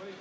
Boy.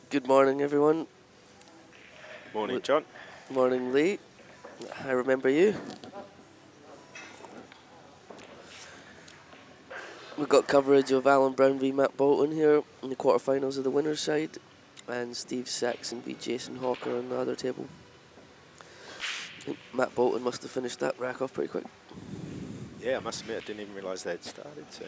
Good morning, everyone. Morning, John. Morning, Lee. I remember you. We've got coverage of Alan Brown v Matt Bolton here in the quarterfinals of the winner's side, and Steve Saxon v Jason Hawker on the other table. I think Matt Bolton must have finished that rack off pretty quick. Yeah, I must admit, I didn't even realise they'd started, so.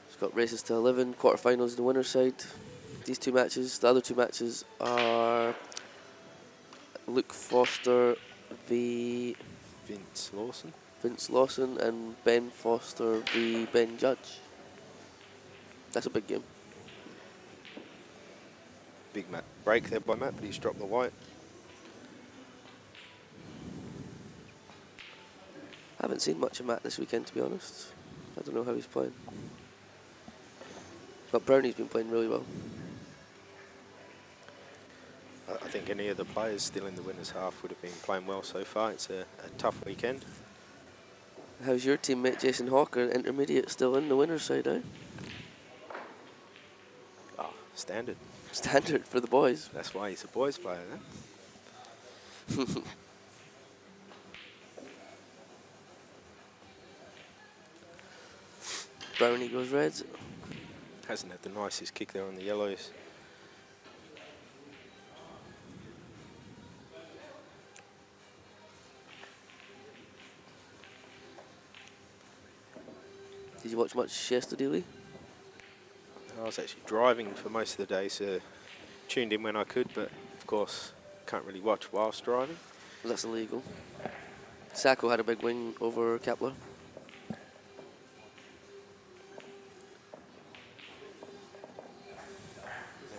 It's got races to 11, quarterfinals of the winner's side. These two matches, the other two matches are Luke Foster v Vince Lawson and Ben Foster v Ben Judge. That's a big game. Big Matt break there by Matt, but he's dropped the white. I haven't seen much of Matt this weekend, to be honest. I don't know how he's playing. But Brownie's been playing really well. I think any of the players still in the winner's half would have been playing well so far. It's a tough weekend. How's your teammate Jason Hawker, intermediate, still in the winner's side, eh? Oh, standard. Standard for the boys. That's why he's a boys player, then. Brownie goes reds. Hasn't had the nicest kick there on the yellows. Did you watch much yesterday, Lee? I was actually driving for most of the day, so tuned in when I could, but of course can't really watch whilst driving. Well, that's illegal. Sacco had a big win over Kepler.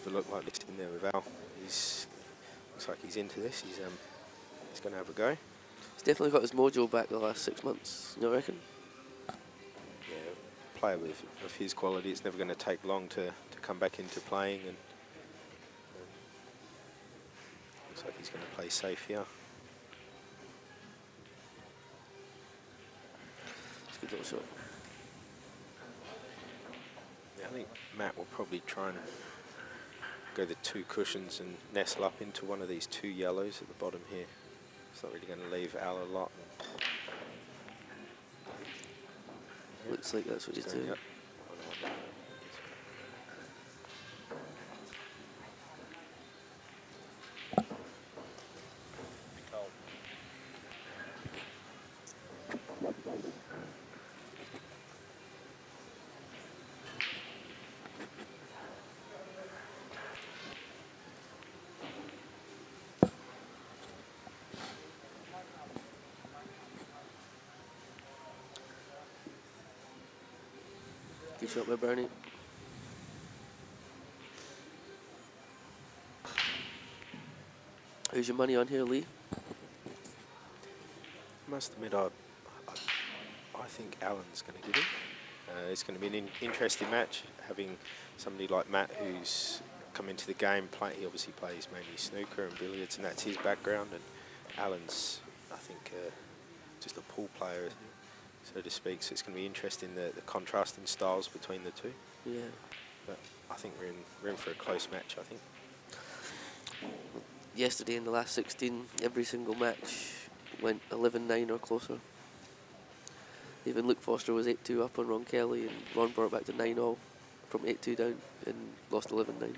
Never looked like this in there with Al. Looks like he's into this. He's going to have a go. He's definitely got his mojo back the last 6 months, you reckon? Yeah, a player of his quality, it's never going to take long to come back into playing, and looks like he's going to play safe here. It's a good little shot. Yeah, I think Matt will probably try and go the two cushions and nestle up into one of these two yellows at the bottom here. It's not really going to leave Al a lot. Looks like that's what he's doing. Yep. Good shot by Bernie. Who's your money on here, Lee? I must admit, I think Alan's going to give him. It's going to be an interesting match, having somebody like Matt who's come into the game. He obviously plays mainly snooker and billiards, and that's his background. And Alan's, I think, just a pool player, so to speak. So it's going to be interesting, the contrasting styles between the two. Yeah. But I think we're in for a close match, I think. Yesterday in the last 16, every single match went 11-9 or closer. Even Luke Foster was 8-2 up on Ron Kelly, and Ron brought it back to 9-all from 8-2 down and lost 11-9.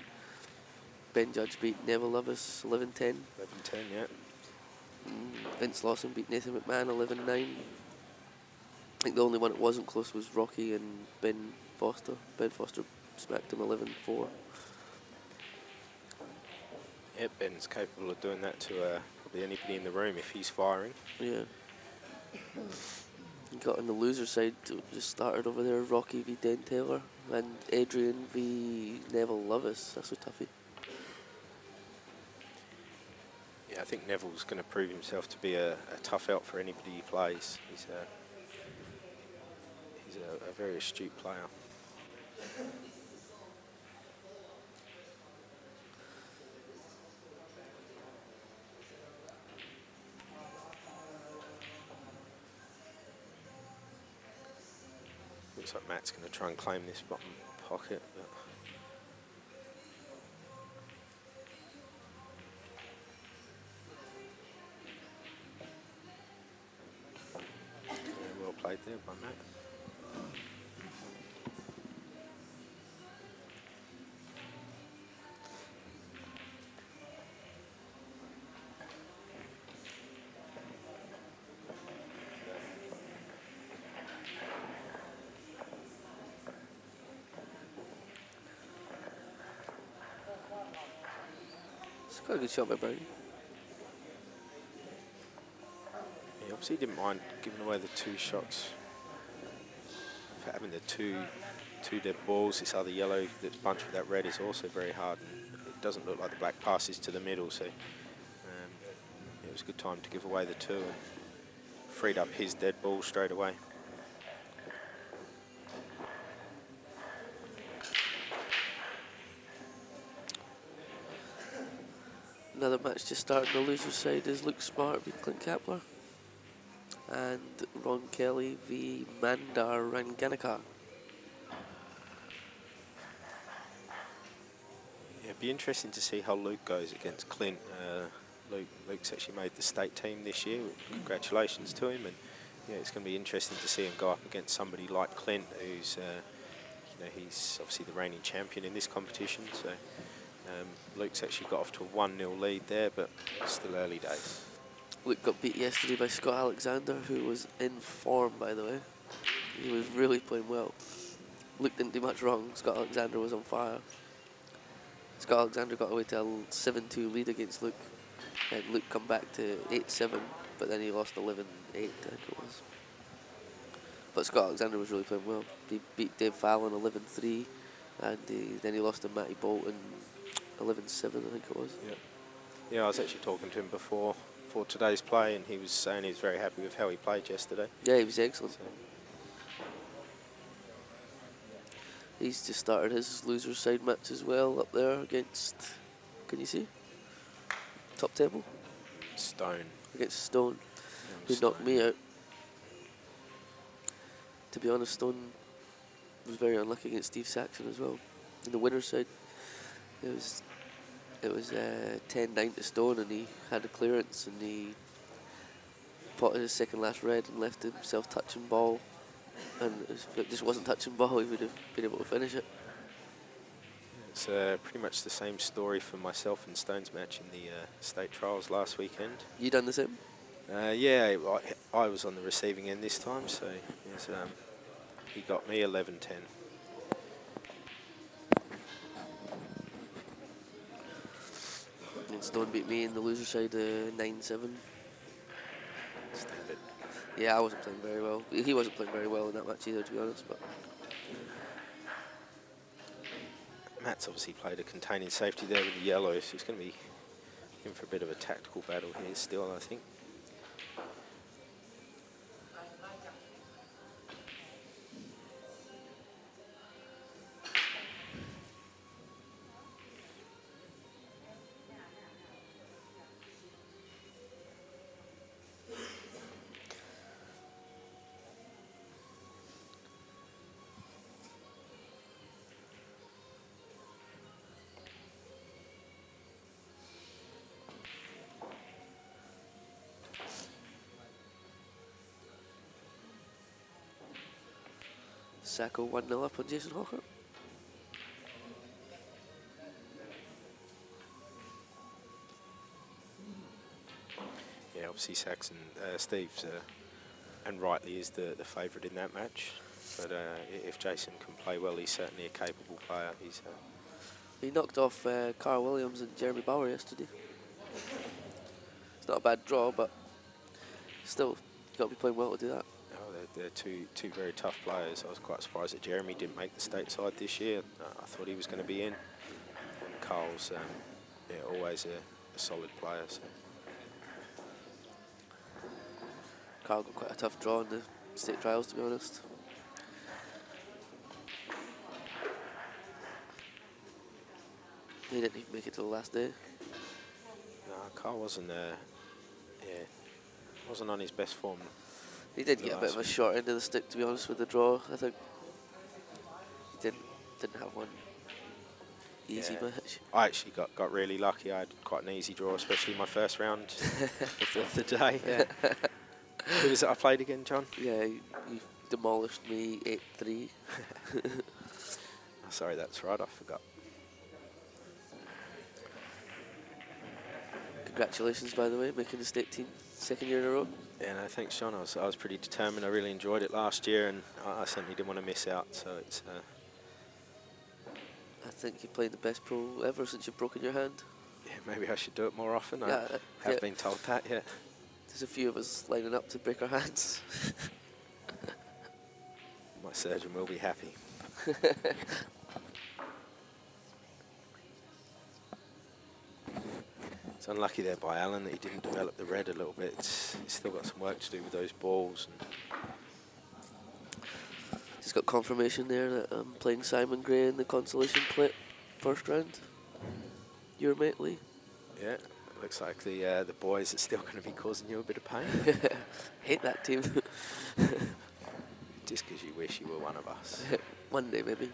Ben Judge beat Neville Levis 11-10. 11-10, yeah. Vince Lawson beat Nathan McMahon 11-9. I think the only one that wasn't close was Rocky and Ben Foster. Ben Foster smacked him 11-4. Yeah, Ben's capable of doing that to probably anybody in the room if he's firing. Yeah. He got on the loser side, just started over there, Rocky v Dan Taylor and Adrian v Neville Levis. That's a toughie. Yeah, I think Neville's going to prove himself to be a tough out for anybody he plays. He's a very astute player. Looks like Matt's going to try and claim this bottom pocket. But yeah, well played there by Matt. It's quite a good shot by Brownie. He obviously didn't mind giving away the 2 shots. For having the two dead balls, this other yellow that's bunched with that red is also very hard. And it doesn't look like the black passes to the middle, so it was a good time to give away the 2 and freed up his dead ball straight away. Another match just started on the loser's side is Luke Smart v Clint Kepler and Ron Kelly v Mandar Ranganaka. Yeah, it'd be interesting to see how Luke goes against Clint. Luke's actually made the state team this year. Congratulations to him, and yeah, it's going to be interesting to see him go up against somebody like Clint, who's he's obviously the reigning champion in this competition. So Luke's actually got off to a 1-0 lead there, but still early days. Luke got beat yesterday by Scott Alexander, who was in form, by the way. He was really playing well. Luke didn't do much wrong. Scott Alexander was on fire. Scott Alexander got away to a 7-2 lead against Luke, and Luke come back to 8-7, but then he lost 11-8, I think it was. But Scott Alexander was really playing well. He beat Dave Fallon 11-3, and then he lost to Matty Bolton 11-7, I think it was. Yeah, I was actually talking to him before today's play, and he was saying he was very happy with how he played yesterday. Yeah, he was excellent. So He's just started his loser side match as well up there against, can you see? Top table? Stone. Against Stone, who knocked me out. To be honest, Stone was very unlucky against Steve Saxon as well. In the winner's side, it was 10-9 to Stone, and he had a clearance, and he potted his second last red and left himself touching ball. And if it just wasn't touching ball, he would have been able to finish it. It's pretty much the same story for myself and Stone's match in the state trials last weekend. You done the same? Yeah, I was on the receiving end this time, so he got me 11-10. And Stone beat me in the loser side 9-7. Standard. Yeah, I wasn't playing very well. He wasn't playing very well in that match either, to be honest. But Matt's obviously played a containing safety there with the yellow, so he's going to be in for a bit of a tactical battle here still, I think. Sacco 1-0 up on Jason Hawker. Yeah, obviously Saxon, Steve's, and rightly is the favourite in that match. But if Jason can play well, he's certainly a capable player. He knocked off Carl Williams and Jeremy Bauer yesterday. It's not a bad draw, but still, you've got to be playing well to do that. They're two very tough players. I was quite surprised that Jeremy didn't make the state side this year. I thought he was going to be in. And Carl's always a solid player. So. Carl got quite a tough draw in the state trials, to be honest. He didn't even make it to the last day. No, Carl wasn't on his best form. He did get a bit of a short end of the stick, to be honest, with the draw, I think. didn't have one easy match. I actually got really lucky. I had quite an easy draw, especially my first round of the day. Yeah. Who was it I played again, John? Yeah, you demolished me 8-3. Oh, sorry, that's right. I forgot. Congratulations, by the way, making the state team 2nd year in a row. Yeah, no, thanks, John. I was pretty determined. I really enjoyed it last year, and I certainly didn't want to miss out. So it's. I think you played the best pro ever since you've broken your hand. Yeah, maybe I should do it more often. Yeah, I have been told that. Yeah. There's a few of us lining up to break our hands. My surgeon will be happy. It's unlucky there by Alan that he didn't develop the red a little bit. He's still got some work to do with those balls. Just got confirmation there that I'm playing Simon Gray in the consolation plate 1st round. Your mate, Lee. Yeah, looks like the boys are still going to be causing you a bit of pain. Hate that team. Just because you wish you were one of us. One day, maybe.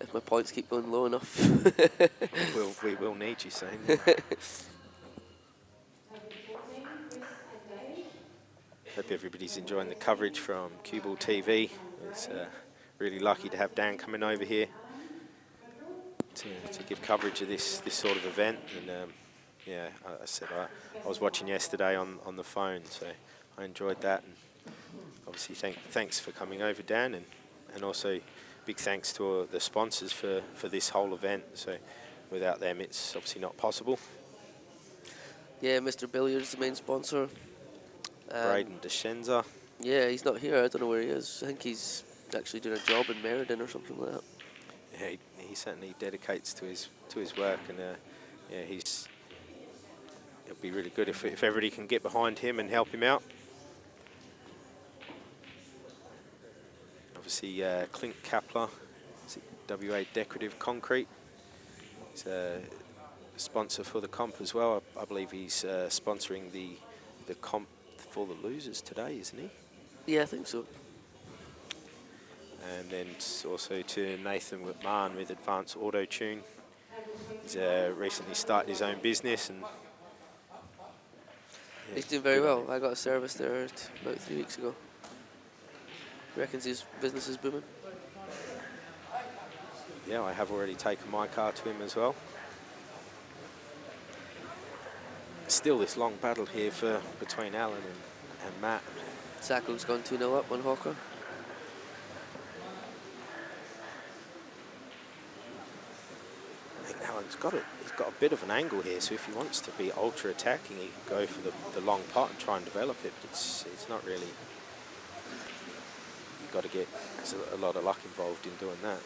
If my points keep going low enough. we will need you soon. Hope everybody's enjoying the coverage from CueballTV. It's really lucky to have Dan coming over here to give coverage of this sort of event. And yeah, I said I was watching yesterday on the phone, so I enjoyed that. And obviously, thanks for coming over, Dan, and also big thanks to all the sponsors for this whole event. So without them, it's obviously not possible. Yeah, Mr. Billiards, the main sponsor. Braden DeShenza. Yeah, he's not here. I don't know where he is. I think he's actually doing a job in Meriden or something like that. Yeah, he certainly dedicates to his work, and yeah, it'll be really good if everybody can get behind him and help him out. Obviously, Clint Kapler, WA Decorative Concrete. He's a sponsor for the comp as well. I believe he's sponsoring the comp for the losers today, isn't he? Yeah, I think so. And then also to Nathan McMahon with Advanced Auto Tune. He's recently started his own business, and yeah, he's doing very well. I got a service there about 3 weeks ago. Reckons his business is booming. Yeah, I have already taken my car to him as well. Still this long battle here between Alan and Matt. Sacco's gone 2-0 up on Hawker. I think Alan's got it. He's got a bit of an angle here, so if he wants to be ultra attacking, he can go for the long pot and try and develop it. But it's not really. You've got to get. There's a lot of luck involved in doing that.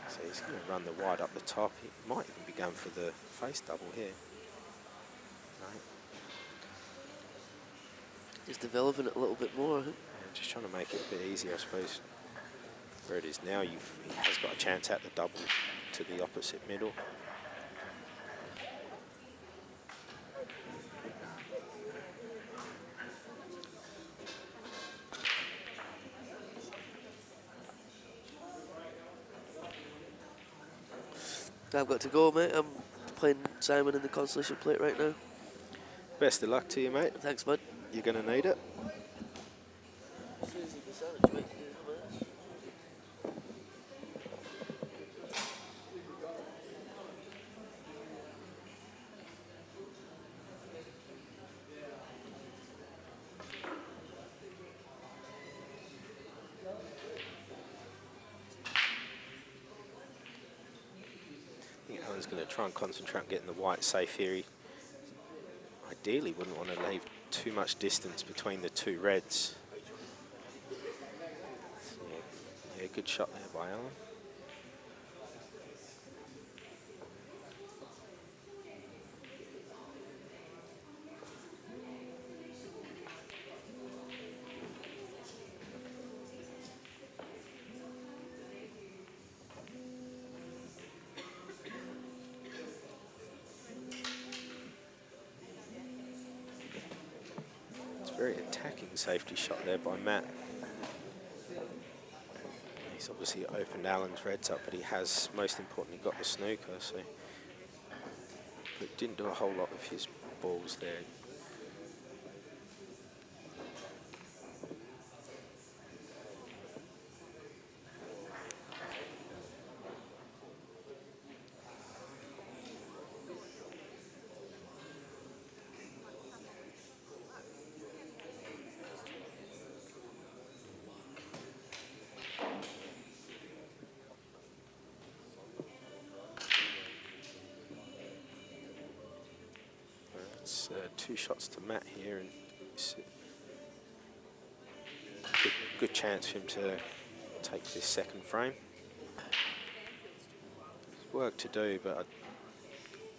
So he's going to run the wide up the top. He might even be going for the face double here. Right. Just developing it a little bit more. Yeah, just trying to make it a bit easier, I suppose. Where it is now, he has got a chance at the double to the opposite middle. I've got to go, mate. I'm playing Simon in the consolation plate right now. Best of luck to you, mate. Thanks, bud. You're going to need it. Alan's going to try and concentrate on getting the white safe here. He ideally wouldn't want to leave too much distance between the two reds. So, yeah, good shot there by Alan. Very attacking safety shot there by Matt. He's obviously opened Allen's reds up, but he has, most importantly, got the snooker, so. But didn't do a whole lot of his balls there. It's 2 shots to Matt here, and it's a good chance for him to take this second frame. There's work to do, but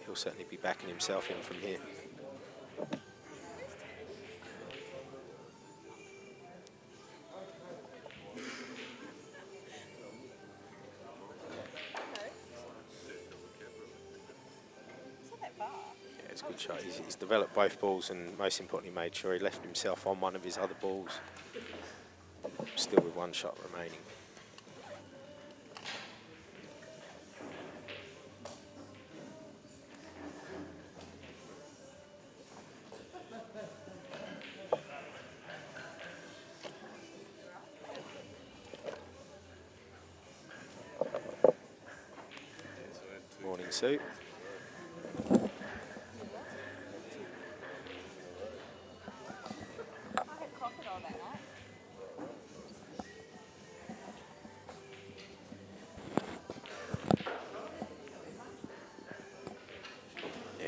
he'll certainly be backing himself in from here. It's a good shot. He's developed both balls and most importantly made sure he left himself on one of his other balls. Still with 1 shot remaining. Morning, Sue.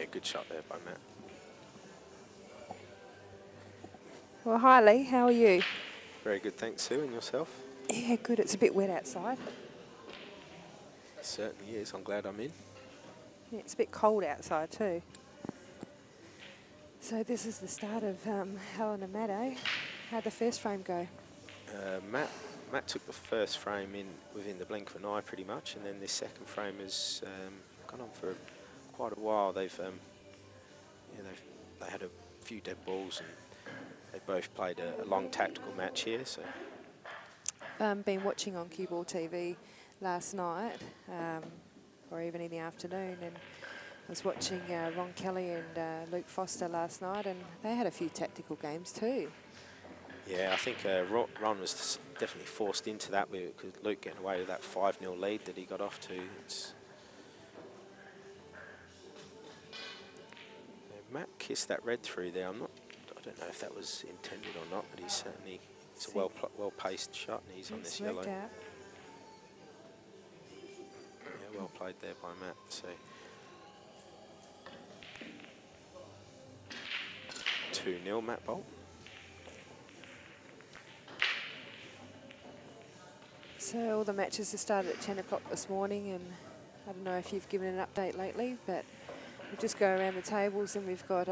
Good shot there by Matt. Well, hi Lee, how are you? Very good, thanks Sue, and yourself? Yeah, good. It's a bit wet outside. It certainly is, I'm glad I'm in. Yeah, it's a bit cold outside too. So this is the start of Helen and Matt, eh? How'd the first frame go? Matt took the first frame in within the blink of an eye pretty much, and then this second frame has gone on for quite a while. They had a few dead balls, and they both played a long tactical match here. So, been watching on CueballTV last night, or even in the afternoon, and I was watching Ron Kelly and Luke Foster last night, and they had a few tactical games too. Yeah, I think Ron was definitely forced into that because Luke getting away with that 5-0 lead that he got off to. Matt kissed that red through there. I don't know if that was intended or not, but it's a well-paced shot, and he's on this yellow. Out. Yeah, well played there by Matt. So 2-0 Matt Bolton. So all the matches have started at 10 o'clock this morning, and I don't know if you've given an update lately, but we'll just go around the tables, and we've got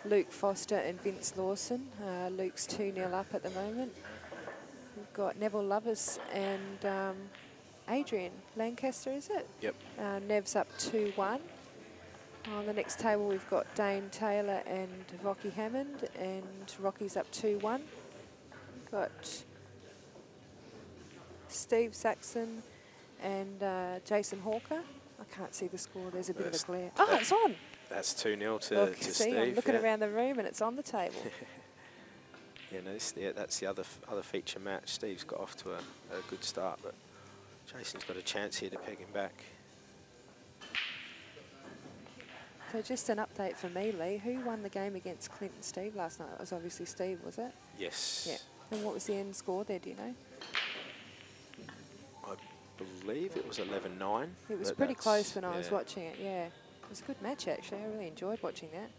Luke Foster and Vince Lawson. Luke's 2-0 up at the moment. We've got Neville Lovers and Adrian Lancaster, is it? Yep. Nev's up 2-1. On the next table, we've got Dane Taylor and Rocky Hammond, and Rocky's up 2-1. Got Steve Saxon and Jason Hawker. I can't see the score. There's a bit of a glare. Oh, it's on. That's 2-0 to Look, to see, Steve. I'm looking around the room and it's on the table. Yeah, no, that's the other feature match. Steve's got off to a good start, but Jason's got a chance here to peg him back. So just an update for me, Lee. Who won the game against Clint and Steve last night? It was obviously Steve, was it? Yes. Yeah. And what was the end score there, do you know? I believe it was 11-9. It was pretty close when I was watching it, yeah. It was a good match, actually. I really enjoyed watching that.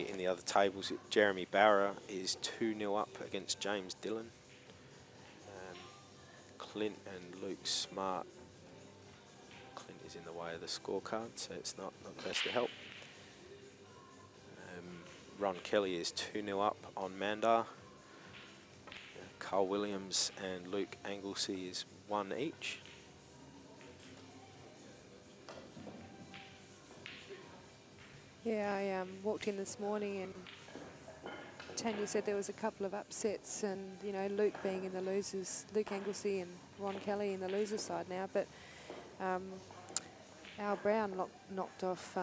In the other tables, Jeremy Barra is 2-0 up against James Dillon. Clint and Luke Smart. Clint is in the way of the scorecard, so it's not the best to help. Ron Kelly is 2-0 up on Mandar. Carl Williams and Luke Anglesey is 1 each. Yeah, I walked in this morning and Tanya said there was a couple of upsets and, you know, Luke being in the losers, Luke Anglesey and Ron Kelly in the losers side now, but Al Brown knocked off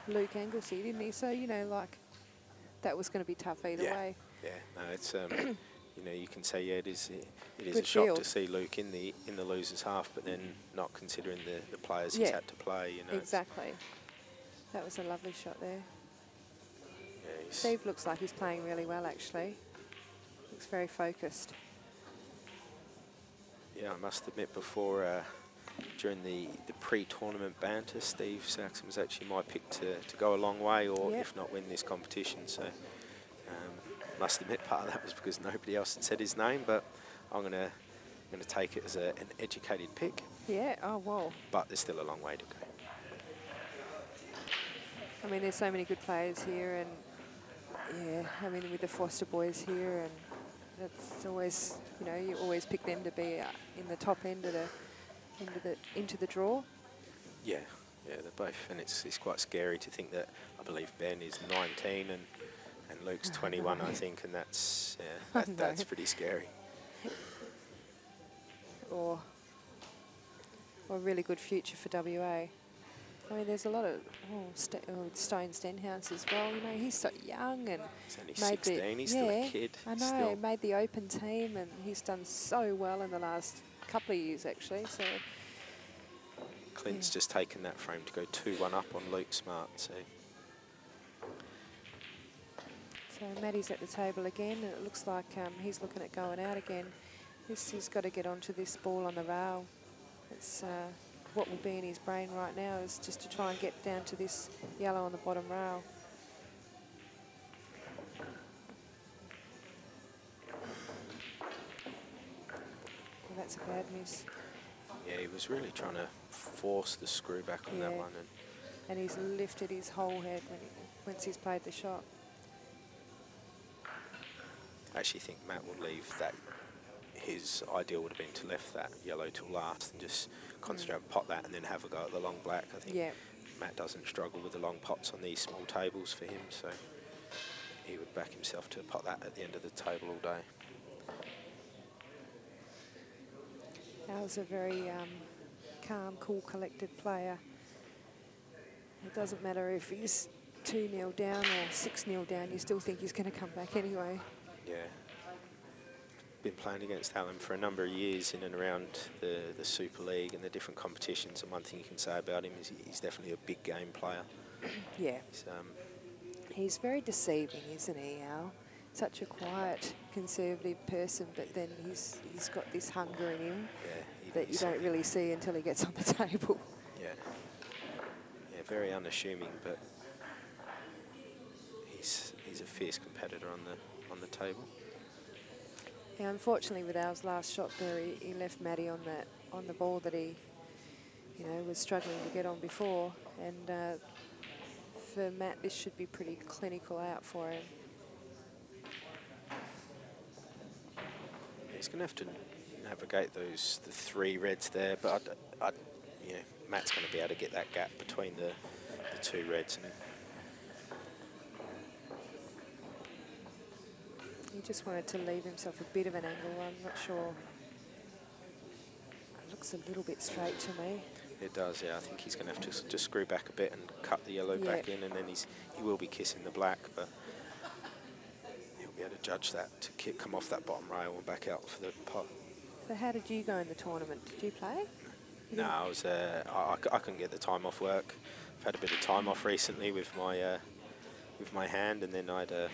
Luke Anglesey, didn't he? So, you know, like, that was going to be tough either way. Yeah, no, it's you know, you can say it is Good a shock field. to see Luke in the losers half, but then not considering the players he's had to play. You know, exactly. That was a lovely shot there. Yeah, Steve looks like he's playing really well, actually. Looks very focused. Yeah, I must admit, before during the pre-tournament banter, Steve Saxon was actually my pick to go a long way, or if not win this competition. So must admit, part of that was because nobody else had said his name, but I'm gonna take it as an educated pick. Yeah. Oh wow. But there's still a long way to go. I mean, there's so many good players here, and yeah, I mean, with the Foster boys here, and that's always, you know, you always pick them to be in the top end of into the draw. Yeah, they're both, and it's quite scary to think that I believe Ben is 19 and Luke's 21, I think, and that's that's pretty scary. Or a really good future for WA. I mean, there's a lot of Stone Stenhouse as well. You know, he's so young and He's only 16. He's still a kid. I know. Made the Open team, and he's done so well in the last couple of years, actually. So Clint's just taken that frame to go 2-1 up on Luke Smart. So Maddie's at the table again, and it looks like he's looking at going out again. He's got to get onto this ball on the rail. It's what will be in his brain right now is just to try and get down to this yellow on the bottom rail. Well, that's a bad miss. yeah, he was really trying to force the screw back on that one, and he's lifted his whole head once he's played the shot. I actually think Matt will leave that. His ideal would have been to left that yellow till last and just concentrate on pot that and then have a go at the long black. I think Matt doesn't struggle with the long pots on these small tables for him, so he would back himself to pot that at the end of the table all day. Al's a very calm, cool, collected player. It doesn't matter if he's 2-0 down or 6-0 down, you still think he's going to come back anyway. Yeah. Been playing against Alan for a number of years in and around the Super League and the different competitions, and one thing you can say about him is he's definitely a big game player. Yeah. He's very deceiving, isn't he, Al? Such a quiet, conservative person, but then he's got this hunger in him that you don't really see until he gets on the table. Yeah, very unassuming, but he's a fierce competitor on the table. Yeah, unfortunately, with Al's last shot there, he left Matty on the ball that he, you know, was struggling to get on before. And for Matt, this should be pretty clinical out for him. He's going to have to navigate the 3 reds there, but you know, Matt's going to be able to get that gap between the 2 reds. And he just wanted to leave himself a bit of an angle. I'm not sure. It looks a little bit straight to me. It does, yeah. I think he's going to have to just screw back a bit and cut the yellow back in, and then he will be kissing the black, but he'll be able to judge that to come off that bottom rail and back out for the pot. So how did you go in the tournament? Did you play? No, I was. I couldn't get the time off work. I've had a bit of time off recently with my hand, and then I had an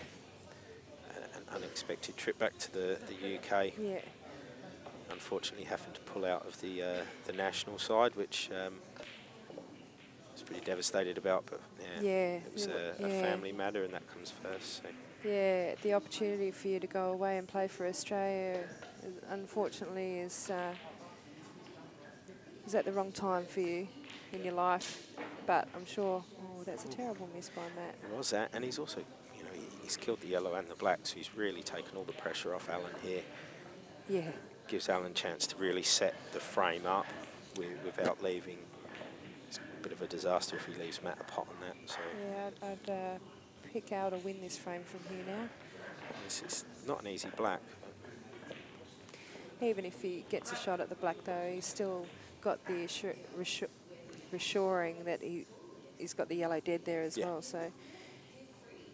unexpected trip back to the UK. Yeah. Unfortunately, having to pull out of the national side, which I was pretty devastated about. But it was a family matter, and that comes first. So. Yeah, the opportunity for you to go away and play for Australia, unfortunately, is at the wrong time for you in your life. But I'm sure, that's a terrible miss by Matt. It was that, and he's also, you know, he's killed the yellow and the black, so he's really taken all the pressure off Alan here. Yeah. Gives Alan a chance to really set the frame up without leaving bit of a disaster if he leaves Matt a pot on that. So Yeah, I'd pick out a win this frame from here now. this is not an easy black. Even if he gets a shot at the black, though, he's still got the reassuring that he's got the yellow dead there as well. So,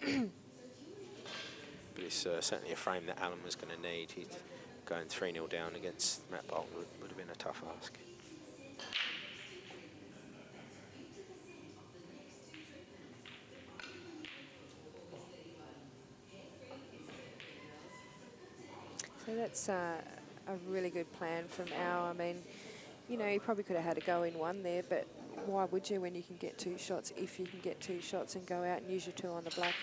but it's certainly a frame that Alan was going to need. He's going 3-0 down against Matt Bolton would have been a tough ask. so that's a really good plan from Al. I mean, you know, he probably could have had a go in one there, but why would you when you can get 2 shots? If you can get 2 shots and go out and use your 2 on the black.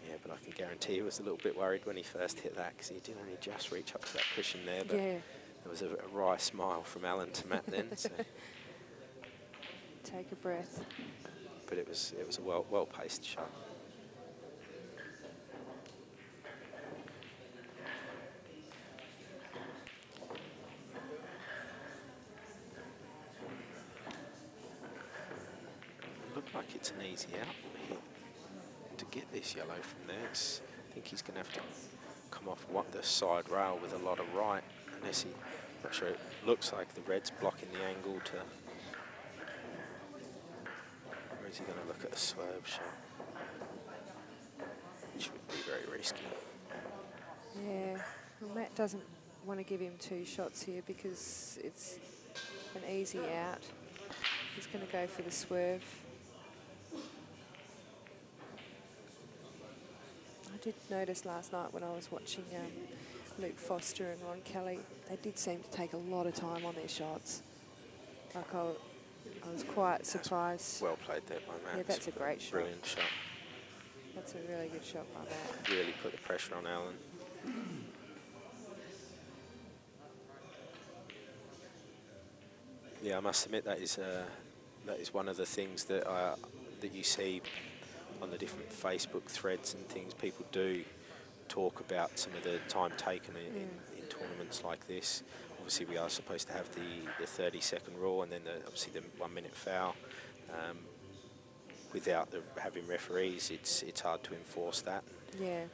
Yeah, but I can guarantee he was a little bit worried when he first hit that because he did only just reach up to that cushion there. But Yeah. there was a wry smile from Alan to Matt then. So. Take a breath. But it was a well-paced shot. Looked like it's an easy out here to get this yellow from there. I think he's going to have to come off the side rail with a lot of right, unless he. Not sure. It looks like the red's blocking the angle to. Or is he going to look at a swerve shot? Which would be very risky. Yeah. Well, Matt doesn't want to give him 2 shots here because it's an easy out. He's going to go for the swerve. I did notice last night when I was watching Luke Foster and Ron Kelly, they did seem to take a lot of time on their shots. Like I was quite surprised. Well played there by Matt. Yeah, that's a great shot. Brilliant shot. That's a really good shot by Matt. Really put the pressure on Alan. Yeah, I must admit that is one of the things that that you see on the different Facebook threads and things. People do talk about some of the time taken in tournaments like this. Obviously, we are supposed to have the 30-second rule and then obviously the 1 minute foul. Without having referees, it's hard to enforce that. Yeah.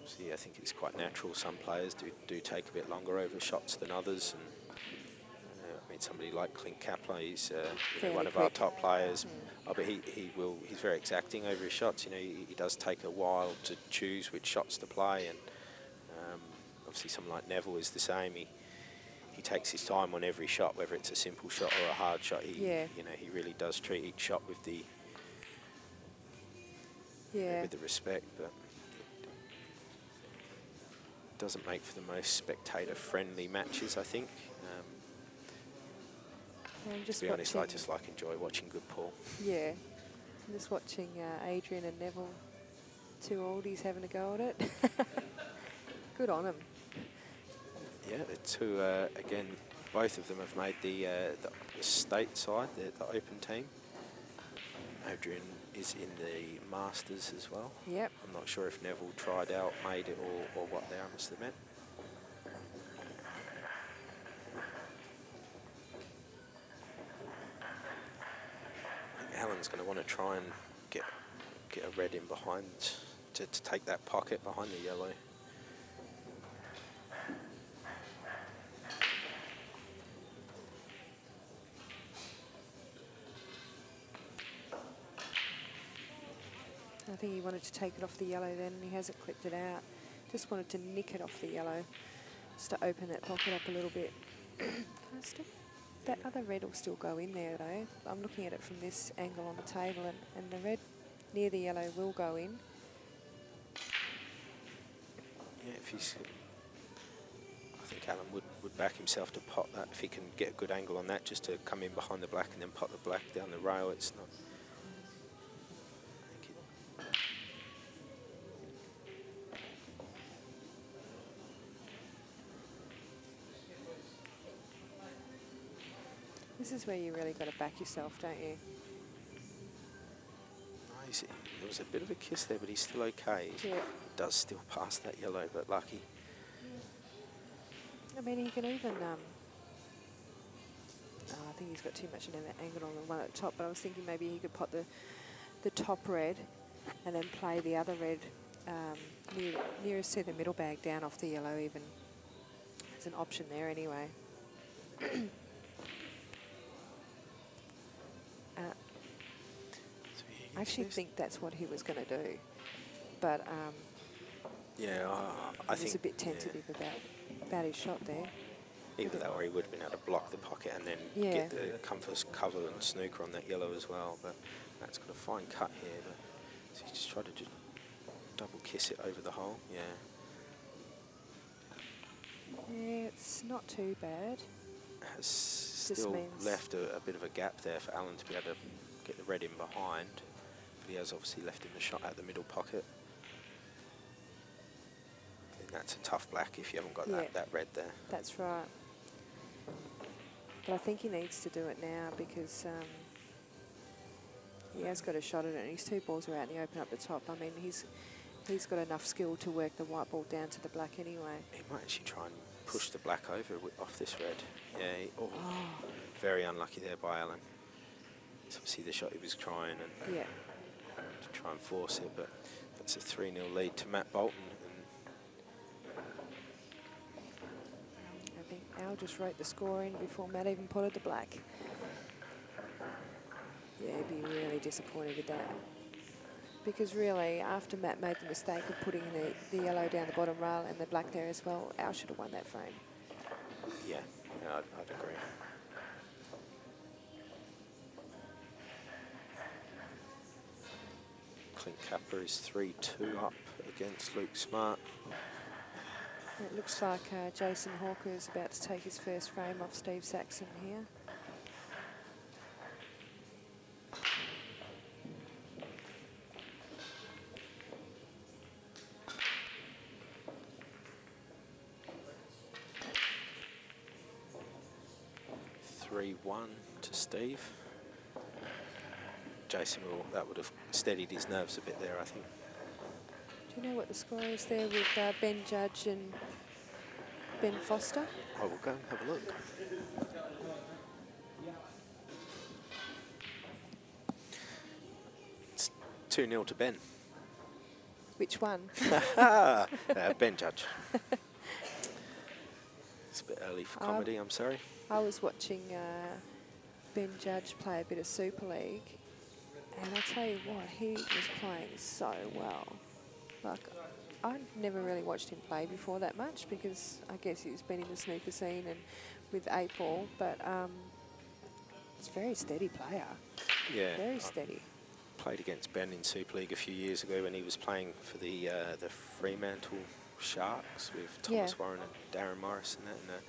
So yeah, I think it's quite natural. Some players do take a bit longer over shots than others. And I mean, somebody like Clint Kaplan, he's one of our top players. Oh, but he's very exacting over his shots. You know, he does take a while to choose which shots to play, and obviously someone like Neville is the same. He takes his time on every shot, whether it's a simple shot or a hard shot. He really does treat each shot with the respect, but it doesn't make for the most spectator-friendly matches, I think. To be honest, I just enjoy watching good pool. Yeah, I'm just watching Adrian and Neville, 2 oldies having a go at it. Good on them. Yeah, the 2 again. Both of them have made the state side, the open team. Adrian is in the Masters as well. Yep. I'm not sure if Neville tried out, made it, or what there, I must admit. Alan's going to want to try and get a red in behind to take that pocket behind the yellow. I think he wanted to take it off the yellow then, and he hasn't clipped it out. Just wanted to nick it off the yellow, just to open that pocket up a little bit. That other red will still go in there though. I'm looking at it from this angle on the table, and the red near the yellow will go in. Yeah, I think Alan would back himself to pot that if he can get a good angle on that, just to come in behind the black and then pot the black down the rail. It's not. This is where you really got to back yourself, don't you? There was a bit of a kiss there, but he's still okay. Yeah. He does still pass that yellow, but lucky. I mean, he can even I think he's got too much of an angle on the one at the top, but I was thinking maybe he could pot the top red and then play the other red nearest to the middle bag down off the yellow even. There's an option there anyway. I actually think that's what he was going to do, but yeah, I he was think a bit tentative about his shot there. either that or he would have been able to block the pocket and then get the compass cover and snooker on that yellow as well. But Matt's got a fine cut here. But so he's just tried to just double kiss it over the hole. Yeah. Yeah, it's not too bad. Has still left a bit of a gap there for Alan to be able to get the red in behind. But he has obviously left him the shot at the middle pocket. And that's a tough black if you haven't got that red there. That's right. But I think he needs to do it now because he has got a shot at it and his two balls are out and he opened up the top. I mean, he's got enough skill to work the white ball down to the black anyway. He might actually try and push the black over off this red. Yeah, very unlucky there by Alan. It's obviously the shot he was trying and to try and force it, but that's a 3-0 lead to Matt Bolton. I think Al just wrote the score in before Matt even potted the black. Yeah, he'd be really disappointed with that. Because really, after Matt made the mistake of putting the yellow down the bottom rail and the black there as well, Al should have won that frame. Yeah, I'd agree. Clint Capper is 3-2 up against Luke Smart. It looks like Jason Hawker is about to take his first frame off Steve Saxon here. To Steve. Jason that would have steadied his nerves a bit there, I think. Do you know what the score is there with Ben Judge and Ben Foster? I will go and have a look. It's 2-0 to Ben. Which one? Ben Judge. It's a bit early for comedy, I'm sorry. I was watching Ben Judge play a bit of Super League, and I tell you what, he was playing so well. Like, I never really watched him play before that much because I guess he's been in the snooker scene and with 8-ball, but he's a very steady player. Yeah. Very steady. Played against Ben in Super League a few years ago when he was playing for the Fremantle Sharks with Thomas Warren and Darren Morris and that. And,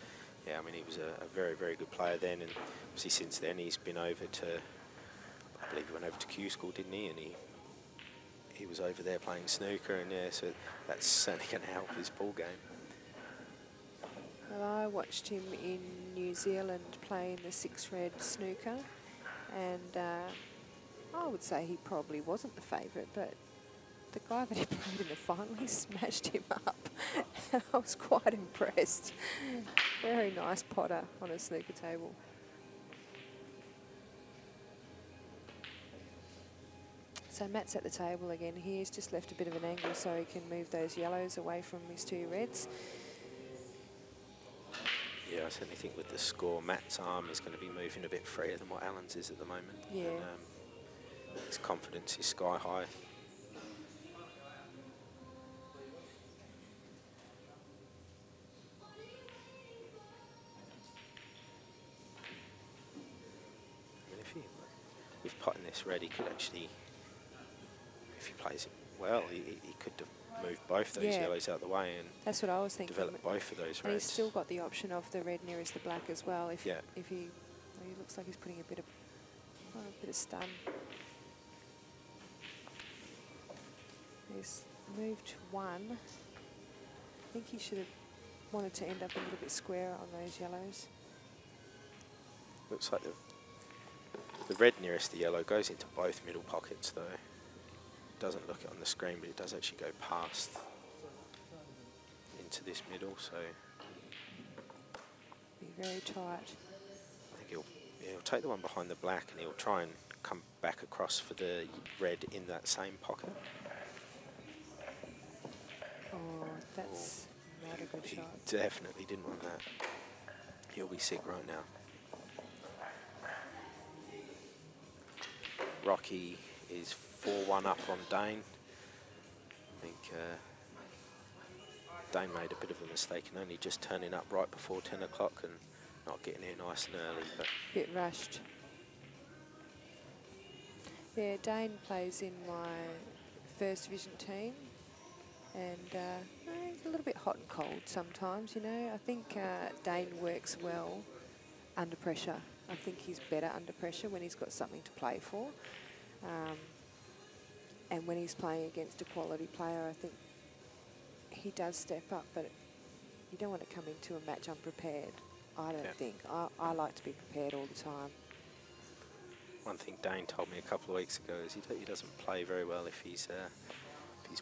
yeah, I mean, he was a very, very good player then, and obviously since then he's been over to, I believe he went over to Q School, didn't he? And he was over there playing snooker, and yeah, so that's certainly going to help his ball game. Well, I watched him in New Zealand playing the 6-red snooker, and I would say he probably wasn't the favourite, but the guy that he played in the final, he smashed him up. I was quite impressed. Very nice potter on a snooker table. So Matt's at the table again. He's just left a bit of an angle so he can move those yellows away from his two reds. Yeah, I certainly think with the score, Matt's arm is going to be moving a bit freer than what Alan's is at the moment. Yeah. And, his confidence is sky high. With potting this red, he could actually, if he plays it well, he could move both those yellows out the way and that's what I was thinking. Develop both of those reds. And he's still got the option of the red nearest the black as well. If he looks like he's putting a bit of stun. He's moved one. I think he should have wanted to end up a little bit squarer on those yellows. Looks like the red nearest the yellow goes into both middle pockets though. Doesn't look it on the screen, but it does actually go past into this middle, so Be very tight. I think he'll Yeah, he'll take the one behind the black and he'll try and come back across for the red in that same pocket. Oh, that's not a good He shot. definitely didn't want that. He'll be sick right now. Rocky is 4-1 up on Dane. I think Dane made a bit of a mistake and only just turning up right before 10 o'clock and not getting here nice and early. But Bit rushed. Yeah, Dane plays in my first division team, and he's a little bit hot and cold sometimes, you know. I think Dane works well under pressure. I think he's better under pressure when he's got something to play for. And when he's playing against a quality player, I think he does step up, but you don't want to come into a match unprepared, I don't think. I like to be prepared all the time. one thing Dane told me a couple of weeks ago is he doesn't play very well if he's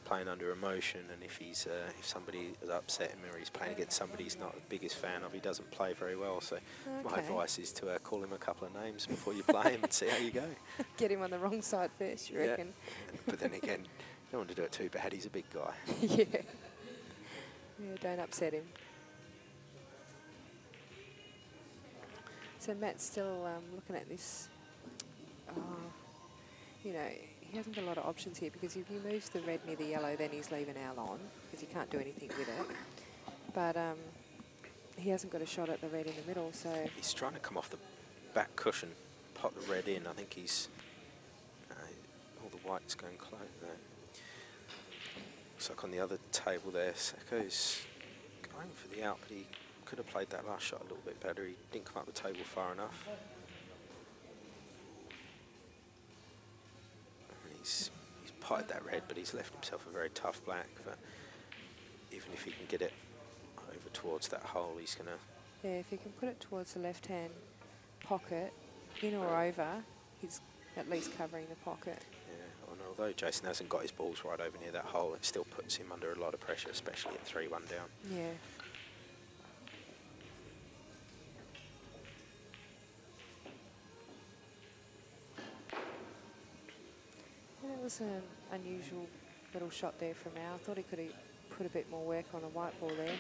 playing under emotion, and if somebody has upset him or he's playing against somebody he's not the biggest fan of, he doesn't play very well. So my advice is to call him a couple of names before you play him and see how you go. Get him on the wrong side first, you reckon? But then again, you don't want to do it too bad. He's a big guy. Yeah. Yeah, don't upset him. So Matt's still looking at this. You know, he hasn't got a lot of options here, because if he moves the red near the yellow, then he's leaving Al on, because he can't do anything with it. But he hasn't got a shot at the red in the middle, so... He's trying to come off the back cushion, pop the red in. I think he's... all the white's going close there. Looks like on the other table there, Seko's going for the out, but he could have played that last shot a little bit better. He didn't come up the table far enough. He's potted that red, but he's left himself a very tough black. But even if he can get it over towards that hole, he's going to... Yeah, if he can put it towards the left-hand pocket, in or over, he's at least covering the pocket. Yeah, and although Jason hasn't got his balls right over near that hole, it still puts him under a lot of pressure, especially at 3-1 down. Yeah. That was an unusual little shot there from Al. I thought he could have put a bit more work on the white ball there.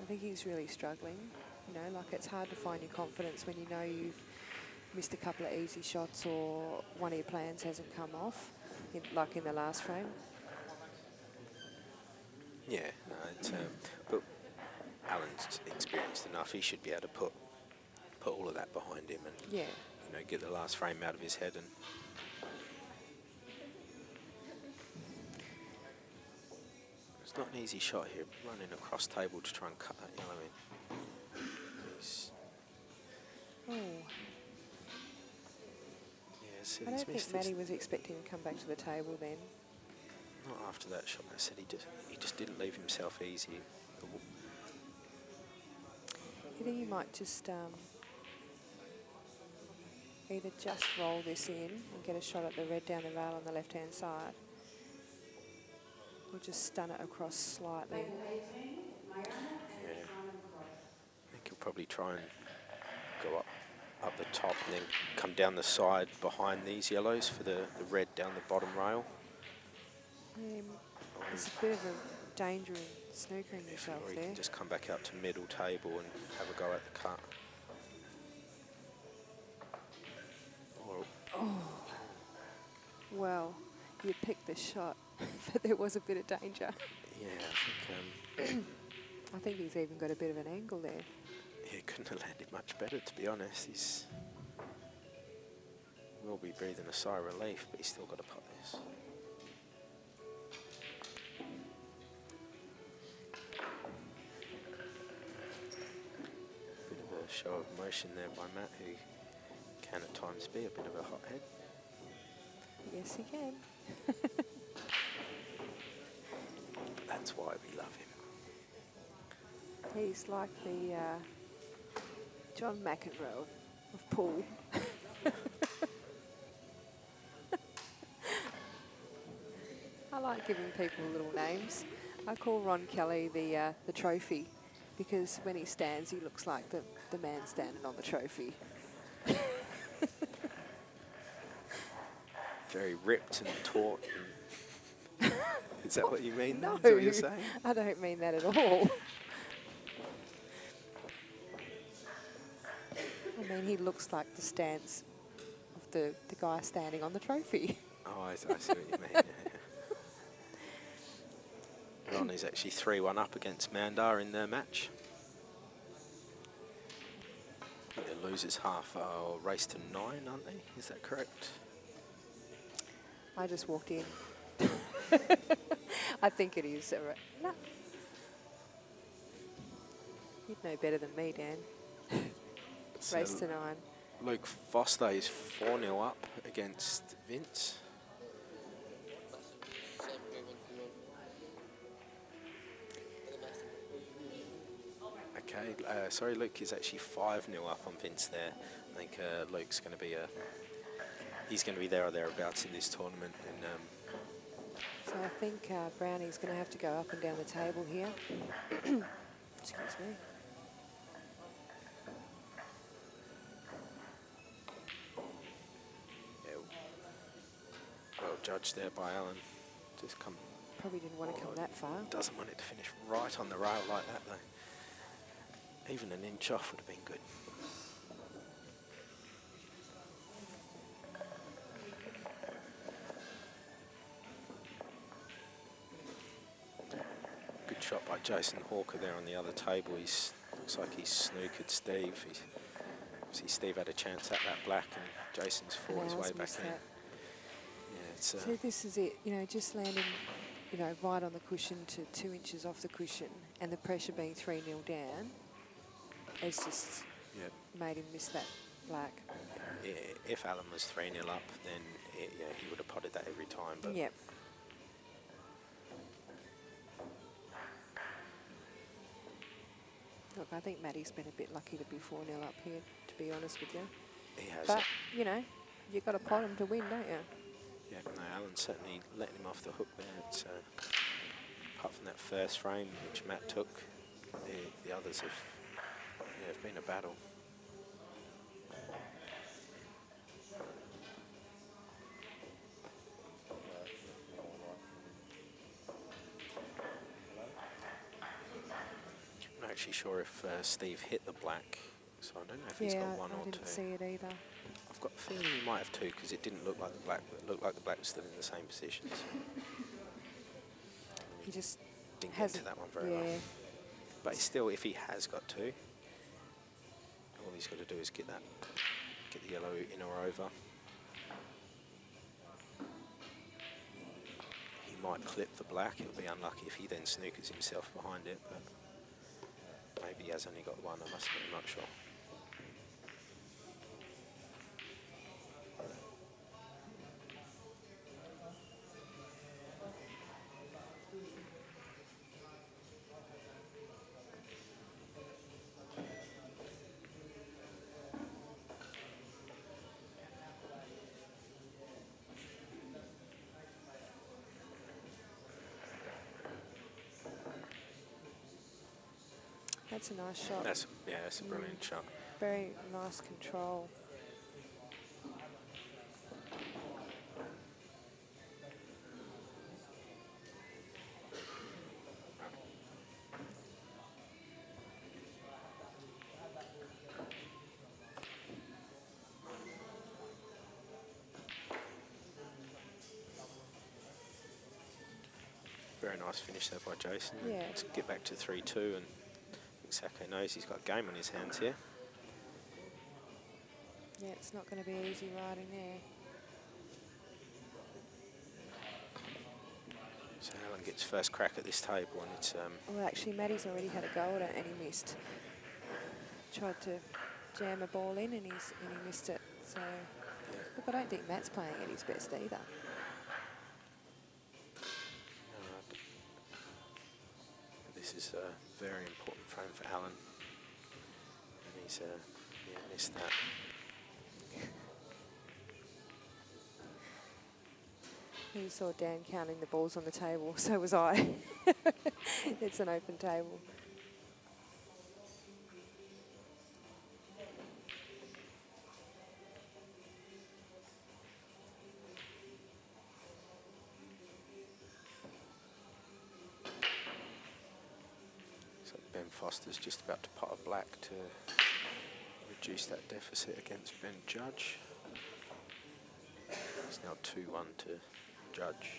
I think he's really struggling. You know, like, it's hard to find your confidence when you know you've missed a couple of easy shots or one of your plans hasn't come off, like in the last frame. Yeah, no, but Alan's experienced enough. He should be able to put all of that behind him and Yeah. you know, get the last frame out of his head. And it's not an easy shot here, running across table to try and cut that yellow in. Oh, Yeah, so I he's don't think missed Matty this. was expecting to come back to the table then. Not after that shot. I said he just didn't leave himself easy. You think you might just either just roll this in and get a shot at the red down the rail on the left-hand side, or just stun it across slightly. Yeah. I think he'll probably try and go up the top and then come down the side behind these yellows for the red down the bottom rail. There's a bit of a danger in snookering yourself Or he there. can just come back out to middle table and have a go at the cut. Or Well, you picked the shot, but there was a bit of danger. yeah, I think I think he's even got a bit of an angle there. he couldn't have landed much better, to be honest. Will be breathing a sigh of relief, but he's still got to putt this. Bit of a show of emotion there by Matt, who can at times be a bit of a hothead. Yes, he can. That's why we love him. He's like the John McEnroe of pool. I like giving people little names. I call Ron Kelly the trophy, because when he stands, he looks like the man standing on the trophy. Very ripped and taut. And is that what you mean? No, Is that what you're saying? I don't mean that at all. I mean, he looks like the stance of the guy standing on the trophy. Oh, I see what you mean. Yeah. Ronnie's actually 3-1 up against Mandar in their match. I think the losers half are race to 9, aren't they? Is that correct? I just walked in. I think it is. No. You'd know better than me, Dan. So Race to 9. Luke Foster is 4-0 up against Vince. Okay, sorry, Luke is actually 5-0 up on Vince there. I think Luke's going to be he's going to be there or thereabouts in this tournament. And So I think Brownie's going to have to go up and down the table here. Excuse me. yeah, well judged there by Alan. Just come. Probably didn't want to come that far. Doesn't want it to finish right on the rail like that though. Even an inch off would have been good. Good shot by Jason Hawker there on the other table. Looks like he's snookered Steve. See, Steve had a chance at that black and Jason's fought his way back in. That. Yeah, it's, So this is it, you know, just landing, you know, right on the cushion to 2 inches off the cushion, and the pressure being 3-0 down, it's just made him miss that black. yeah, if Alan was 3-0 up, then he would have potted that every time. But Yep. Look, I think Maddie's been a bit lucky to be 4-0 up here, to be honest with you. he has. But, you know, you've got to pot him to win, don't you? Yeah, no, Alan's certainly letting him off the hook there. It's, apart from that first frame which Matt took, the others have been a battle. I'm not actually sure if Steve hit the black, so I don't know if he's got one or two. I didn't see it either. I've got a feeling he might have two because it didn't look like the black, but it looked like the black was still in the same position. So He just didn't get hasn't. to that one very well. But still, if he has got two, all he's got to do is get the yellow in or over. He might clip the black. It'll be unlucky if he then snookers himself behind it, but maybe he has only got one. I'm not sure. That's a nice shot. That's a brilliant shot. Very nice control. Very nice finish there by Jason. Yeah. To get back to 3-2, and Sako knows he's got a game on his hands here. Yeah, it's not going to be easy riding there. So Alan gets first crack at this table, and it's Well, actually, Maddie's already had a go at it and he missed. Tried to jam a ball in and he missed it. So, look, I don't think Matt's playing at his best either. this is a very important frame for Alan, and he's missed that. You saw Dan counting the balls on the table, so was I. It's an open table. Foster's just about to pot a black to reduce that deficit against Ben Judge. It's now 2-1 to Judge.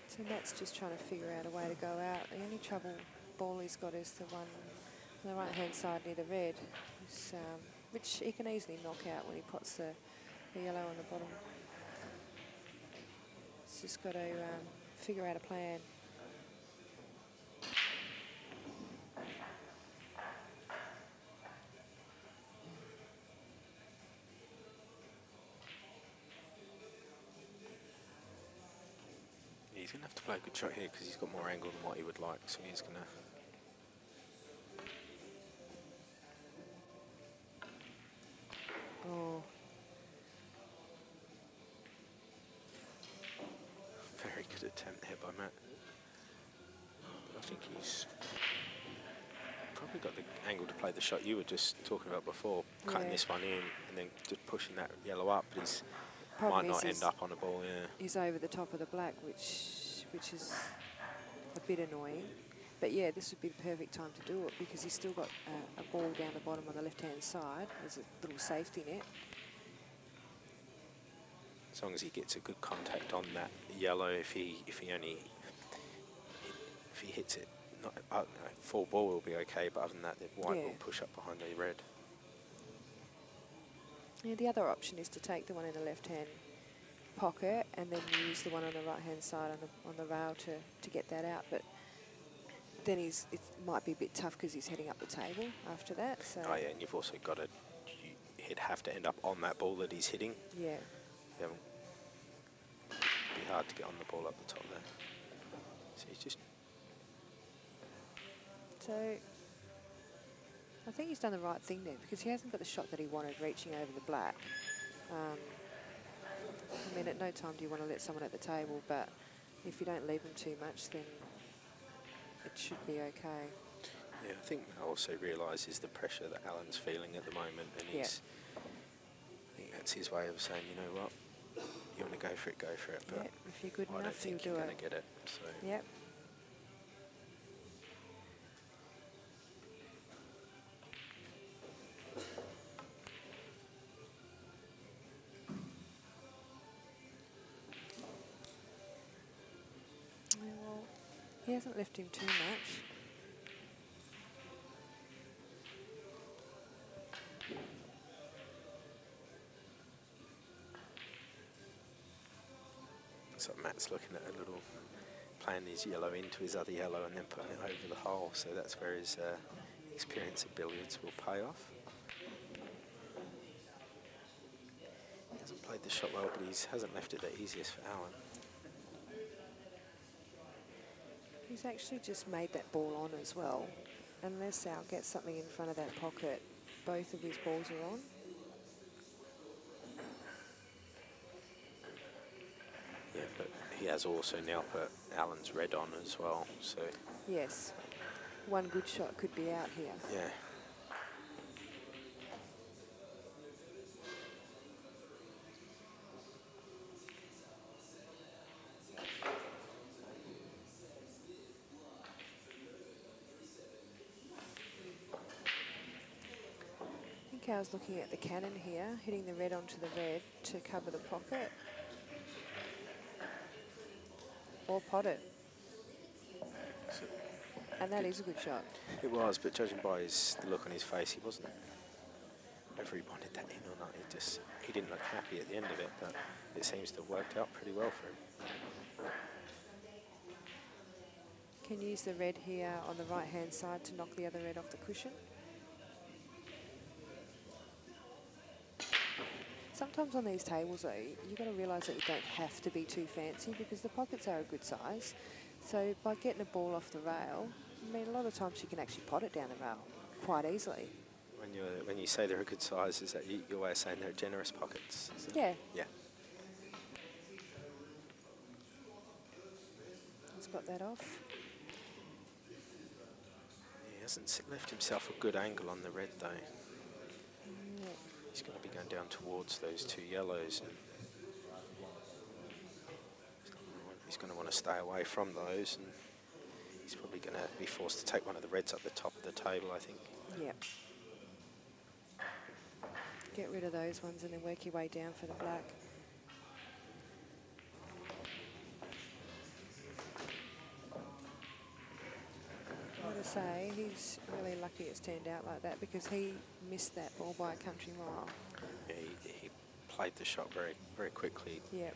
So Matt's just trying to figure out a way to go out. The only trouble ball he's got is the one on the right-hand side near the red, which he can easily knock out when he pots the yellow on the bottom. He's just got to figure out a plan. He's going to have to play a good shot here because he's got more angle than what he would like, so he's going to... Oh. Very good attempt here by Matt. I think he's probably got the angle to play the shot you were just talking about before, cutting this one in and then just pushing that yellow up, but he's might not end up on a ball, He's over the top of the black, which is a bit annoying. But yeah, this would be the perfect time to do it because he's still got a ball down the bottom on the left-hand side. There's a little safety net. As long as he gets a good contact on that yellow, if he hits it, full ball will be okay, but other than that, the white will push up behind the red. Yeah, the other option is to take the one in the left-hand pocket and then use the one on the right-hand side on the rail to get that out. But then it might be a bit tough because he's heading up the table after that. So. Oh yeah, and you've also got to, he'd have to end up on that ball that he's hitting. Yeah. It'd be hard to get on the ball up the top there. So he's just... So I think he's done the right thing there because he hasn't got the shot that he wanted reaching over the black. I mean, at no time do you want to let someone at the table, but if you don't leave them too much, then it should be okay. Yeah, I think Matt also realises the pressure that Alan's feeling at the moment, and he's... I think that's his way of saying, you know what, you want to go for it, but if you're good I enough, don't think you'll you're do going to get it. So. Yep. Well, he hasn't left him too much. So Matt's looking at a little, playing his yellow into his other yellow and then putting it over the hole. So that's where his experience at billiards will pay off. He hasn't played the shot well, but he hasn't left it the easiest for Alan. He's actually just made that ball on as well. Unless Al gets something in front of that pocket, both of his balls are on. Yeah, but he has also now put Alan's red on as well, so... Yes. One good shot could be out here. Yeah. I think I was looking at the cannon here, hitting the red onto the red to cover the pocket. Or pot it. So and that is a good shot. it was, but judging by the look on his face, he wasn't... Whether he wanted that in or not, he didn't look happy at the end of it, but it seems to have worked out pretty well for him. Can use the red here on the right-hand side to knock the other red off the cushion. Sometimes on these tables, though, you've got to realise that you don't have to be too fancy because the pockets are a good size. So by getting a ball off the rail, I mean, a lot of times you can actually pot it down the rail quite easily. When you say they're a good size, is that your way of saying they're generous pockets? Is it? Yeah. Yeah. He's got that off. He hasn't left himself a good angle on the red, though. Yeah. He's going to be going down towards those two yellows. And he's going to want to stay away from those. And he's probably going to be forced to take one of the reds up the top of the table, I think. Yep. Get rid of those ones and then work your way down for the black. I want to say he's really lucky it's turned out like that because he missed that ball by a country mile. Yeah, he played the shot very, very quickly. Yep.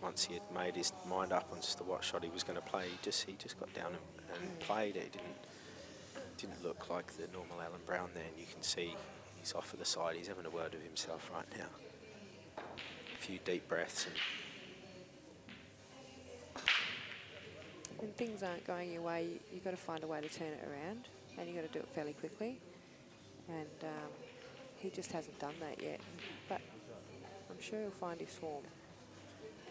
Once he had made his mind up on just what shot he was going to play, he just got down and played it. It didn't look like the normal Alan Brown there, and you can see he's off to the side. He's having a word with himself right now. A few deep breaths. When things aren't going your way, you've got to find a way to turn it around, and you've got to do it fairly quickly. And he just hasn't done that yet. But I'm sure he'll find his form.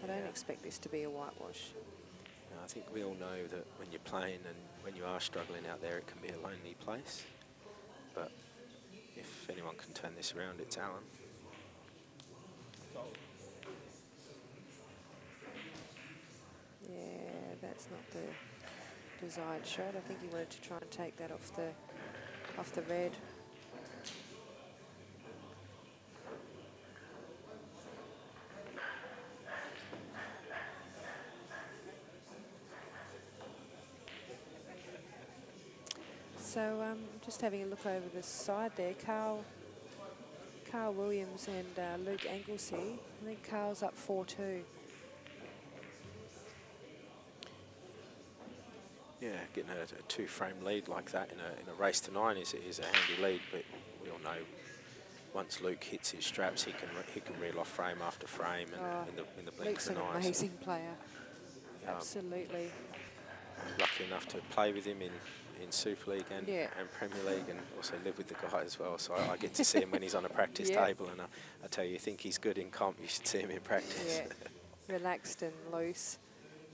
I don't expect this to be a whitewash. No, I think we all know that when you're playing and when you are struggling out there, it can be a lonely place. But if anyone can turn this around, it's Alan. Yeah, that's not the desired shot. I think he wanted to try and take that off the red. So just having a look over the side there, Carl Williams and Luke Anglesey. I think Carl's up 4-2. Yeah, getting a two-frame lead like that in a race to 9 is a handy lead, but we all know once Luke hits his straps, he can reel off frame after frame, and in the blink Luke's of an an eye. amazing player. Absolutely. I'm lucky enough to play with him in Super League and Premier League, and also live with the guy as well. So I get to see him when he's on a practice table, and I tell you think he's good in comp, you should see him in practice. Yeah, relaxed and loose.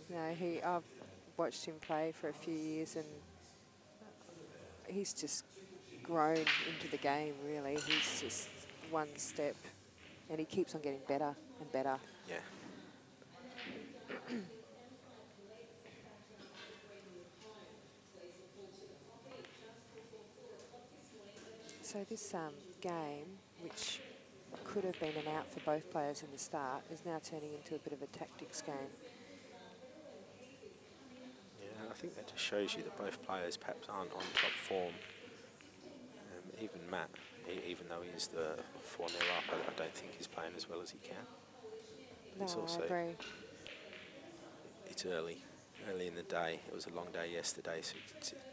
You know, I've watched him play for a few years, and he's just grown into the game, really. He's just one step, and he keeps on getting better and better. Yeah. So this game, which could have been an out for both players in the start, is now turning into a bit of a tactics game. Yeah, I think that just shows you that both players perhaps aren't on top form. Even Matt, even though he is the 4-0 up, I don't think he's playing as well as he can. No, It's also, I agree. It's early in the day. It was a long day yesterday, so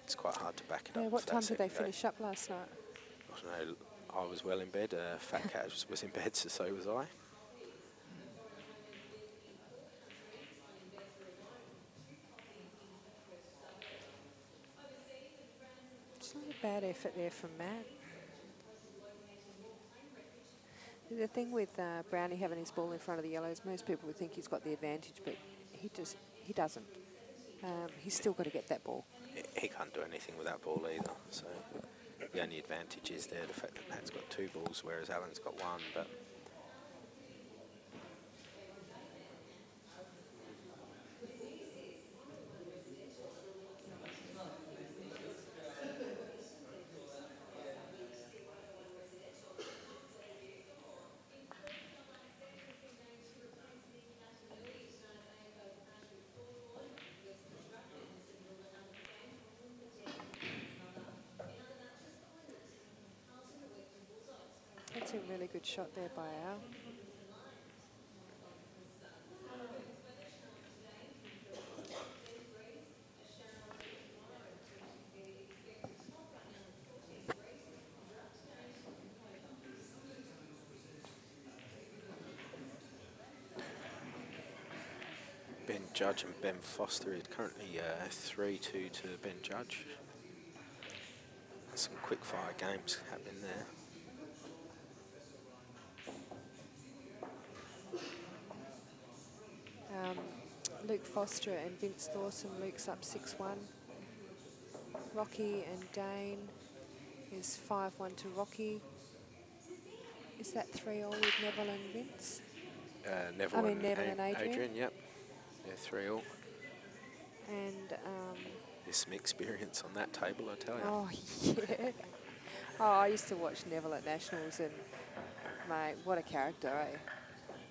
it's quite hard to back it up. What time did they finish up last night? I don't know. I was well in bed. Fat Cat was in bed, so was I. It's not a bad effort there from Matt. The thing with Brownie having his ball in front of the yellows, most people would think he's got the advantage, but he doesn't. He's still got to get that ball. He can't do anything with that ball either. So the only advantage is there the fact that Matt's got 2 balls, whereas Alan's got 1. But That's a really good shot there by Al. Ben Judge and Ben Foster is currently 3-2 to Ben Judge. Some quick fire games happening there. Luke Foster and Vince Lawson. Luke's up 6-1. Rocky and Dane is 5-1 to Rocky. Is that 3-all with Neville and Vince? Neville and Adrian. Yep. They're 3-all. And There's some experience on that table, I tell you. oh yeah. Oh, I used to watch Neville at Nationals, and mate, what a character, eh?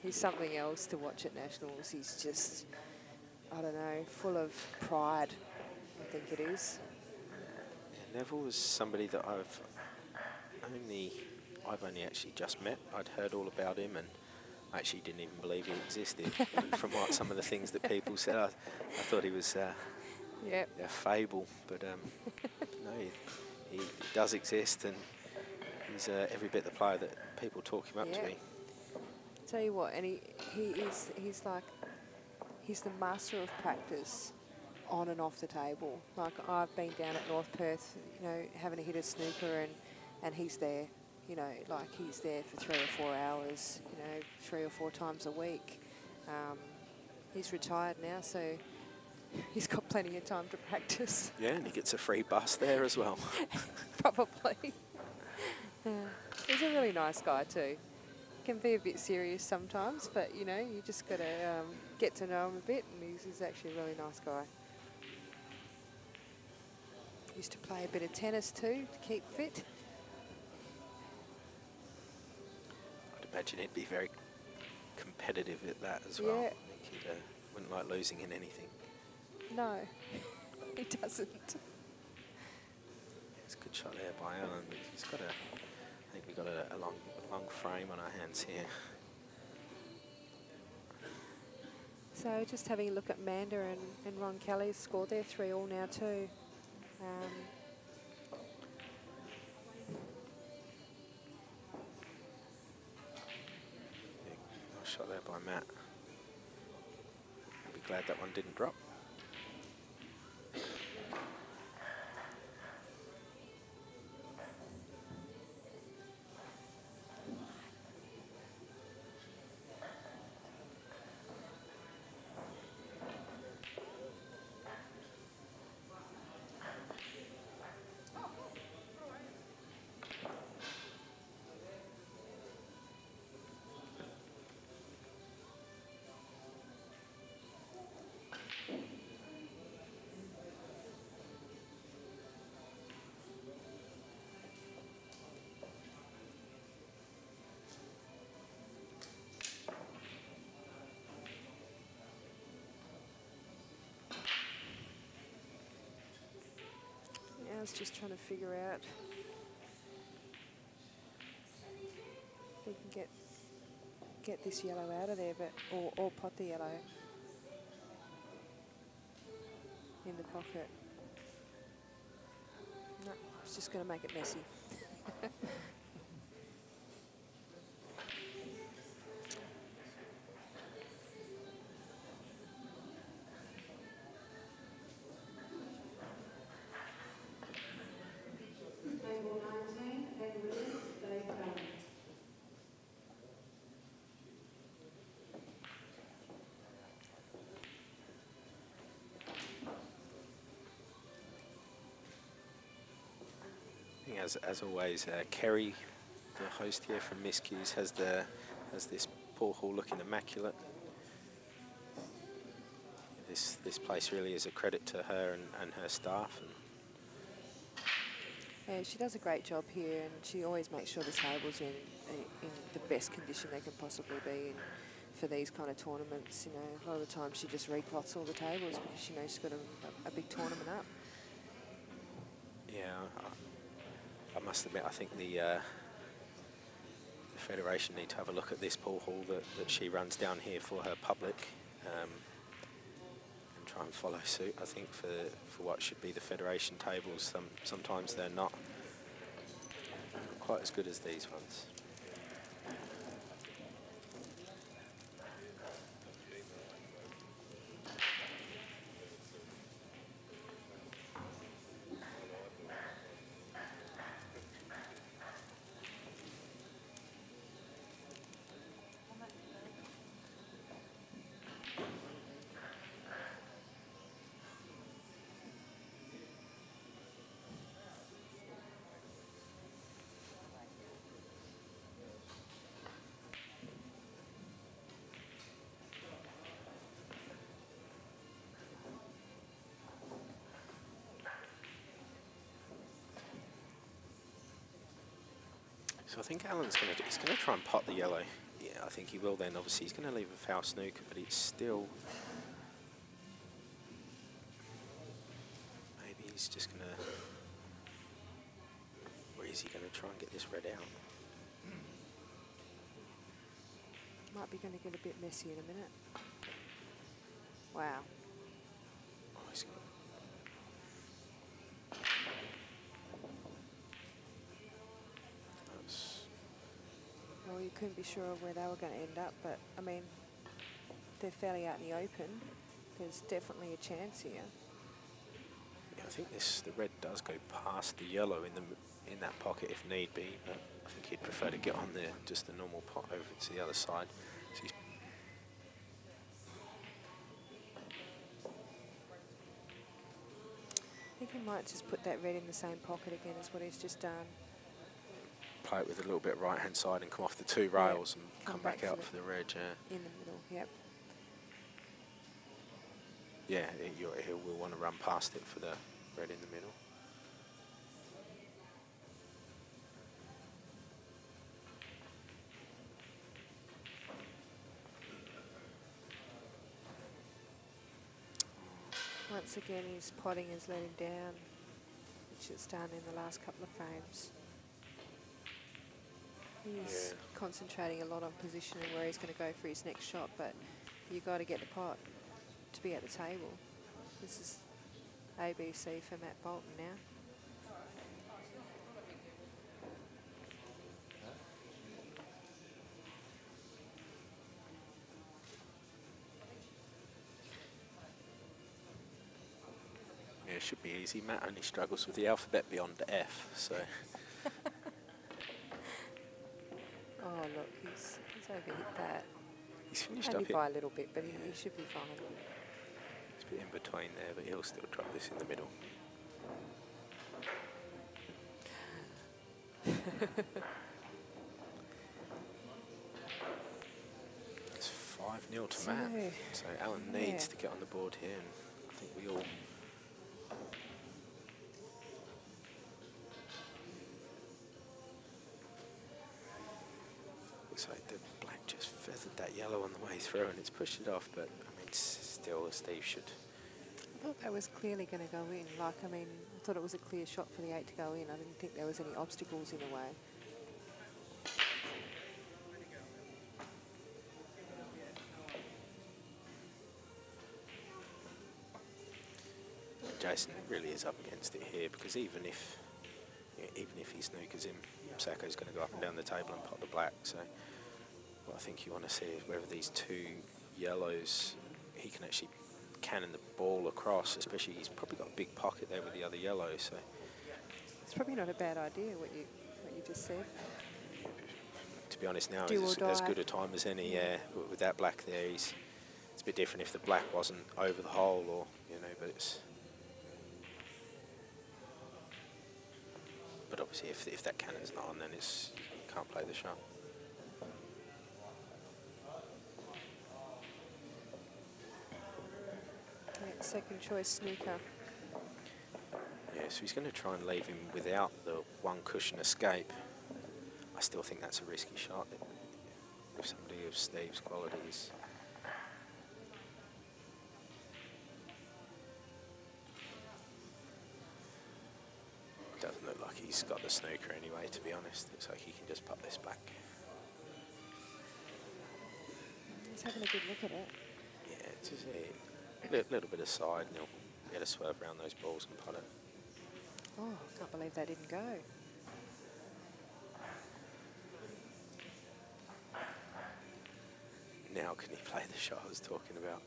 He's something else to watch at Nationals. He's just, I don't know, full of pride, I think it is. Yeah, Neville was somebody that I've only actually just met. I'd heard all about him, and I actually didn't even believe he existed. From what some of the things that people said, I thought he was a fable, but no, he does exist, and he's every bit the player that people talk him up to be. Tell you what, and he's the master of practice on and off the table. Like, I've been down at North Perth, you know, having a hit of snooker, and he's there, you know, like he's there for 3 or 4 hours, you know, 3 or 4 times a week. He's retired now, so he's got plenty of time to practice. Yeah, and he gets a free bus there as well. Probably. He's a really nice guy too. Can be a bit serious sometimes, but you know, you just got to get to know him a bit, and he's actually a really nice guy. Used to play a bit of tennis too to keep fit. I'd imagine he'd be very competitive at that as well. Yeah. I think he wouldn't like losing in anything. No, he doesn't. It's a good shot there by Alan, but he's got I think we've got a long frame on our hands here. So just having a look at Manda and Ron Kelly's score, they're 3-all now too. Nice shot there by Matt. I'll be glad that one didn't drop. I was just trying to figure out if we can get this yellow out of there, but or pot the yellow in the pocket. No, it's just going to make it messy. As always, Kerry, the host here from Miss Q's, has this pool hall looking immaculate. This place really is a credit to her and her staff. Yeah, she does a great job here, and she always makes sure the tables are in the best condition they can possibly be in for these kind of tournaments. You know, a lot of the time she just recloths all the tables because she knows she's got a big tournament up. Yeah, I must admit, I think the Federation need to have a look at this pool hall that she runs down here for her public, and try and follow suit. I think for what should be the Federation tables, sometimes they're not quite as good as these ones. So I think Alan's he's going to try and pot the yellow. Yeah, I think he will then. Obviously, he's going to leave a foul snooker, but it's still... Maybe he's just going to... Or is he going to try and get this red out? Might be going to get a bit messy in a minute. Wow. Oh, he's got... That's... Well, you couldn't be sure of where they were going to end up, but, I mean, they're fairly out in the open. There's definitely a chance here. Yeah, I think the red does go past the yellow in that pocket if need be, but I think he'd prefer to get on there, just the normal pot over to the other side. So he's I think he might just put that red in the same pocket again as what he's just done. play it with a little bit right hand side and come off the two rails and come back out for the red, yeah. In the middle, yep. Yeah, he will want to run past it for the red in the middle. Once again, his potting has let him down, which it's done in the last couple of frames. He's concentrating a lot on position and where he's going to go for his next shot, but you've got to get the pot to be at the table. This is ABC for Matt Bolton now. Yeah, it should be easy. Matt only struggles with the alphabet beyond F, so... Oh, look, he's overhit that. He's finished Only up by it. a little bit, but he should be fine. It's a bit in between there, but he'll still drop this in the middle. It's 5-0 to Matt. So Alan needs to get on the board here, and I think we all... Looks like the black just feathered that yellow on the way through and it's pushed it off, but I mean, still Steve should... I thought that was clearly going to go in. Like, I mean, I thought it was a clear shot for the 8 to go in. I didn't think there was any obstacles in the way. Jason really is up against it here because even if he snookers him, Sacco's going to go up and down the table and pot the black. So what I think you want to see is whether these two yellows, he can actually cannon the ball across, especially he's probably got a big pocket there with the other yellow. So it's probably not a bad idea what you just said. To be honest, now Do is or as die. good a time as any. Yeah, with that black there, it's a bit different if the black wasn't over the hole, or but it's. But obviously, if that cannon's not on, then you can't play the shot. Yeah, second choice snooker. Yeah, so he's going to try and leave him without the one cushion escape. I still think that's a risky shot. If somebody of Steve's qualities. Doesn't look like he's got the snooker anyway, to be honest. Looks like he can just pop this back. He's having a good look at it. Yeah, it's just a little bit of side, and he'll be able to swerve around those balls and pot it. Oh, I can't believe that didn't go. Now can he play the shot I was talking about?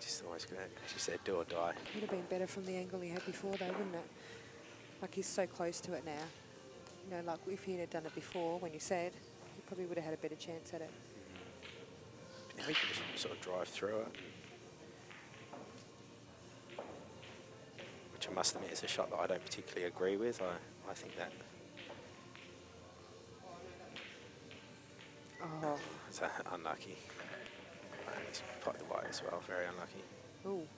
Just almost going, as you said, do or die. Would have been better from the angle he had before though, wouldn't it? Like, he's so close to it now. Like if he'd have done it before, when you said, he probably would have had a better chance at it. Now he can just sort of drive through it. Which I must admit is a shot that I don't particularly agree with. I think that... Oh. It's unlucky. And he's pot the white as well, very unlucky. Ooh.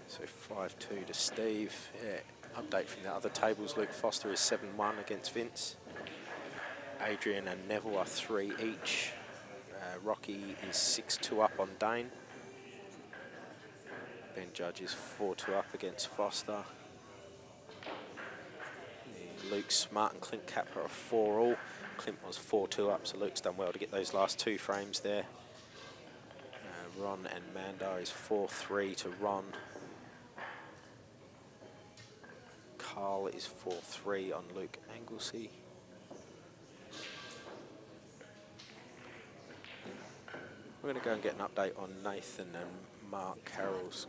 So 5-2 to Steve. Yeah, Update from the other tables, Luke Foster is 7-1 against Vince. Adrian and Neville are 3 each. Rocky is 6-2 up on Dane. Ben Judge is 4-2 up against Foster. Luke Smart and Clint Capper are 4 all. Clint was 4-2 up, so Luke's done well to get those last 2 frames there. Ron and Mandar is 4-3 to Ron. Carl is 4-3 on Luke Anglesey. We're going to go and get an update on Nathan and Mark Carroll's.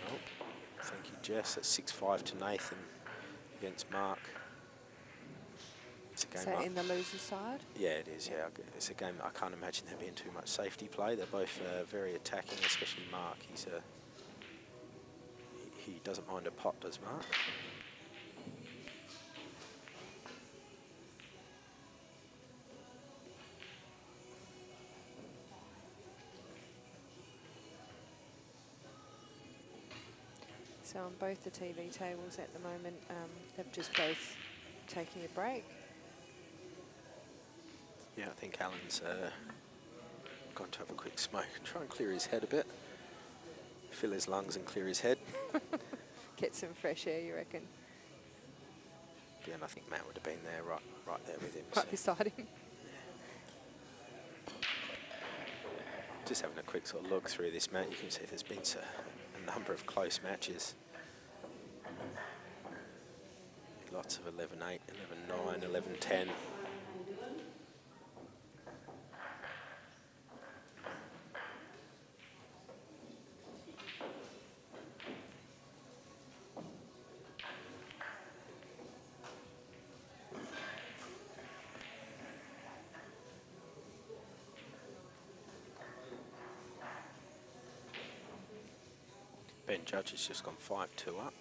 Oh, thank you, Jess. That's 6-5 to Nathan against Mark. It's a game So in the loser's side? Yeah, it is, yeah. It's a game that I can't imagine there being too much safety play. They're both very attacking, especially Mark. He doesn't mind a pot, does Mark? So on both the TV tables at the moment, they've just both taken a break. Yeah, I think Alan's gone to have a quick smoke and try and clear his head a bit. Fill his lungs and clear his head. Get some fresh air, you reckon? Yeah, and I think Matt would have been there, right there with him. Right so. beside him. Just having a quick sort of look through this match, you can see there's been a number of close matches. Lots of 11-8, 11-9, 11-10. Ben Judge has just gone 5-2 up.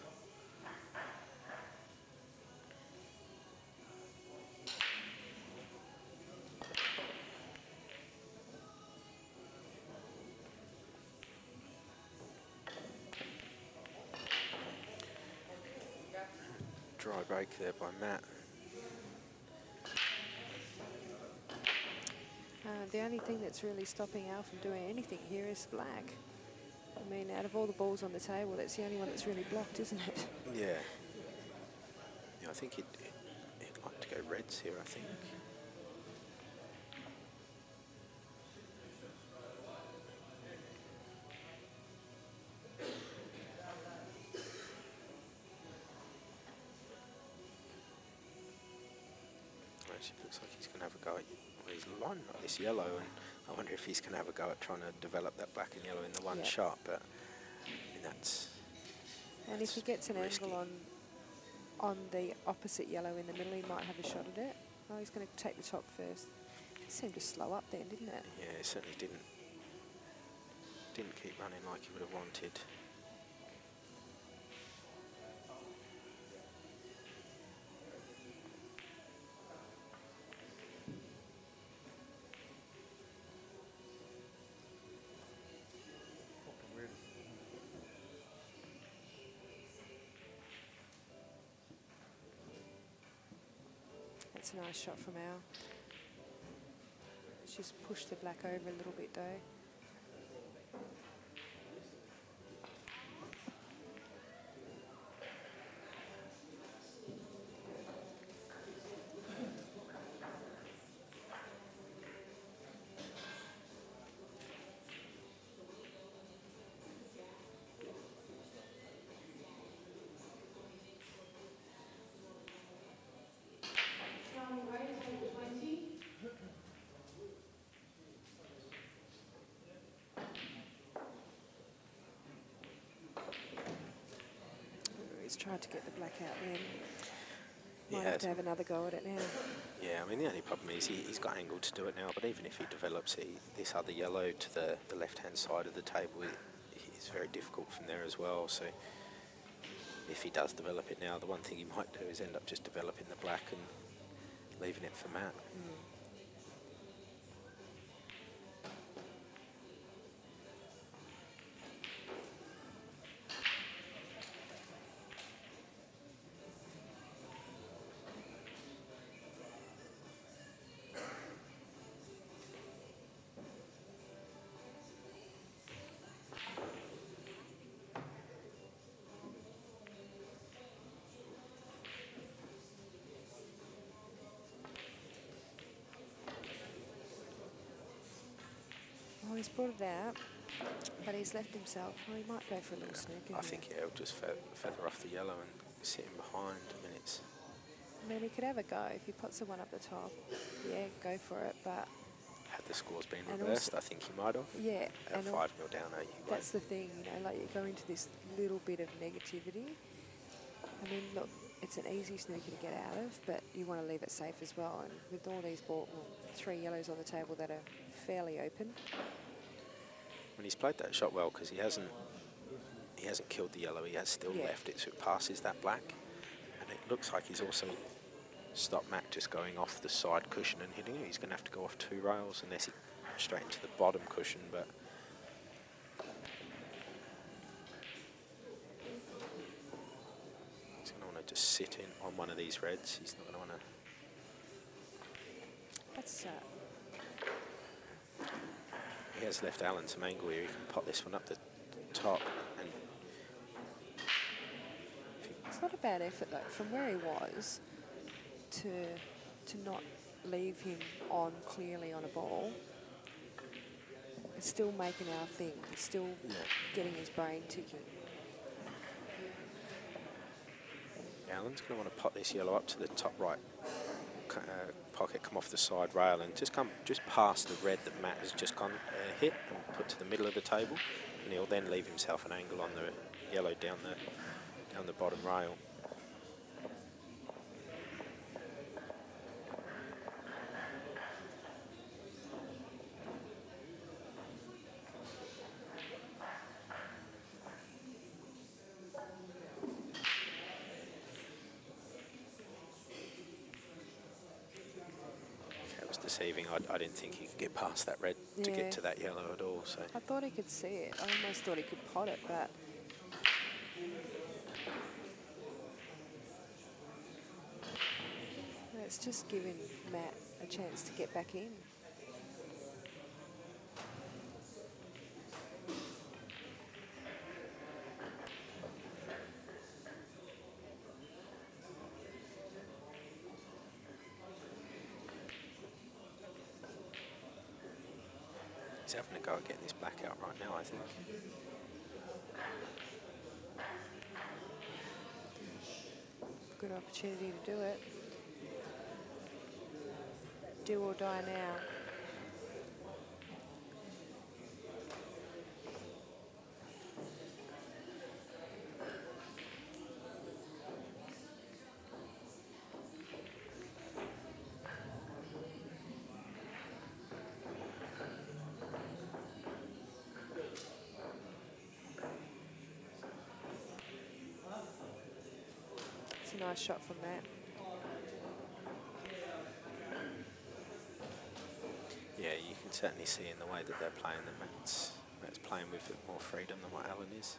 Dry break there by Matt. The only thing that's really stopping Al from doing anything here is black. I mean, out of all the balls on the table, that's the only one that's really blocked, isn't it? Yeah. Yeah, I think he'd like to go reds here, I think. Actually, looks like he's going to have a go at, well, he's lining up this yellow, and I wonder if he's going to have a go at trying to develop that black and yellow in the one shot, but I mean, that's And if he gets an risky. angle on the opposite yellow in the middle, he might have a shot at it. Oh, he's going to take the top first. It seemed to slow up then, didn't it? Yeah, it certainly didn't keep running like he would have wanted. That's a nice shot from Al. Just push the black over a little bit though. He's tried to get the black out then. Might have to have another go at it now. Yeah, I mean, the only problem is he's got angle to do it now, but even if he develops this other yellow to the left-hand side of the table, it's very difficult from there as well. So if he does develop it now, the one thing he might do is end up just developing the black and leaving it for Matt. Oh, he's brought it out, but he's left himself. Oh, he might go for a little snooker I here. think he'll just feather off the yellow and sit him behind. I mean, it's I mean, he could have a go if he puts the one up the top. Yeah, go for it, but had the scores been and reversed, also- I think he might have. yeah, At and 5-0 down, he won't. that's the thing, you know, like you go into this little bit of negativity. I mean, look, it's an easy snooker to get out of, but you want to leave it safe as well. And with all these 3 yellows on the table that are fairly open. When he's played that shot well, because he hasn't killed the yellow, he has still Yeah. left it so it passes that black. And it looks like he's also stopped Mac just going off the side cushion and hitting it. He's going to have to go off 2 rails unless he straight into the bottom cushion, but he's going to want to just sit in on one of these reds. He's not going to want to. That's He has left Allen some angle here. He can pop this one up the top. And it's not a bad effort though, from where he was to not leave him on clearly on a ball. It's still making our thing. It's still getting his brain ticking. Allen's going to want to pop this yellow up to the top right pocket, come off the side rail and just past the red that Matt has just gone hit and put to the middle of the table, and he'll then leave himself an angle on the yellow down the bottom rail. Deceiving. I didn't think he could get past that red to get to that yellow at all. So I thought he could see it. I almost thought he could pot it, but it's just giving Matt a chance to get back in. he's having a go at getting this black out right now, I think. Good opportunity to do it. Do or die now. It's a nice shot from Matt. Yeah, you can certainly see in the way that they're playing that Matt's playing with a bit more freedom than what Allen is.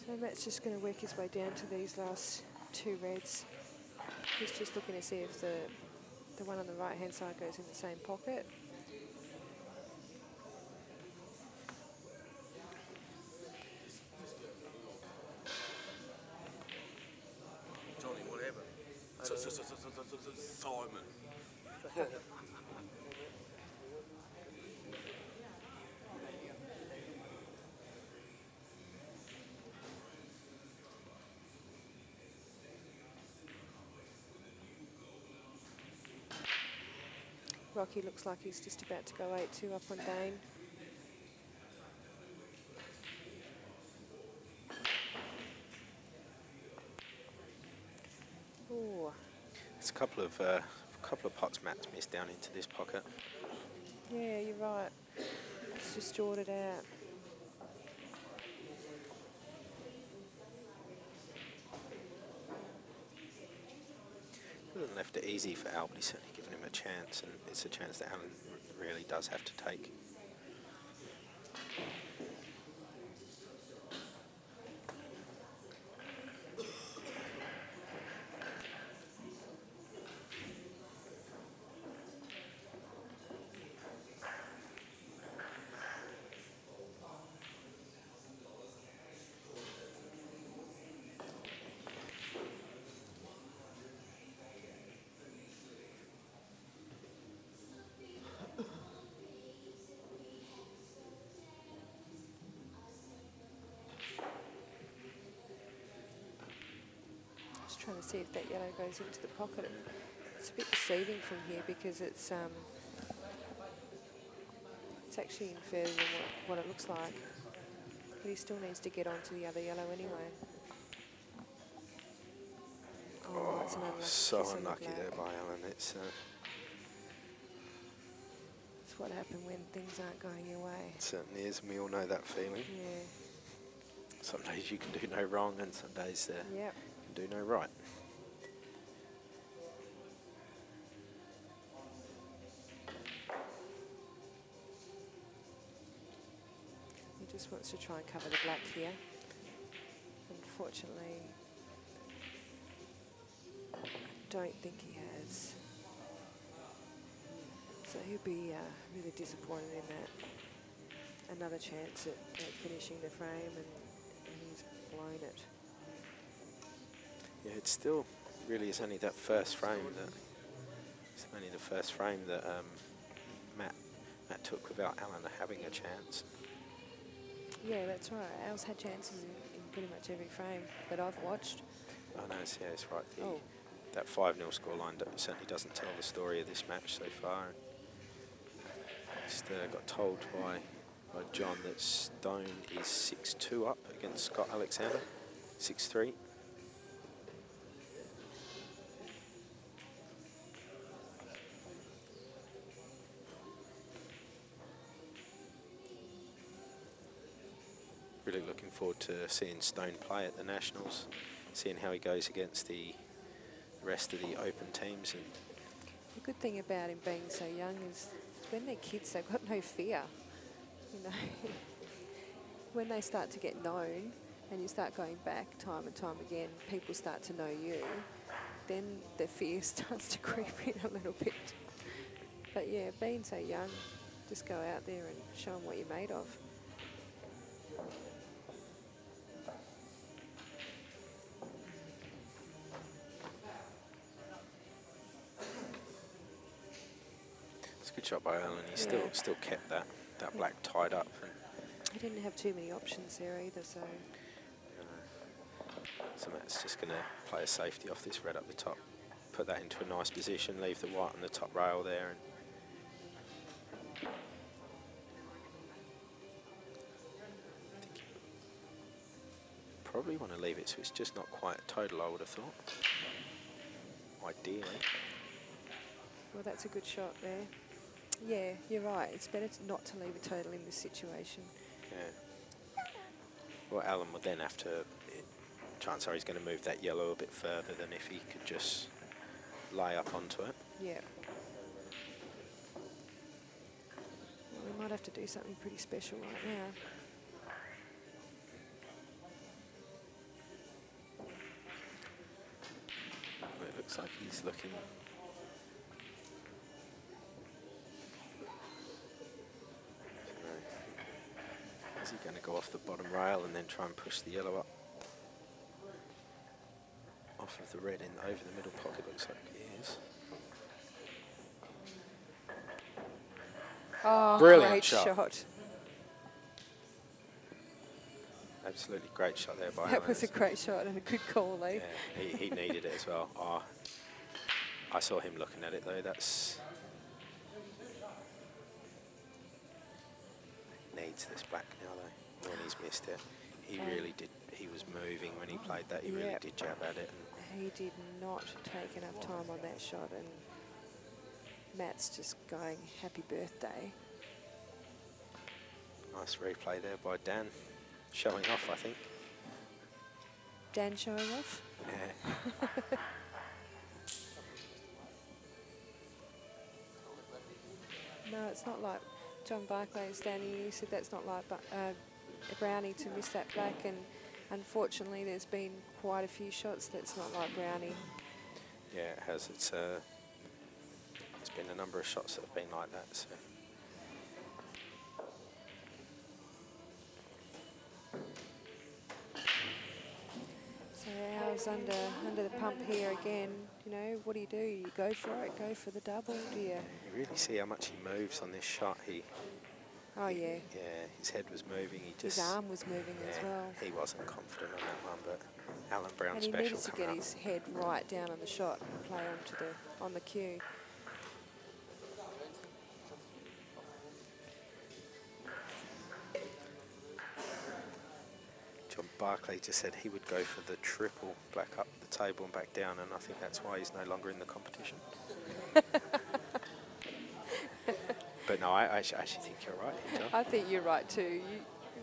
So Matt's just going to work his way down to these last 2 reds. He's just looking to see if the one on the right hand side goes in the same pocket. Johnny, whatever. Simon. Rocky looks like he's just about to go 8-2 up on Dane. Ooh. It's a couple of pots Matt's missed down into this pocket. Yeah, you're right. It's just jawed it out. He hasn't left it easy for Al, but he's certainly given him a chance, and it's a chance that Allen really does have to take. trying to see if that yellow goes into the pocket. It's a bit deceiving from here because it's actually in further than what it looks like. But he still needs to get onto the other yellow anyway. Oh, it's an unlucky so kiss on the unlucky there black. by Alan. It's what happens when things aren't going your way. it certainly is, and we all know that feeling. Yeah. Some days you can do no wrong, and some days Yep. you can do no right. He just wants to try and cover the black here. Unfortunately, I don't think he has. So he'll be really disappointed in that. Another chance at finishing the frame, and he's blown it. Yeah, it's still really is only that first frame that Matt took without Alan having a chance. Yeah, that's right. Al's had chances in pretty much every frame that I've watched. Oh no, yeah, it's right. Oh. That 5-0 scoreline certainly doesn't tell the story of this match so far. Just got told by John that Stone is 6-2 up against Scott Alexander, 6-3. Really looking forward to seeing Stone play at the Nationals, seeing how he goes against the rest of the open teams. And the good thing about him being so young is when they're kids, they've got no fear. You know, when they start to get known and you start going back time and time again, people start to know you, then the fear starts to creep in a little bit. But yeah, being so young, just go out there and show them what you're made of. good shot by Alan. He still kept that black tied up. And he didn't have too many options there either, so. So Matt's just going to play a safety off this red up the top, put that into a nice position, leave the white on the top rail there. And probably want to leave it so it's just not quite total, I would have thought. Ideally. Well, that's a good shot there. Yeah, you're right. It's better not to leave a total in this situation. Yeah. Well, Alan would then have to, chances are he's going to move that yellow a bit further than if he could just lay up onto it. Yeah. Well, we might have to do something pretty special right now. Well, it looks like he's looking. Is he going to go off the bottom rail and then try and push the yellow up off of the red in over the middle pocket? Looks like he is. Oh, Brilliant great shot. Absolutely great shot there by Alan. That was a great shot and a good call, eh? Yeah, he needed it as well. Oh, I saw him looking at it though. That's needs this black now though. When he's missed it, he really did. He was moving when he played that. He really did jab at it. And he did not take enough time on that shot, and Matt's just going, happy birthday. Nice replay there by Dan, showing off, I think. Dan showing off? Yeah. No, it's not like John Barclay standing. He said that's not like Brownie to miss that black, and unfortunately there's been quite a few shots that's not like Brownie. Yeah, it has. It's there's been a number of shots that have been like that. So. So Al's under the pump here again. You know, what do? You go for it, go for the double, do you? You really see how much he moves on this shot. He Oh, yeah. Yeah, his head was moving. He just, His arm was moving as yeah, well. he wasn't confident on that one, but Alan Brown And he special needed to coming get up. his head right down on the shot and play on the cue. John Barclay just said he would go for the triple, black up the table and back down, and I think that's why he's no longer in the competition. But no, I actually think you're right, John. I think you're right too.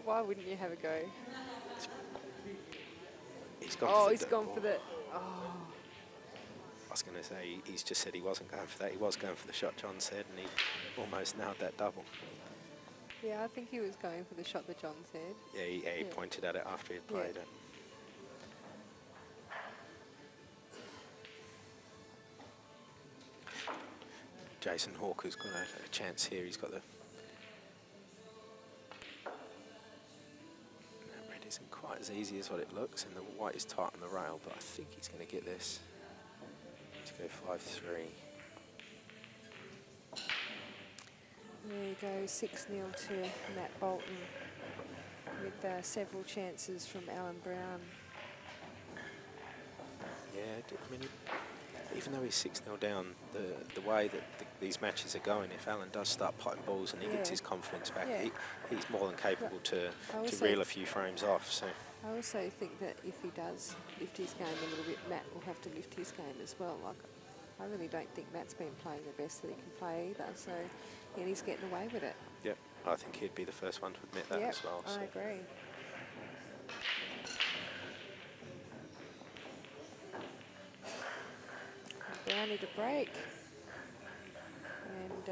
Why wouldn't you have a go? He's gone Oh, for he's gone for the... Oh, I was going to say, he's just said he wasn't going for that. He was going for the shot, John said, and he almost nailed that double. yeah, I think he was going for the shot that John said. Yeah, he pointed at it after he had played it. Jason Hawker's got a chance here. He's got the... That red isn't quite as easy as what it looks, and the white is tight on the rail, but I think he's going to get this. Let's go 5-3. There you go, 6-0 to Matt Bolton with several chances from Alan Brown. Yeah, I mean, even though he's 6-0 down, the way that these matches are going, if Alan does start potting balls and he gets his confidence back, he's more than capable to reel a few frames off. So I also think that if he does lift his game a little bit, Matt will have to lift his game as well. Like, I really don't think Matt's been playing the best that he can play either, so and he's getting away with it. yep, I think he'd be the first one to admit that as well. So. I agree. Brown need a break, and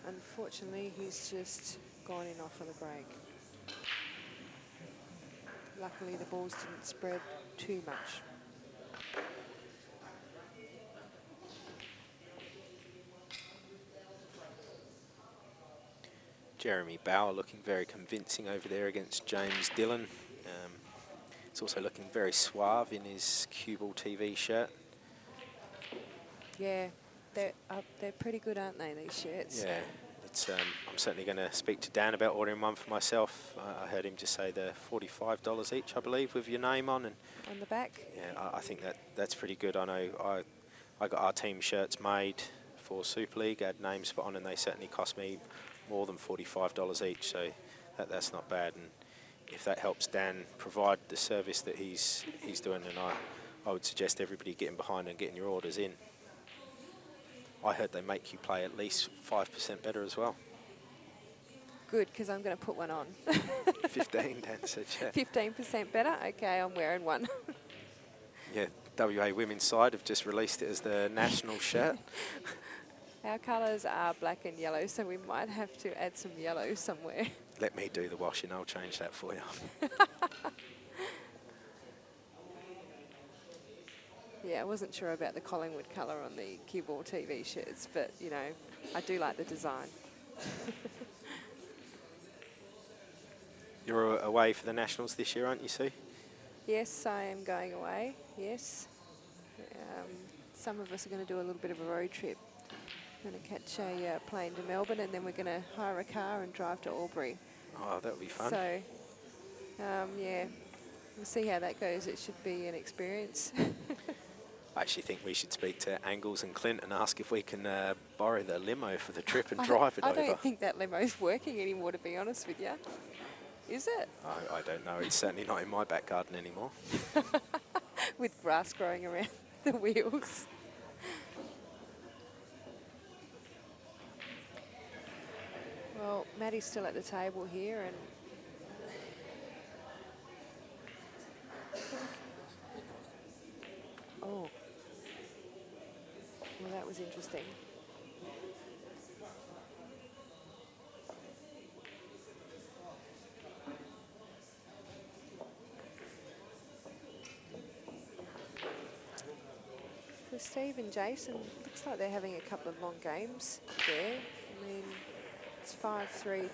unfortunately he's just gone in off on the break. Luckily the balls didn't spread too much. Jeremy Bauer looking very convincing over there against James Dillon. He's also looking very suave in his CueballTV shirt. Yeah, they're pretty good, aren't they, these shirts? Yeah, it's, I'm certainly going to speak to Dan about ordering one for myself. I heard him just say they're $45 each, I believe, with your name on. And on the back? Yeah, I think that's pretty good. I know I got our team shirts made for Super League, had names put on, and they certainly cost me more than $45 each, so that's not bad. And if that helps Dan provide the service that he's doing, then I would suggest everybody getting behind and getting your orders in. I heard they make you play at least 5% better as well. Good, because I'm going to put one on. 15, Dan said, yeah. 15% better? Okay, I'm wearing one. Yeah, WA Women's side have just released it as the national shirt. Our colours are black and yellow, so we might have to add some yellow somewhere. Let me do the washing, I'll change that for you. Yeah, I wasn't sure about the Collingwood colour on the CueballTV shirts, but, you know, I do like the design. You're away for the Nationals this year, aren't you, Sue? Yes, I am going away, yes. Some of us are going to do a little bit of a road trip. We're going to catch a plane to Melbourne, and then we're going to hire a car and drive to Albury. Oh, that would be fun. So, yeah, we'll see how that goes. It should be an experience. I actually think we should speak to Angles and Clint and ask if we can borrow the limo for the trip and drive it over. I don't think that limo's working anymore, to be honest with you. Is it? I don't know. It's certainly not in my back garden anymore. With grass growing around the wheels. Well, Maddie's still at the table here, and oh, well, that was interesting. For Steve and Jason, looks like they're having a couple of long games there. I mean, it's 5-3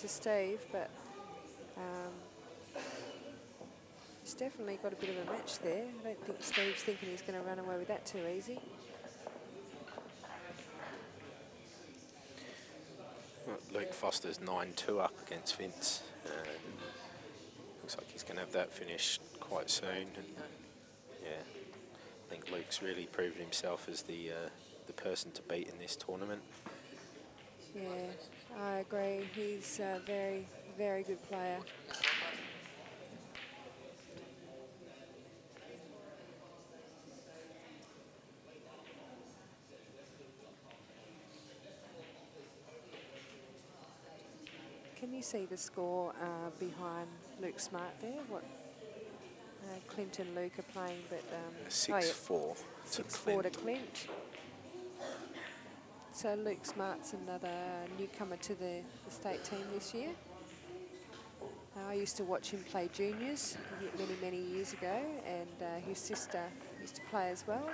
to Steve, but he's definitely got a bit of a match there. I don't think Steve's thinking he's going to run away with that too easy. Luke Foster's 9-2 up against Vince. Looks like he's going to have that finished quite soon. And yeah, I think Luke's really proven himself as the person to beat in this tournament. Yeah, I agree. He's a very, very good player. Can you see the score behind Luke Smart there? What Clint and Luke are playing, but 6-4 to 6-4 to Clint. Clint. So Luke Smart's another newcomer to the state team this year. I used to watch him play juniors many, many years ago, and his sister used to play as well.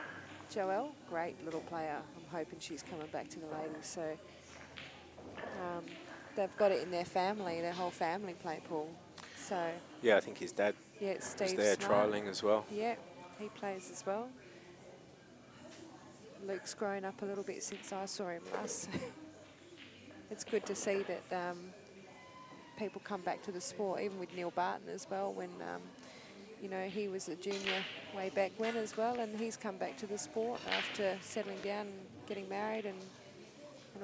Joelle, great little player. I'm hoping she's coming back to the ladies. So they've got it in their family, their whole family play pool. So Yeah, I think his dad it's was Steve there Smart. trialling as well. Yeah, he plays as well. Luke's grown up a little bit since I saw him last. It's good to see that people come back to the sport, even with Neil Barton as well, when, you know, he was a junior way back when as well, and he's come back to the sport after settling down and getting married and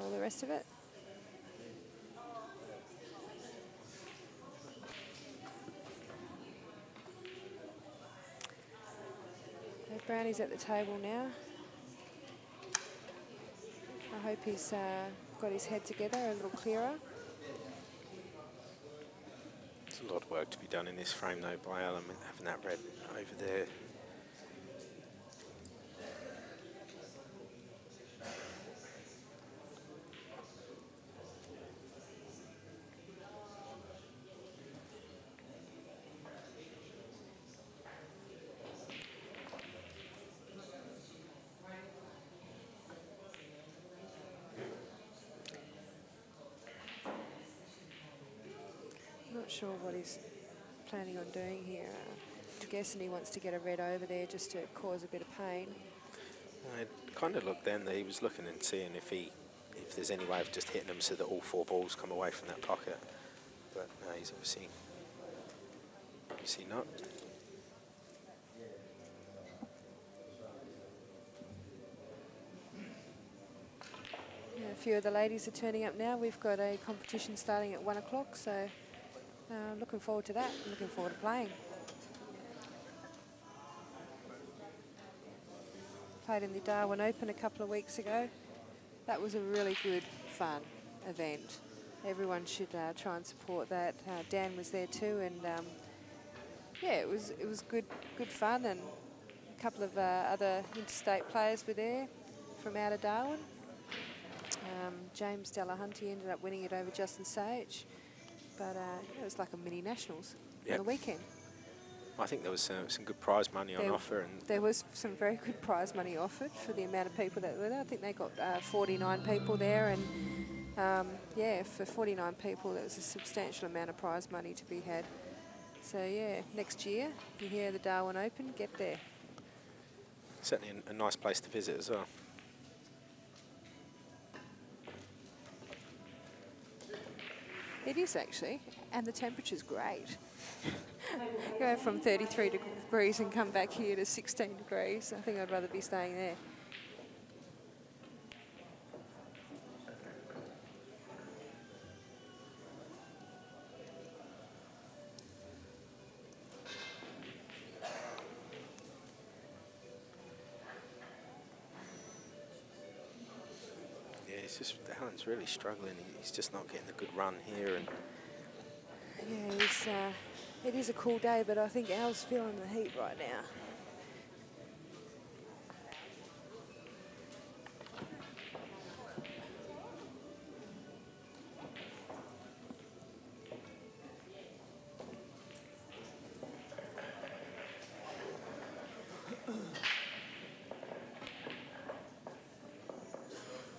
all the rest of it. So Brownie's at the table now. I hope he's got his head together a little clearer. There's a lot of work to be done in this frame though by Alan, having that red over there. Not sure what he's planning on doing here. I'm guessing he wants to get a red over there just to cause a bit of pain. It kind of looked then that he was looking and seeing if there's any way of just hitting them so that all 4 balls come away from that pocket. But no, he's obviously not. Yeah, a few of the ladies are turning up now. We've got a competition starting at 1 o'clock, so looking forward to that. Looking forward to playing. Played in the Darwin Open a couple of weeks ago. That was a really good, fun event. Everyone should try and support that. Dan was there too, and yeah, it was good fun, and a couple of other interstate players were there from out of Darwin. James Delahunty ended up winning it over Justin Sage, but it was like a mini nationals on the weekend. I think there was some good prize money on offer. And there was some very good prize money offered for the amount of people that were there. I think they got 49 people there, and yeah, for 49 people, there was a substantial amount of prize money to be had. So yeah, next year, you hear the Darwin Open, get there. Certainly a nice place to visit as well. It is actually, and the temperature's great. Go from 33 degrees and come back here to 16 degrees. I think I'd rather be staying there. Yeah, it's just Alan's really struggling. He's just not getting a good run here. And yeah, it is a cool day, but I think Al's feeling the heat right now.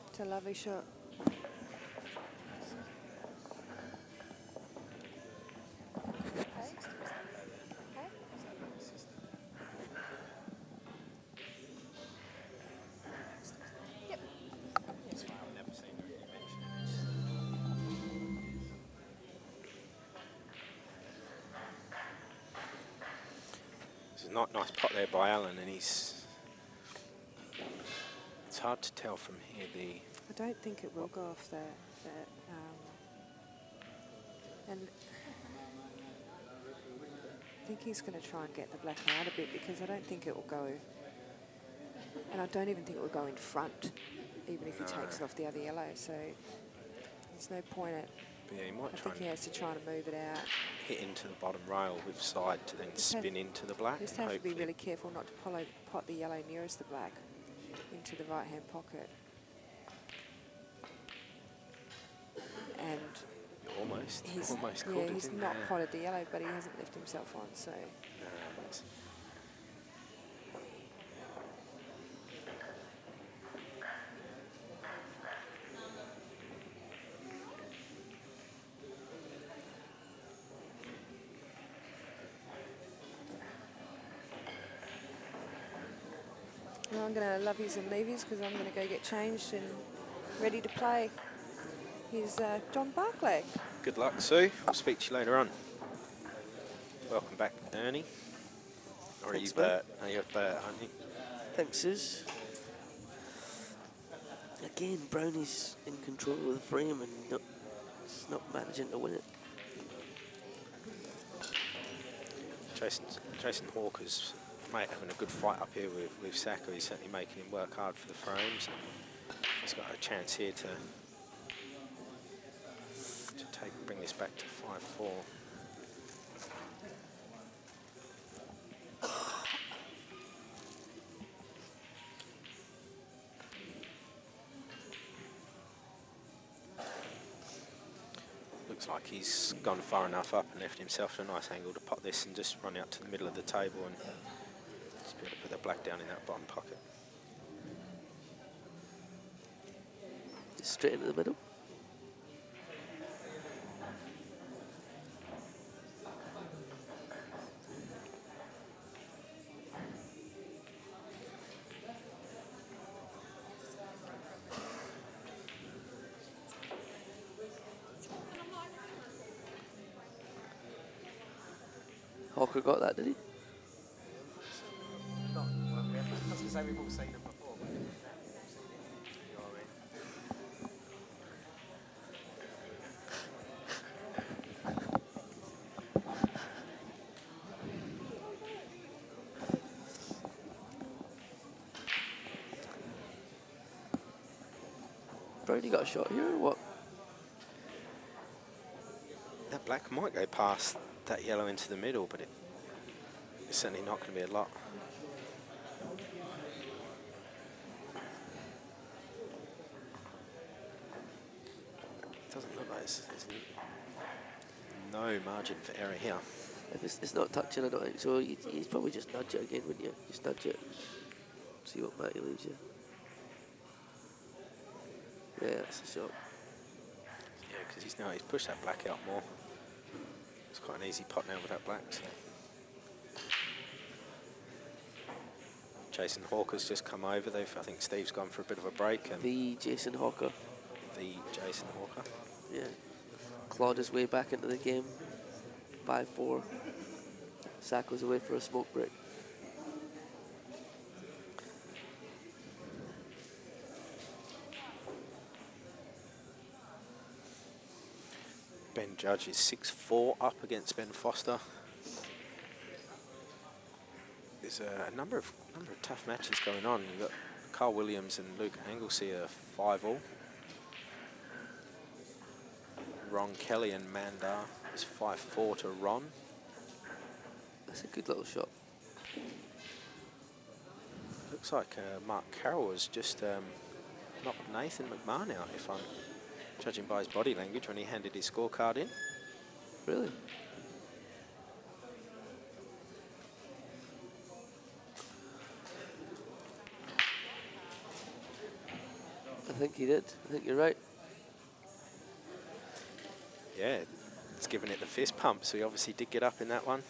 It's a lovely shot. It's a nice pot there by Allen, and he's... It's hard to tell from here I don't think it will go off the and I think he's going to try and get the black out a bit, because I don't think it will go, and I don't even think it will go in front, even if he takes it off the other yellow. So there's no point at. But yeah, he might I try think he and has to try to move it out. hit into the bottom rail with side to then spin into the black. Just have to be really careful not to pot the yellow nearest the black into the right-hand pocket. And He's almost caught yeah, it he's in not there. potted the yellow, but he hasn't left himself on, so. No, that's- Well, I'm going to loveys and leavies, because I'm going to go get changed and ready to play. Here's John Barclay. Good luck, Sue. I'll speak to you later on. Welcome back, Ernie. Or Thanks, are you Bert? No, you're Bert, aren't you? Thanks, Sus. Again, Brownie's in control of the frame and just not managing to win it. Jason Hawker's mate having a good fight up here with Saka. He's certainly making him work hard for the frames. He's got a chance here to bring this back to 5-4. Looks like he's gone far enough up and left himself at a nice angle to pot this and just run out to the middle of the table and just be able to put the black down in that bottom pocket. Straight into the middle. Hawker got that, did he? I was going to say we've all seen them before. But you know what I mean? Brownie got a shot here or what? That black might go past that yellow into the middle, but it's certainly not going to be a lot. Doesn't look like there's no margin for error here. If it's not touching, I don't think so. You'd probably just nudge it again, wouldn't you? Just nudge it. See what Matty leaves you. Yeah, that's a shot. Yeah, because he's pushed that black out more. It's quite an easy pot now with that black. So. Jason Hawker's just come over. I think Steve's gone for a bit of a break. And The Jason Hawker. the Jason Hawker. Yeah. Clawed his way back into the game. 5-4. Sacco's away for a smoke break. Ben Judge is 6-4 up against Ben Foster. There's a number of tough matches going on. You've got Carl Williams and Luke Anglesey are 5-all. Ron Kelly and Mandar is 5-4 to Ron. That's a good little shot. Looks like Mark Carroll has just knocked Nathan McMahon out, if I'm judging by his body language when he handed his scorecard in. Really? I think he did. I think you're right. Yeah, it's given it the fist pump, so he obviously did get up in that one.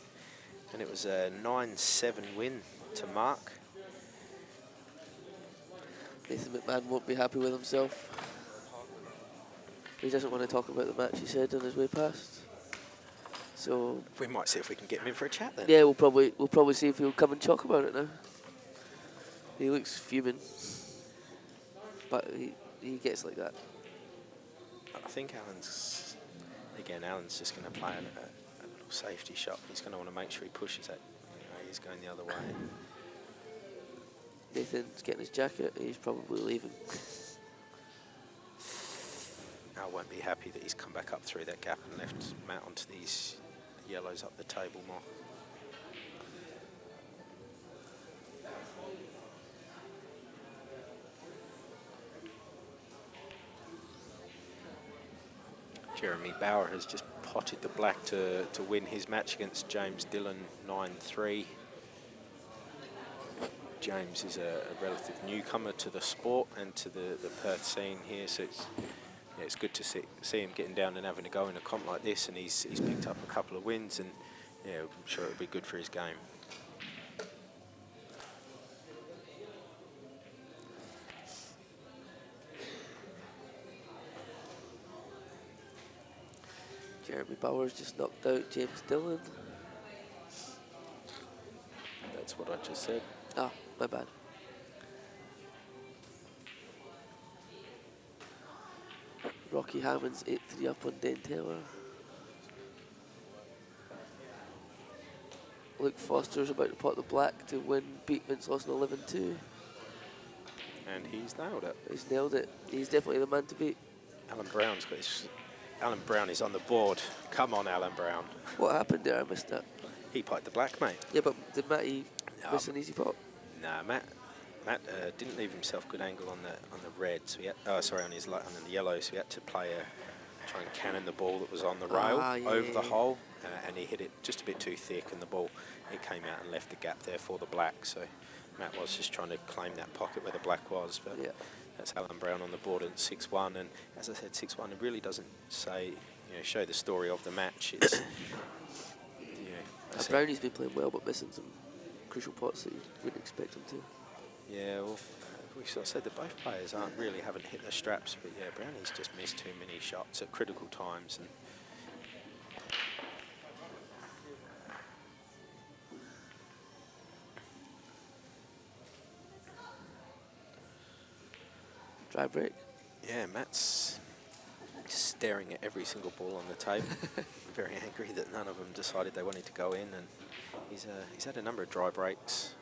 And it was a 9-7 win to Mark. Nathan McMahon won't be happy with himself. He doesn't want to talk about the match, he said, on his way past. So We might see if we can get him in for a chat then. yeah, we'll probably see if he'll come and talk about it now. He looks fuming, but he gets like that. I think Alan's just going to play a little safety shot. He's going to want to make sure he pushes it. He's going the other way. Nathan's getting his jacket. He's probably leaving. Al won't be happy that he's come back up through that gap and left Matt onto these yellows up the table more. Jeremy Bauer has just potted the black to win his match against James Dillon 9-3. James is a relative newcomer to the sport and to the Perth scene here, so it's good to see him getting down and having a go in a comp like this, and he's picked up a couple of wins, and yeah, I'm sure it'll be good for his game. Jeremy Bowers just knocked out James Dillon. That's what I just said. Ah, my bad. Rocky Hammond's 8-3 up on Dan Taylor. Luke Foster's about to pot the black to win, beat Vince Lawson 11-2. And he's nailed it. He's nailed it. He's definitely the man to beat. Alan Brown's got his... Alan Brown is on the board. Come on, Alan Brown. What happened there? I missed that. He potted the black, mate. Yeah, but did Matty miss an easy pot? Nah, Matt didn't leave himself good angle on the red, so he had, on the yellow, so he had to try and cannon the ball that was on the rail over the hole, and he hit it just a bit too thick, and the ball came out and left the gap there for the black. So Matt was just trying to claim that pocket where the black was, but that's Alan Brown on the board at 6-1, and as I said, 6-1. It really doesn't show the story of the match. It's Brownie's been playing well, but missing some crucial pots that you wouldn't expect him to. Yeah, well, we sort of said that both players haven't hit their straps, but yeah, Brownie's just missed too many shots at critical times. And dry break. yeah, Matt's staring at every single ball on the table. Very angry that none of them decided they wanted to go in, and he's had a number of dry breaks.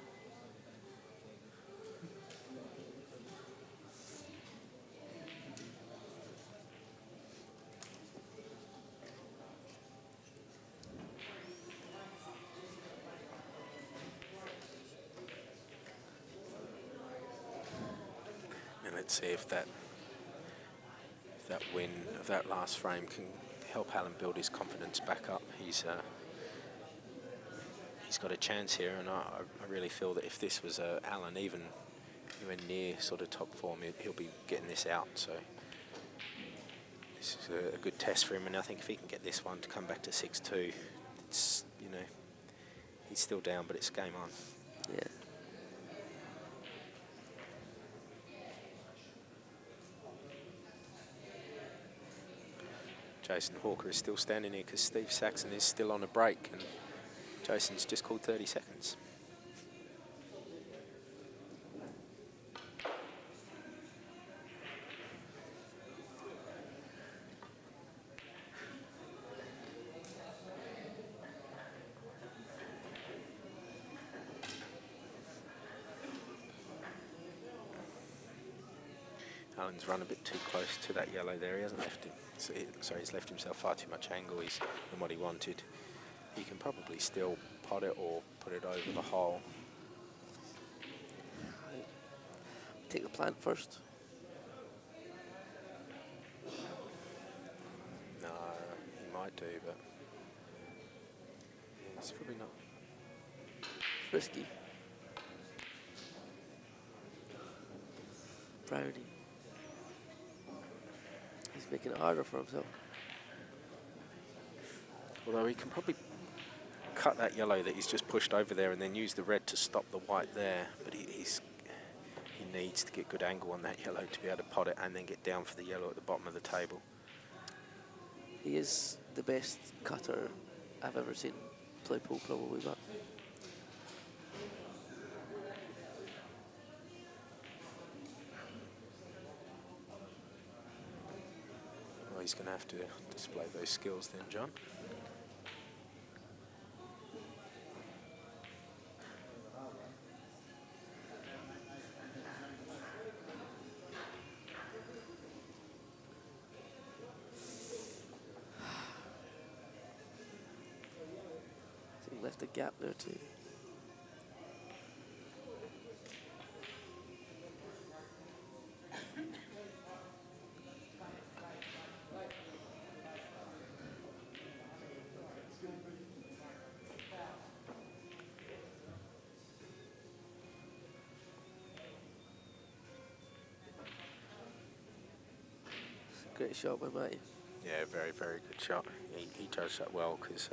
Let's see if that win of that last frame can help Alan build his confidence back up. He's got a chance here, and I really feel that if this was Alan even near sort of top form, he'll be getting this out. So this is a good test for him, and I think if he can get this one to come back to 6-2, it's he's still down, but it's game on. Yeah. Jason Hawker is still standing here because Steve Saxon is still on a break, and Jason's just called 30 seconds. Alan's run a bit too close to that yellow there. He hasn't left him. He's left himself far too much angle than what he wanted. He can probably still pot it or put it over the hole. Take the plant first. No, he might do, but it's probably not. Risky. Brownie. He's making it harder for himself. Although he can probably cut that yellow that he's just pushed over there and then use the red to stop the white there. But he needs to get good angle on that yellow to be able to pot it and then get down for the yellow at the bottom of the table. He is the best cutter I've ever seen play pool, probably, but Well, he's going to have to display those skills then, John. he left a gap there too. Great shot by Matty. Yeah, very, very good shot. He judged that well because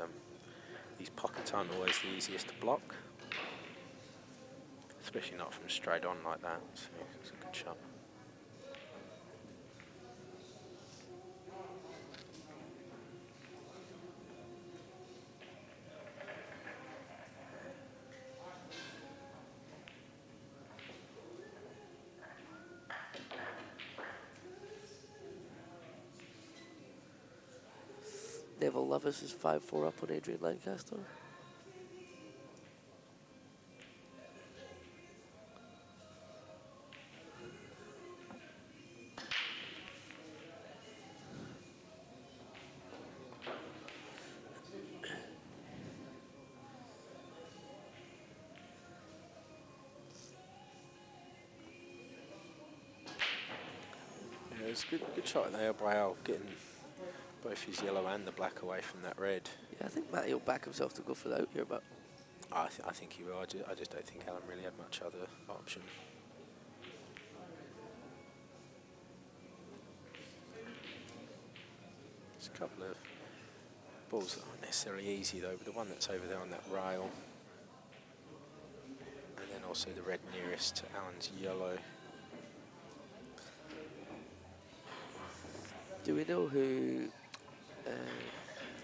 these pockets aren't always the easiest to block, especially not from straight on like that. So it's a good shot. Neville Levis is 5-4 up on Adrian Lancaster. Yeah, it was a good shot there by Al, getting both his yellow and the black away from that red. Yeah, I think Matty will back himself to go for the out here, but I think he will. I just don't think Alan really had much other option. There's a couple of balls that aren't necessarily easy though, but the one that's over there on that rail, and then also the red nearest to Alan's yellow. do we know who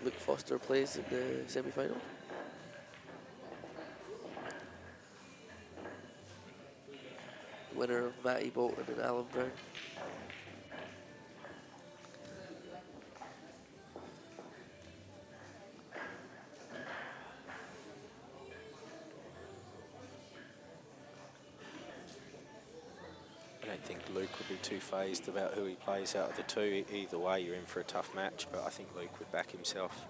Luke Foster plays in the semi-final? Winner of Matty Bolton and Alan Brown. I don't think Luke would be too phased about who he plays out of the two. Either way, you're in for a tough match, but I think Luke would back himself.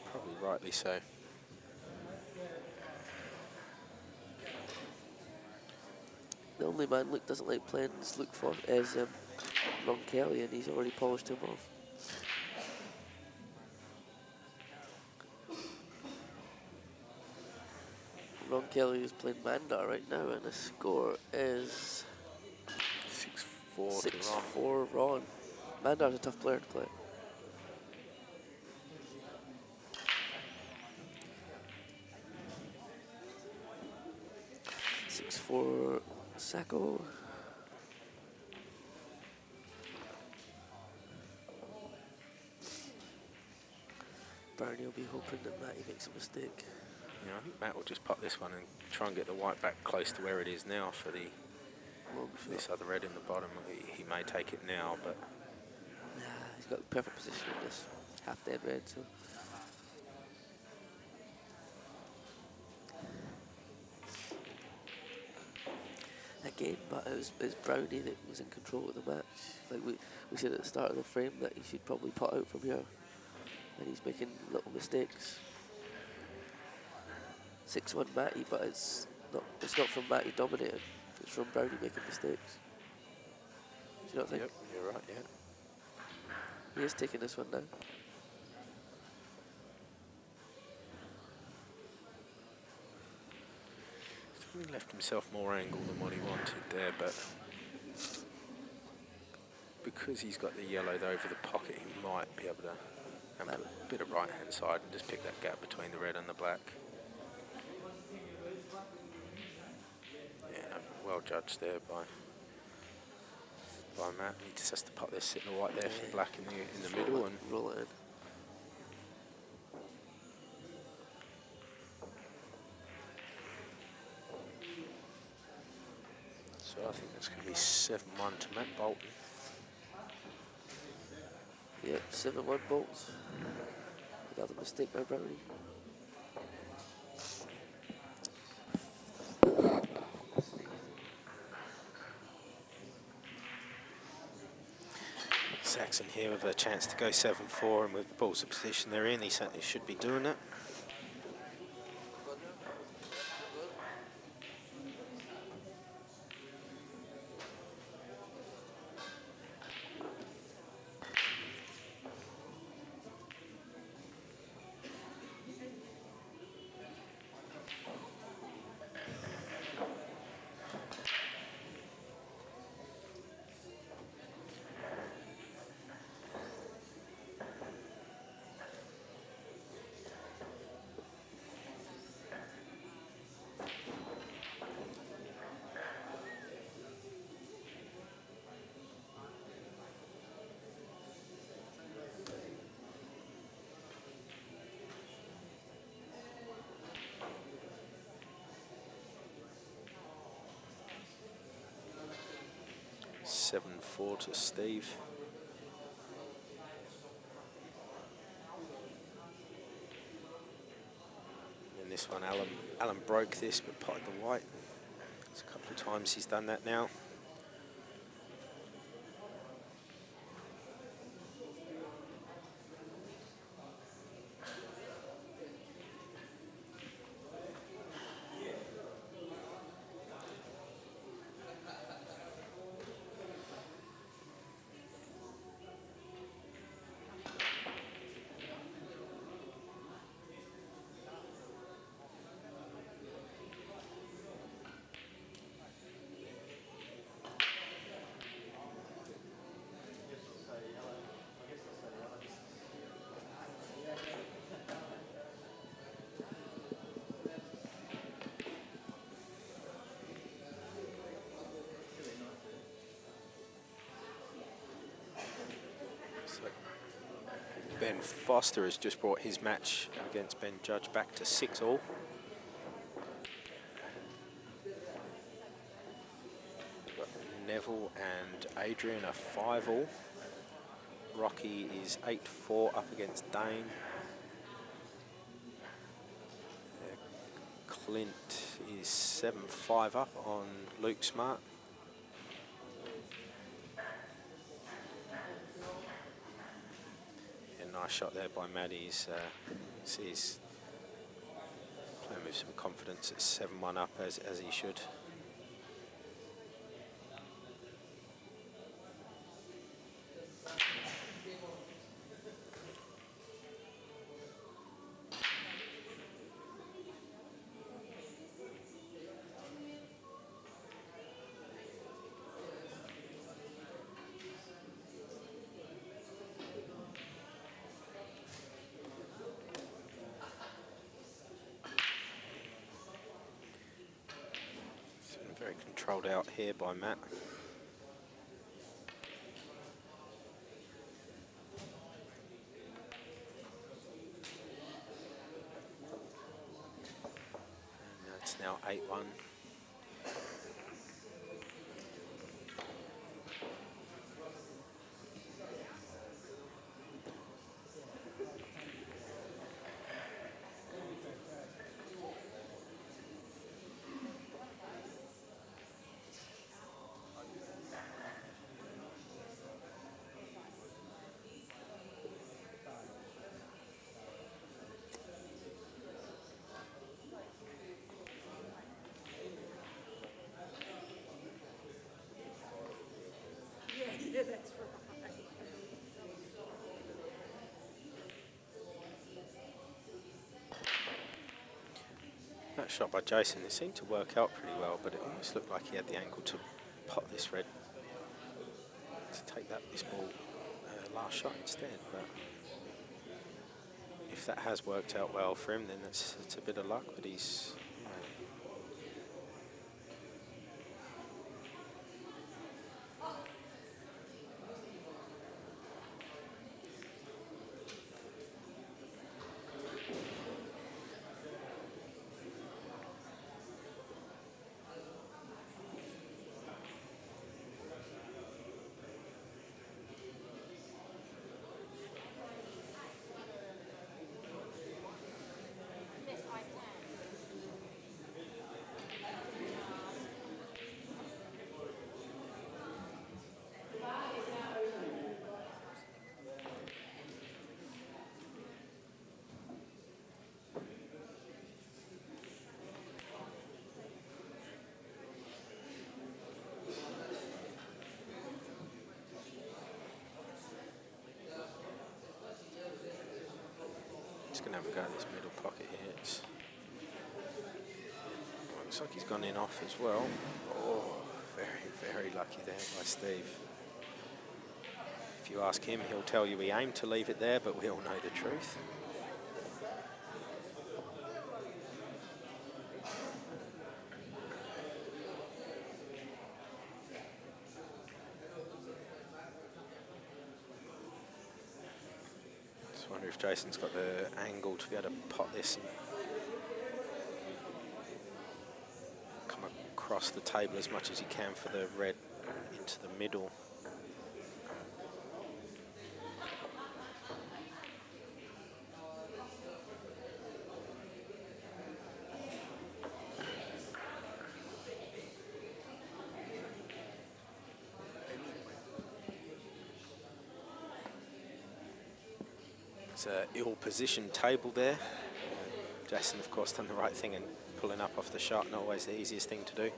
Probably rightly so. The only man Luke doesn't like playing is Ron Kelly, and he's already polished him off. Ron Kelly is playing Mandar right now, and the score is 6-4 to Ron. 6-4 Ron. Mandar's a tough player to play. For Sacco. Barney will be hoping that Matty makes a mistake. Yeah, I think Matt will just pop this one and try and get the white back close to where it is now for the this other red in the bottom. He may take it now, but nah, he's got the perfect position in this half dead red. So. Again, but it was Brownie that was in control of the match. Like we said at the start of the frame that he should probably put out from here, and he's making little mistakes. 6-1 Matty, but it's not from Matty dominating. It's from Brownie making mistakes. Do you not think? Yep, you're right. Yeah. He is taking this one now. He left himself more angle than what he wanted there, but because he's got the yellow over the pocket, he might be able to have a bit of right hand side and just pick that gap between the red and the black. Yeah, well judged there by by Matt. He just has to put this sitting right there for black in the middle and roll it in. so I think that's going to be 7-1 to Matt Bolton. Yep, 7-1 bolts. Another mistake by Brownie. Saxon here with a chance to go 7-4, and with the balls of position they're in, he certainly should be doing it. Seven 4 to Steve. And this one, Alan broke this but potted the white. It's a couple of times he's done that now. Ben Foster has just brought his match against Ben Judge back to 6-all. Neville and Adrian are 5-all. Rocky is 8-4 up against Dane. Clint is 7-5 up on Luke Smart. Nice shot there by Matt. He's playing with some confidence at 7-1 up as he should. Very controlled out here by Matt. And it's now 8-1. Yeah, that's right. That shot by Jason, it seemed to work out pretty well, but it almost looked like he had the angle to pot this red, to take this ball last shot instead. But if that has worked out well for him, then it's a bit of luck, but he's... can have a go at this middle pocket here. Looks like he's gone in off as well. Oh, very, very lucky there by Steve. If you ask him, he'll tell you he aimed to leave it there, but we all know the truth. Just wonder if Jason's got the angle to be able to pot this and come across the table as much as he can for the red into the middle. It's an ill-positioned table there. Jason, of course, done the right thing and pulling up off the shot, not always the easiest thing to do.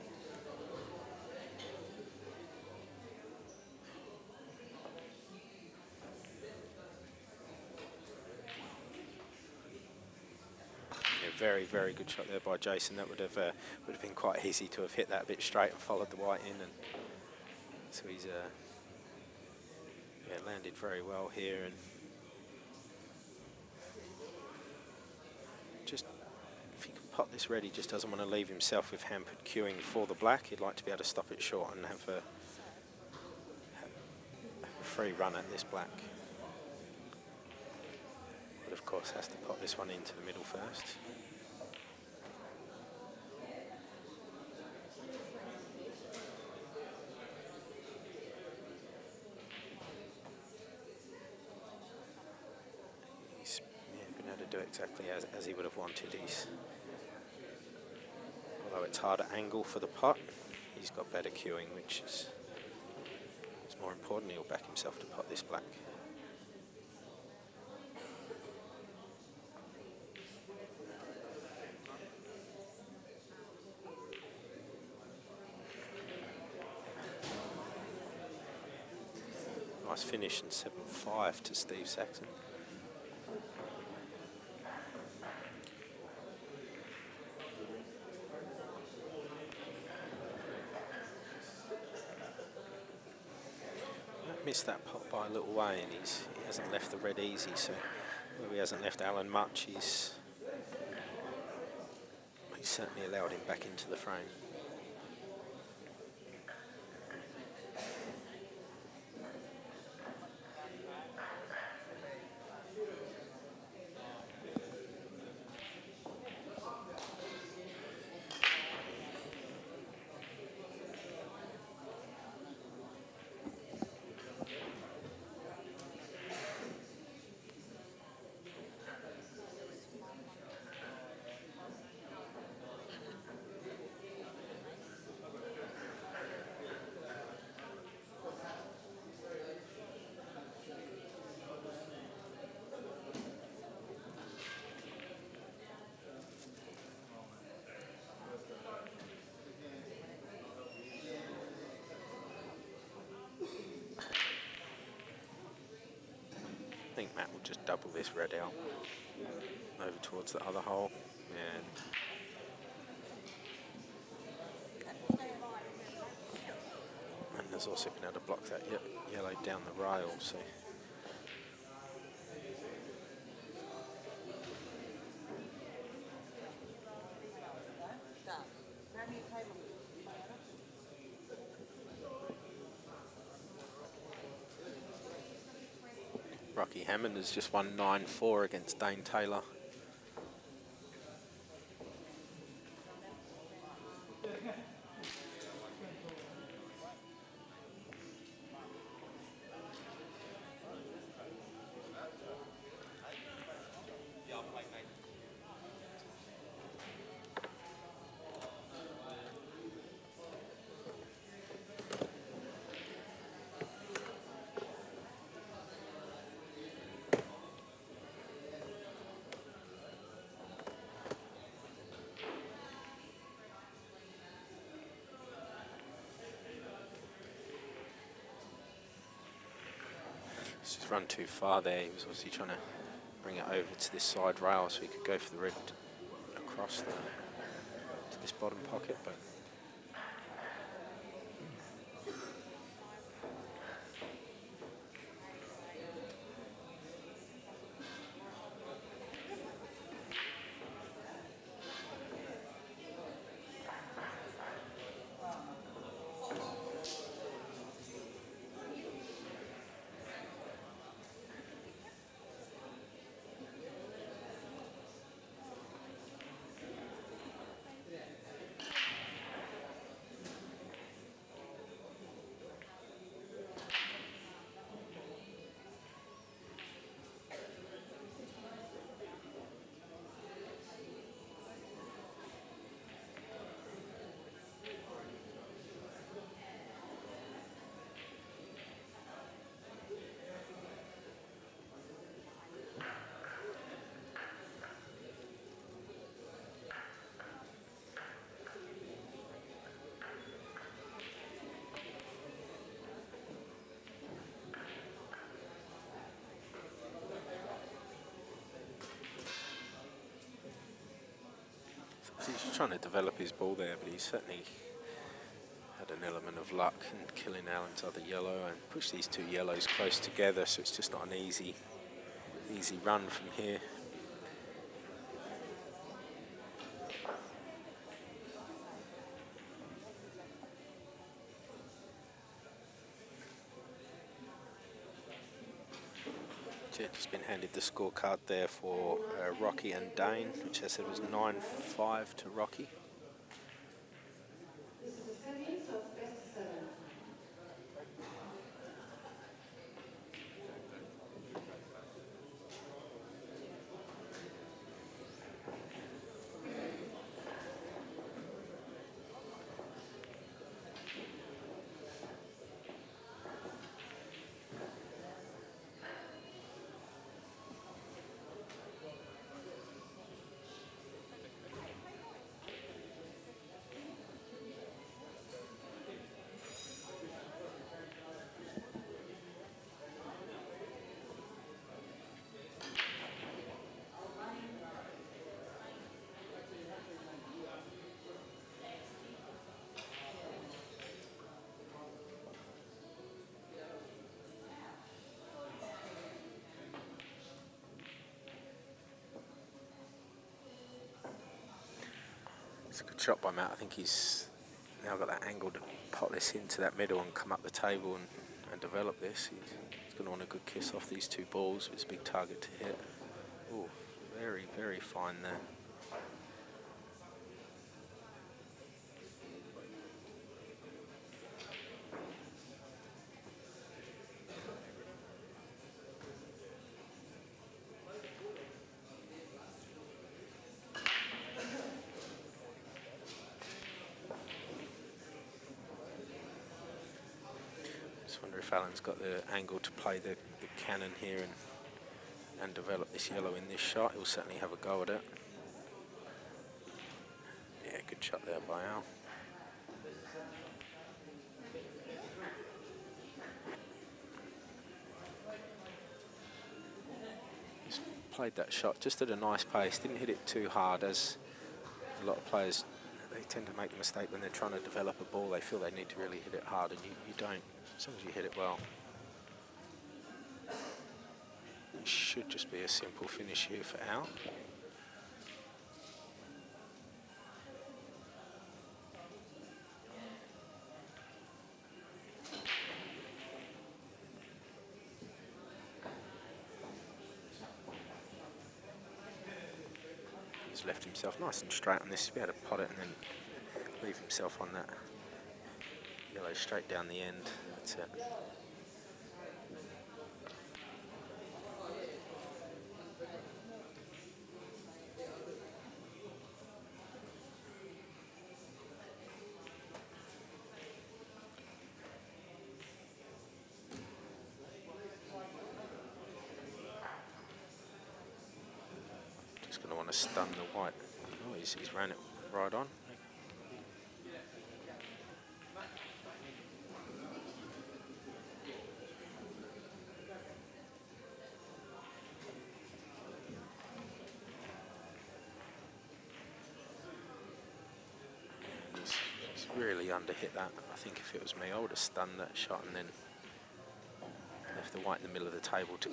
Yeah, very, very good shot there by Jason. That would have been quite easy to have hit that a bit straight and followed the white in, and so he's landed very well here. And just, if he can pot this red, he just doesn't want to leave himself with hampered queuing for the black. He'd like to be able to stop it short and have a free run at this black. But of course has to pot this one into the middle first. Do exactly as he would have wanted. Although it's harder angle for the pot, he's got better queuing, which is more important. He'll back himself to pot this black. Nice finish and 7-5 to Steve Saxon. Missed that pot by a little way, and he hasn't left the red easy, so he hasn't left Alan much. He's certainly allowed him back into the frame. I think Matt will just double this red out over towards the other hole, and there's also been able to block that yellow down the rail. So Rocky Hammond has just won 9-4 against Dane Taylor. He's just run too far there. He was obviously trying to bring it over to this side rail so he could go for the red across to this bottom pocket, but he's just trying to develop his ball there, but he's certainly had an element of luck in killing Allen's other yellow and push these two yellows close together, so it's just not an easy run from here. Just been handed the scorecard there for Rocky and Dane, which I said was 9-5 to Rocky. It's a good shot by Matt. I think he's now got that angle to pot this into that middle and come up the table and develop this. He's going to want a good kiss off these two balls. It's a big target to hit. Oh, very, very fine there. I wonder if Alan's got the angle to play the cannon here and develop this yellow in this shot. He'll certainly have a go at it. Yeah, good shot there by Al. He's played that shot just at a nice pace, didn't hit it too hard, as a lot of players, they tend to make the mistake when they're trying to develop a ball. They feel they need to really hit it hard, and you don't. As long as you hit it well. It should just be a simple finish here for Al. He's left himself nice and straight on this. He'll be able to pot it and then leave himself on that yellow straight down the end. That's it. Just going to want to stun the white. Oh, he's ran it right on. really underhit that. I think if it was me, I would have stunned that shot and then left the white in the middle of the table to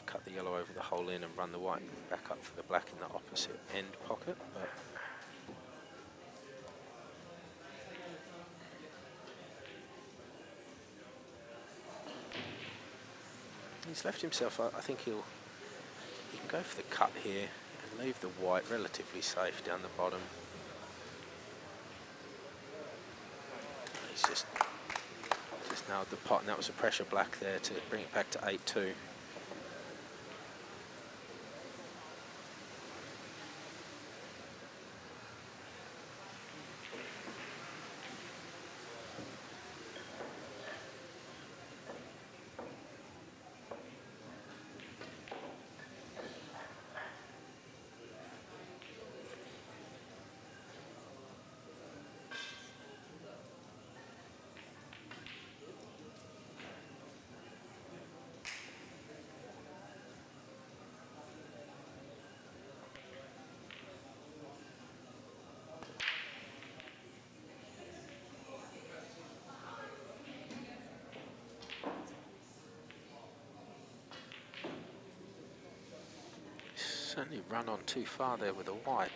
cut the yellow over the hole in and run the white back up for the black in the opposite end pocket. But he's left himself, I think he can go for the cut here and leave the white relatively safe down the bottom. He's just nailed the pot, and that was a pressure black there to bring it back to 8-2. Certainly run on too far there with a white.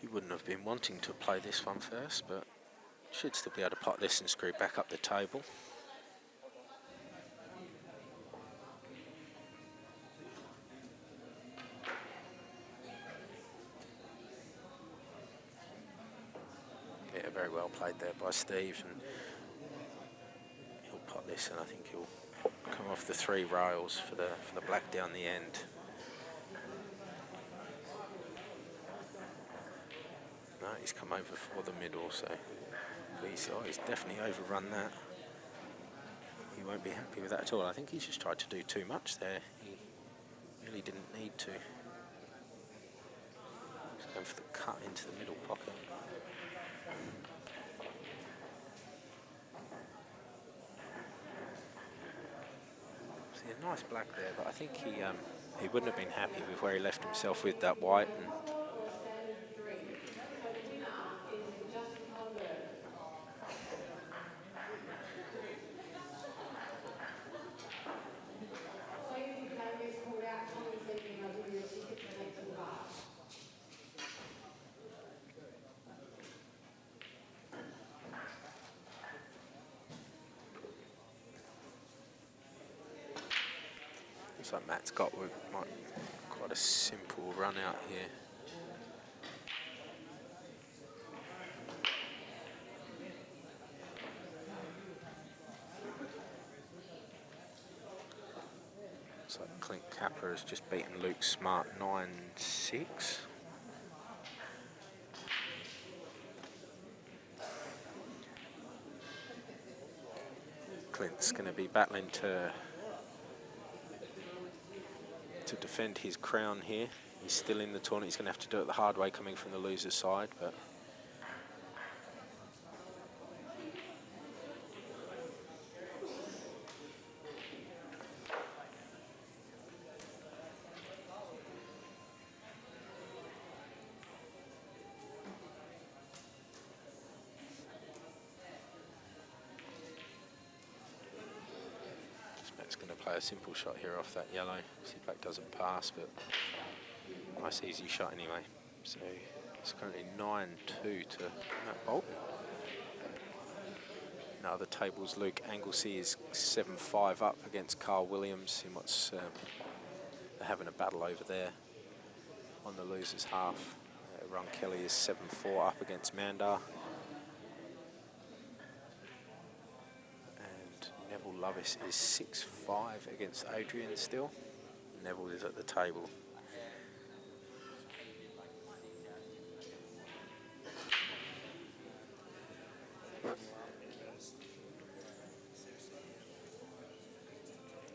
He wouldn't have been wanting to play this one first, but should still be able to pot this and screw back up the table. Yeah, very well played there by Steve, and he'll pot this, and I think he'll come off the 3 rails for the black down the end. No, he's come over for the middle, so he's definitely overrun that. He won't be happy with that at all. I think he's just tried to do too much there. He really didn't need to. He's going for the cut into the middle pocket. A nice black there, but I think he wouldn't have been happy with where he left himself with that white. And looks like Matt's got quite a simple run out here. Looks like Clint Capper has just beaten Luke Smart 9-6. Clint's going to be battling to defend his crown here. He's still in the tournament. He's going to have to do it the hard way coming from the loser's side, but Matt's going to play a simple shot here off that yellow. See if black doesn't pass, but nice easy shot anyway. So it's currently 9-2 to Matt Bolton. Now the tables, Luke Angley is 7-5 up against Carl Williams in what's they're having a battle over there on the losers half. Ron Kelly is 7-4 up against Mandar. Neville Lovis is 6-5 against Adrian still. Neville is at the table.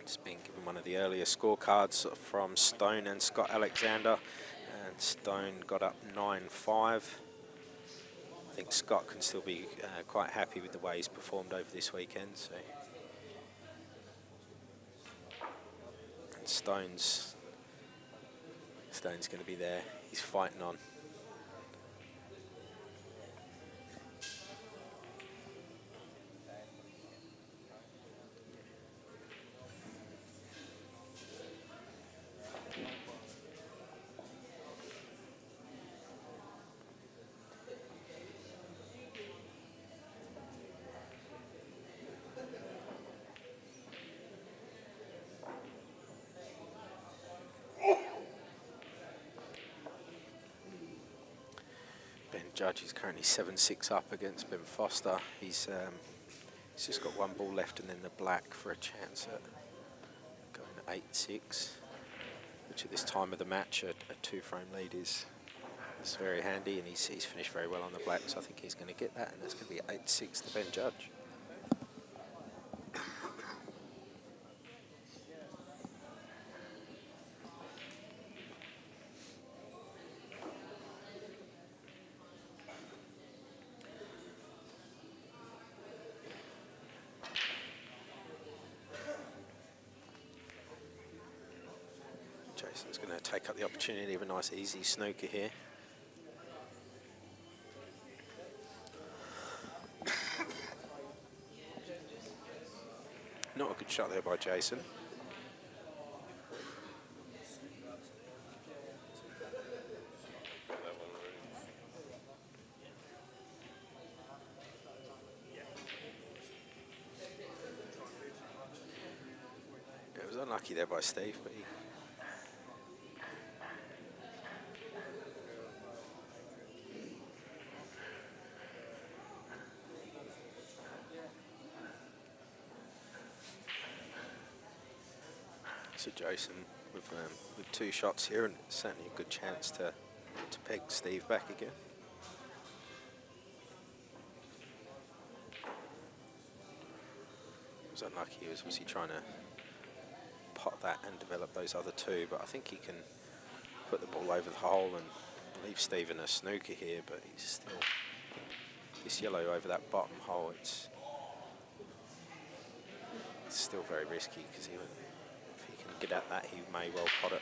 Just been given one of the earlier scorecards from Stone and Scott Alexander, and Stone got up 9-5. I think Scott can still be quite happy with the way he's performed over this weekend. So. Stone's going to be there. He's fighting on. Judge is currently 7-6 up against Ben Foster. He's just got one ball left and then the black for a chance at going 8-6, which at this time of the match, a two-frame lead is very handy, and he's finished very well on the black, so I think he's going to get that, and that's going to be 8-6 to Ben Judge. Jason's going to take up the opportunity of a nice easy snooker here. Not a good shot there by Jason. It was unlucky there by Steve, but he so Jason with two shots here, and certainly a good chance to peg Steve back again. It was unlucky. He was obviously trying to pot that and develop those other two, but I think he can put the ball over the hole and leave Steve in a snooker here, but he's still, this yellow over that bottom hole, it's still very risky, because if he can get at that, he may well pot it.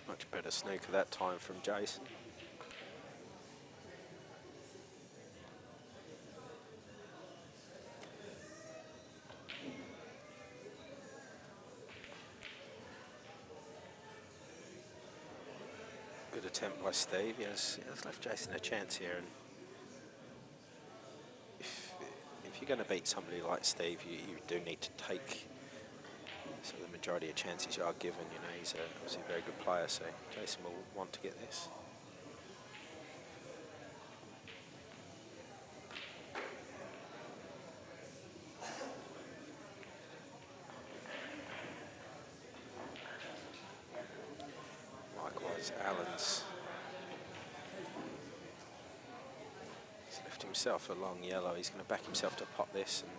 Much better snooker that time from Jason. Good attempt by Steve. He has left Jason a chance here, and if you're going to beat somebody like Steve, you do need to take the majority of chances you are given. You know, he's obviously a very good player, so Jason will want to get this. Likewise, Allen's left himself a long yellow. He's going to back himself to pot this, and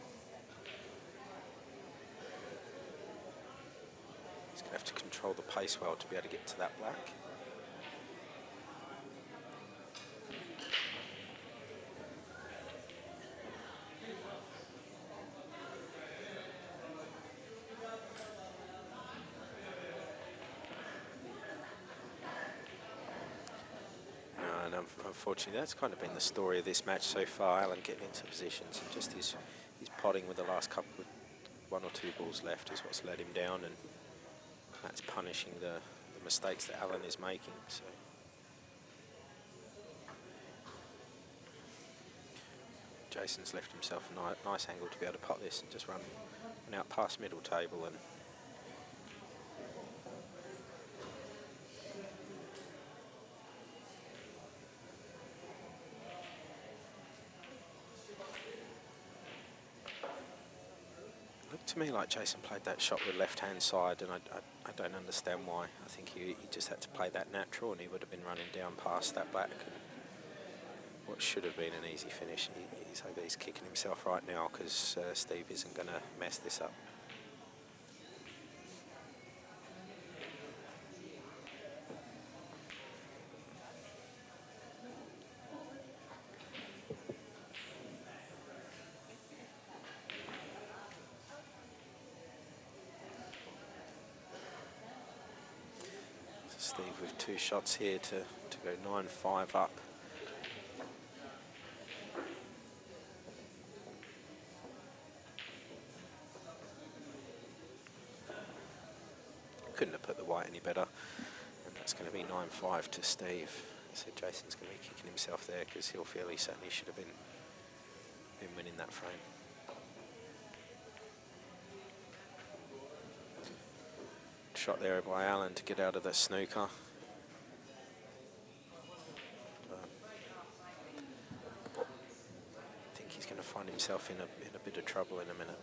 he's going to have to control the pace well to be able to get to that black. And unfortunately, that's kind of been the story of this match so far. Allen getting into positions, and just his potting with the last couple of one or two balls left is what's let him down, and that's punishing the mistakes that Allen is making. So Jason's left himself a nice angle to be able to pot this and just run out past middle table, and looked to me like Jason played that shot with left hand side, and I don't understand why. I think he just had to play that natural, and he would have been running down past that black, and what should have been an easy finish. He's kicking himself right now, because Steve isn't going to mess this up. Steve with two shots here to go 9-5 up. Couldn't have put the white any better, and that's going to be 9-5 to Steve. So Jason's going to be kicking himself there, because he'll feel he certainly should have been winning that frame. shot there by Allen to get out of the snooker. I think he's going to find himself in a bit of trouble in a minute.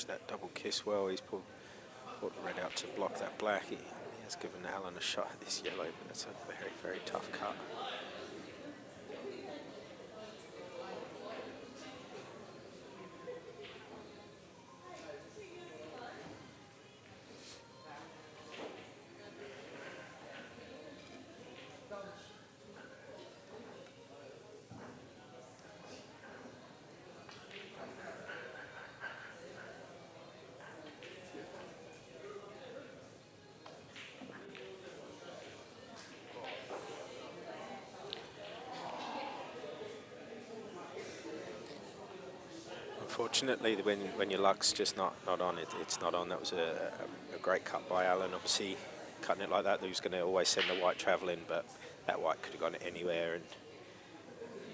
That double kiss well. He's put the red out to block that black. He has given Allen a shot at this yellow, but that's a very, very tough cut. Unfortunately, when your luck's just not on, it's not on. That was a great cut by Allen. Obviously, cutting it like that, he was going to always send the white travelling, but that white could have gone anywhere. And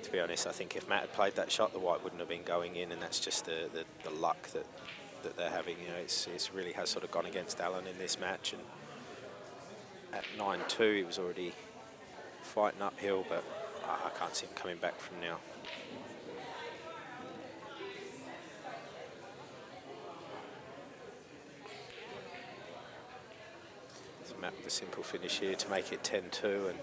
to be honest, I think if Matt had played that shot, the white wouldn't have been going in, and that's just the luck that they're having. You know, it's really has sort of gone against Allen in this match. And at 9-2, he was already fighting uphill, but I can't see him coming back from now. Matt with a simple finish here to make it 10-2, and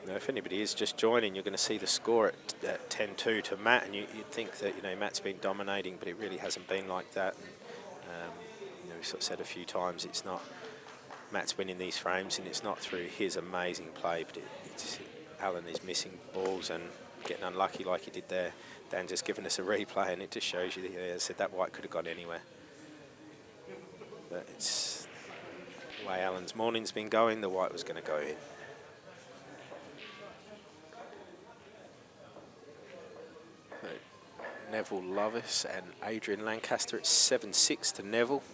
you know, if anybody is just joining, you're going to see the score at 10-2 to Matt, and you'd think that, you know, Matt's been dominating, but it really hasn't been like that. And, you know, we sort of said a few times, it's not Matt's winning these frames, and it's not through his amazing play, but it's Allen is missing balls and getting unlucky like he did there. Dan just giving us a replay, and it just shows you that, as I said, that white could have gone anywhere. But it's the way Allen's morning's been going, the white was going to go in. But Neville Lovis and Adrian Lancaster at 7-6 to Neville.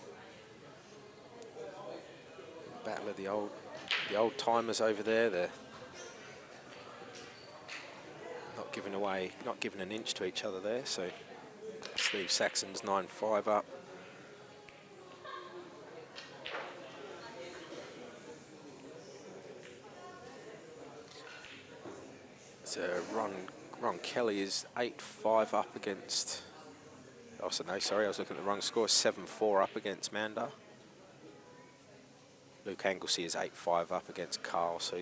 Battle of the old timers over there. They're not giving an inch to each other there. So Steve Saxon's 9-5 up. Ron Kelly is 8-5 up against. Oh, so no, sorry, I was looking at the wrong score. 7-4 up against Manda. Luke Anglesey is 8-5 up against Carl, so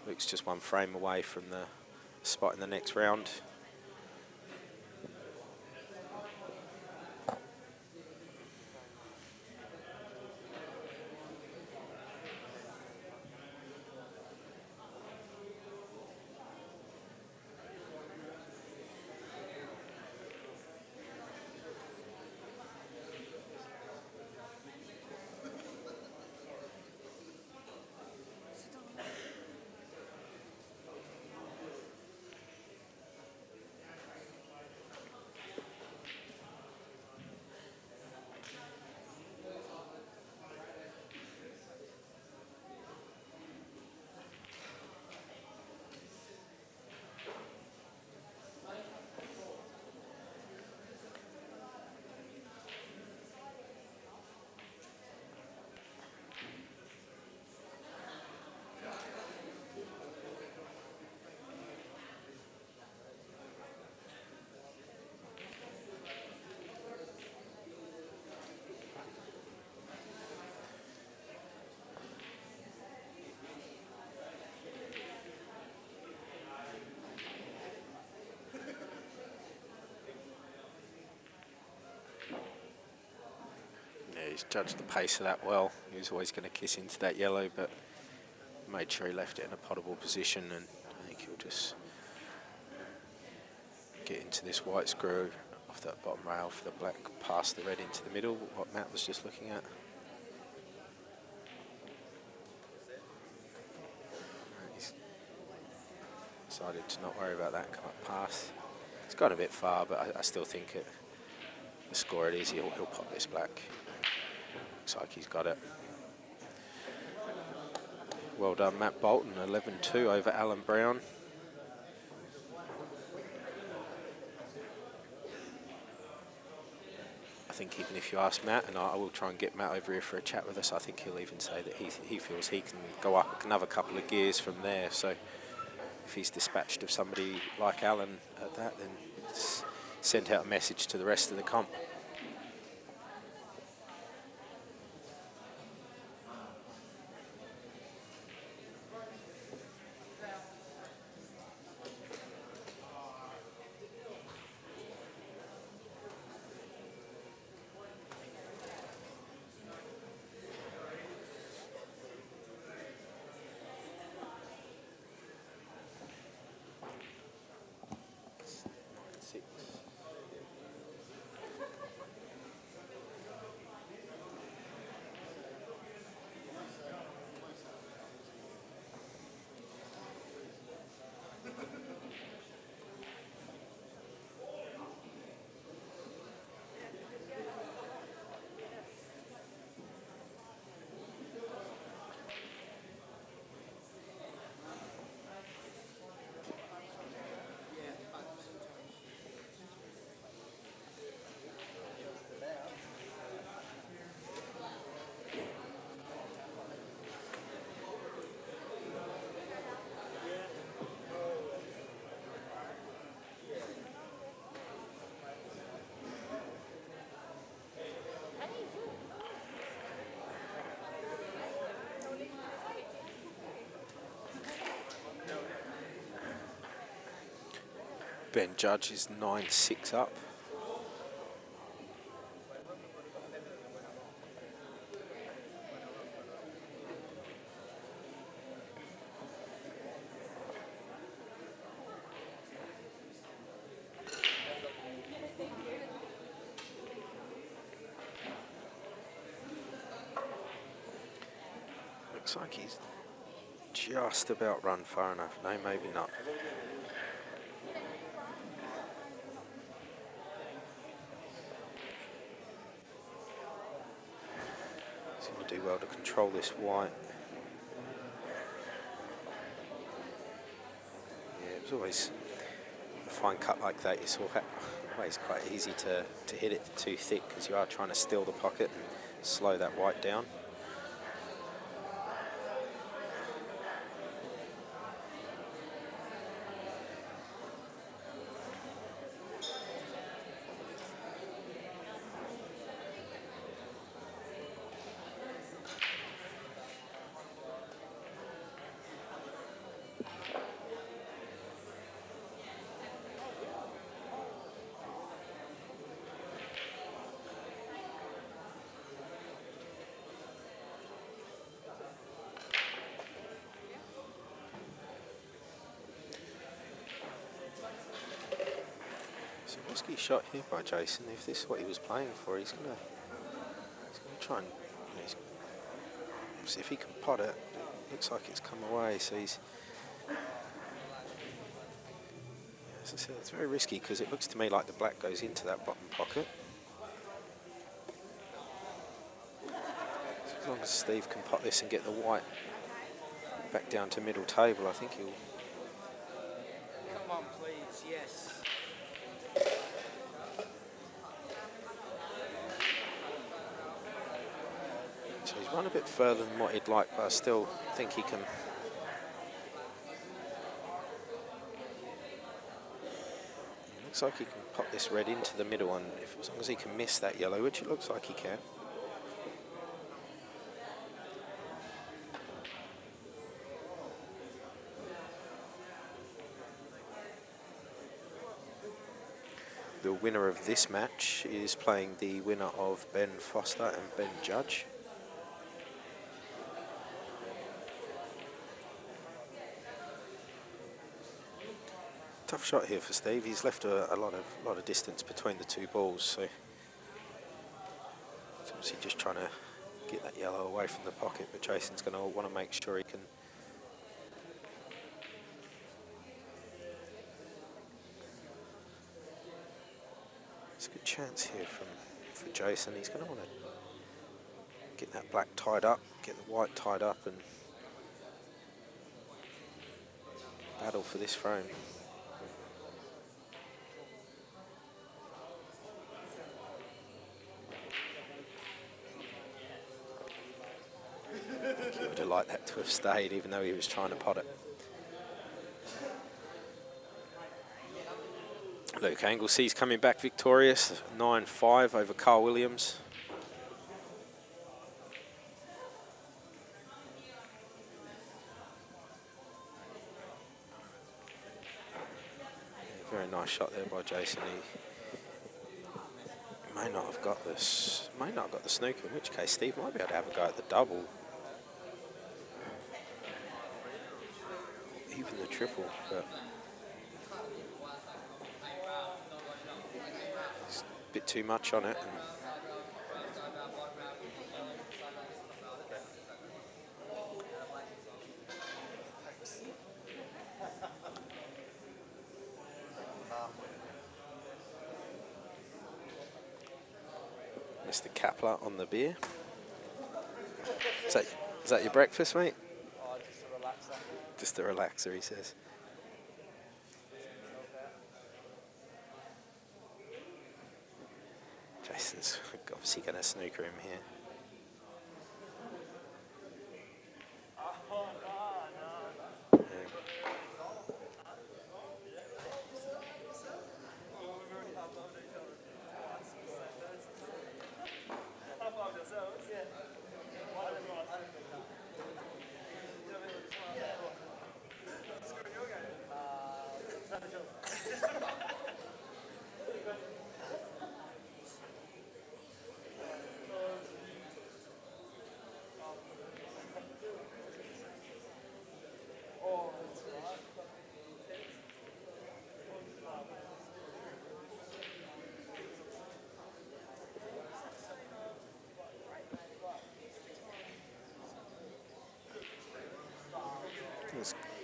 Luke's just one frame away from the spot in the next round. he's judged the pace of that well. He was always going to kiss into that yellow, but made sure he left it in a potable position, and I think he'll just get into this white screw off that bottom rail for the black past the red into the middle, what Matt was just looking at. He's decided to not worry about that, come up past. It's gone a bit far, but I still think the score it is, he'll pop this black. Looks like he's got it. Well done, Matt Bolton, 11-2 over Alan Brown. I think even if you ask Matt, and I will try and get Matt over here for a chat with us, I think he'll even say that he feels he can go up another couple of gears from there. So if he's dispatched of somebody like Alan at that, then it's sent out a message to the rest of the comp. Ben Judge is 9-6 up. Looks like he's just about run far enough. No, maybe not. So he'll do well to control this white. Yeah, it was always a fine cut like that. You saw always quite easy to hit it too thick because you are trying to still the pocket and slow that white down. It's a risky shot here by Jason. If this is what he was playing for, he's gonna try and, see if he can pot it. It looks like it's come away, so he's. As I said, it's very risky because it looks to me like the black goes into that bottom pocket. So as long as Steve can pot this and get the white back down to middle table, I think he'll. Come on, please, yes. So he's run a bit further than what he'd like, but I still think he can. Looks like he can pop this red into the middle one, as long as he can miss that yellow, which it looks like he can. the winner of this match is playing the winner of Ben Foster and Ben Judge. Tough shot here for Steve. He's left a lot of distance between the two balls, so he's obviously just trying to get that yellow away from the pocket. But Jason's going to want to make sure he can. It's a good chance here for Jason. He's going to want to get that black tied up, get the white tied up, and battle for this frame. He would have liked that to have stayed, even though he was trying to pot it. Luke Anglesea's coming back victorious, 9-5 over Carl Williams. Yeah, very nice shot there by Jason. He may not have got this, the snooker, in which case Steve might be able to have a go at the double. Even the triple, but it's a bit too much on it. Mr. Kapler on the beer. Is that your breakfast, mate? Oh, just a relaxer. Just a relaxer, he says. Jason's obviously going to snooker him here.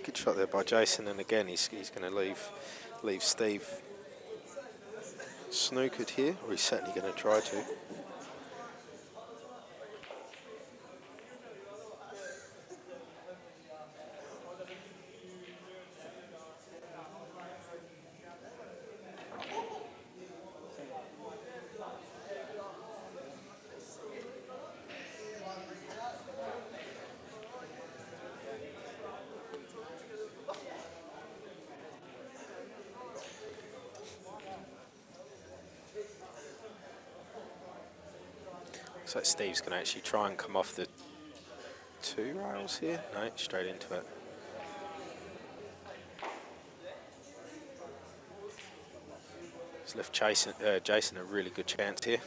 Good shot there by Jason, and again he's going to leave Steve snookered here, or he's certainly going to try to. So Steve's going to actually try and come off the two rails here. No, straight into it. He's left Jason a really good chance here.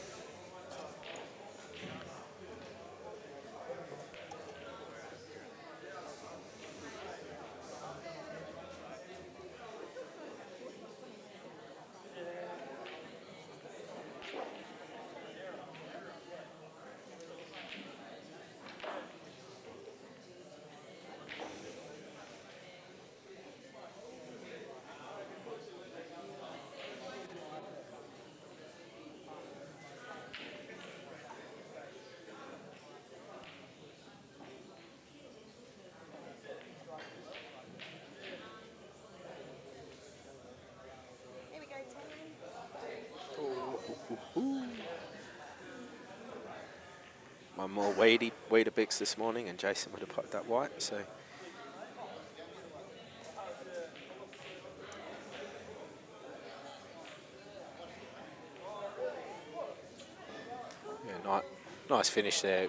One more Weetabix this morning, and Jason would have popped that white. So yeah, nice finish there.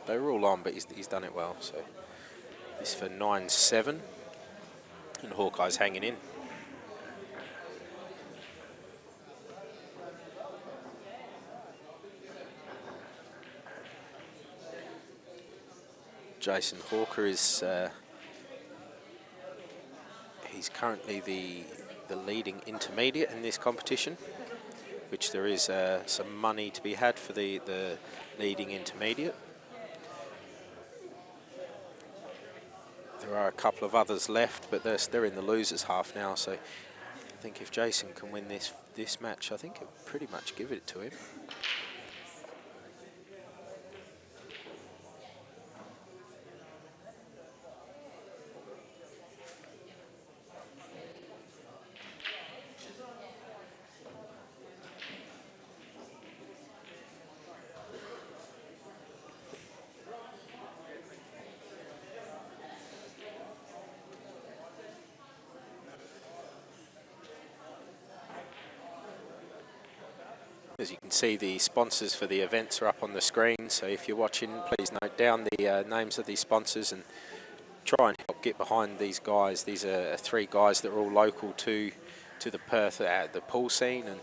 They were all on, but he's done it well. So this for 9-7, and Hawkeye's hanging in. Jason Hawker is he's currently the leading intermediate in this competition, which there is some money to be had for the leading intermediate. There are a couple of others left, but they're in the losers half now. So I think if Jason can win this match, I think it'll pretty much give it to him. As you can see, the sponsors for the events are up on the screen, so if you're watching, please note down the names of these sponsors and try and help get behind these guys. These are 3 guys that are all local to the Perth, the pool scene, and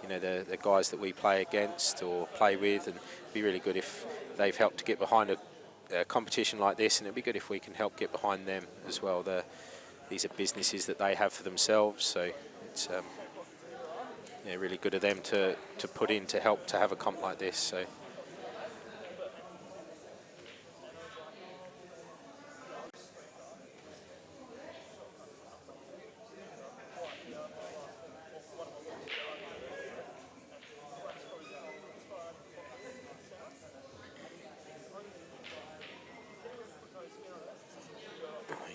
you know the guys that we play against or play with, and it'd be really good if they've helped to get behind a competition like this, and it'd be good if we can help get behind them as well. These are businesses that they have for themselves, so it's yeah, really good of them to put in to help to have a comp like this. So. You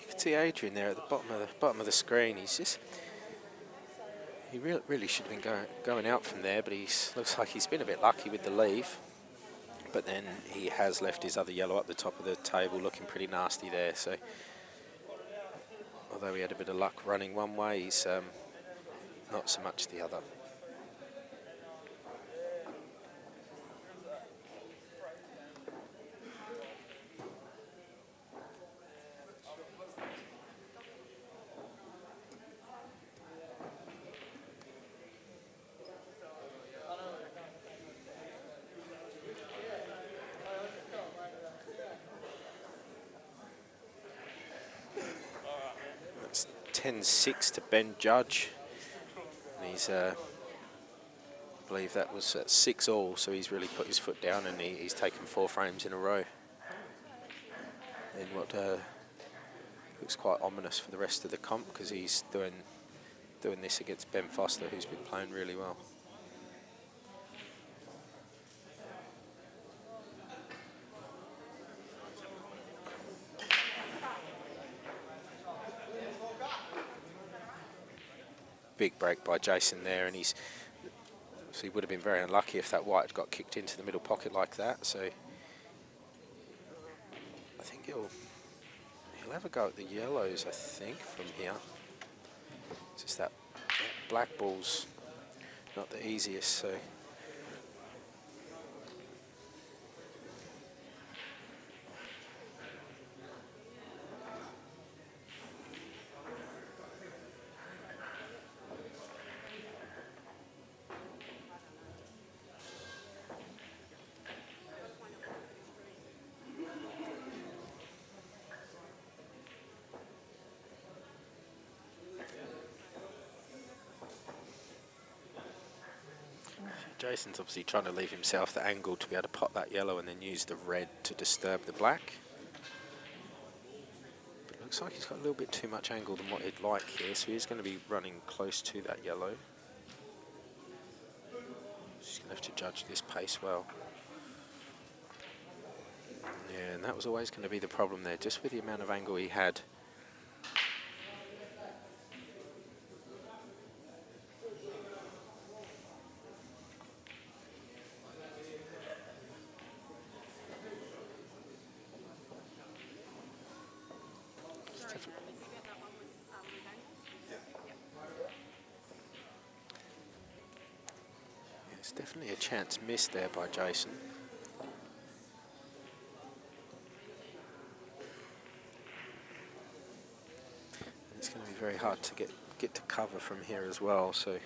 can see Adrian there at the bottom of the screen. He really should have been going out from there, but looks like he's been a bit lucky with the leave. But then he has left his other yellow up the top of the table, looking pretty nasty there. So, although he had a bit of luck running one way, he's not so much the other. It's 10-6 to Ben Judge. And he's, I believe that was at 6-all, so he's really put his foot down and he's taken 4 frames in a row. In what looks quite ominous for the rest of the comp, because he's doing this against Ben Foster, who's been playing really well. Big break by Jason there, and he would have been very unlucky if that white got kicked into the middle pocket like that. So I think he'll have a go at the yellows, I think, from here. It's just that black ball's not the easiest, so. Jason's obviously trying to leave himself the angle to be able to pot that yellow and then use the red to disturb the black. But it looks like he's got a little bit too much angle than what he'd like here, so he's going to be running close to that yellow. He's going to have to judge this pace well. Yeah, and that was always going to be the problem there, just with the amount of angle he had. It's definitely a chance missed there by Jason. And it's going to be very hard to get to cover from here as well, so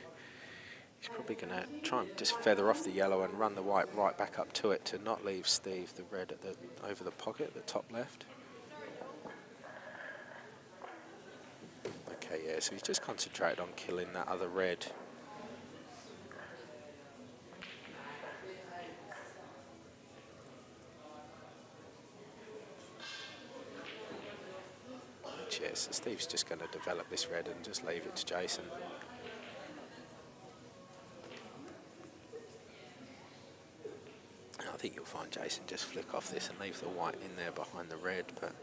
he's probably going to try and just feather off the yellow and run the white right back up to it to not leave Steve the red at over the pocket at the top left. yeah, so he's just concentrated on killing that other red. Which, yes, so Steve's just going to develop this red and just leave it to Jason. I think you'll find Jason just flick off this and leave the white in there behind the red, but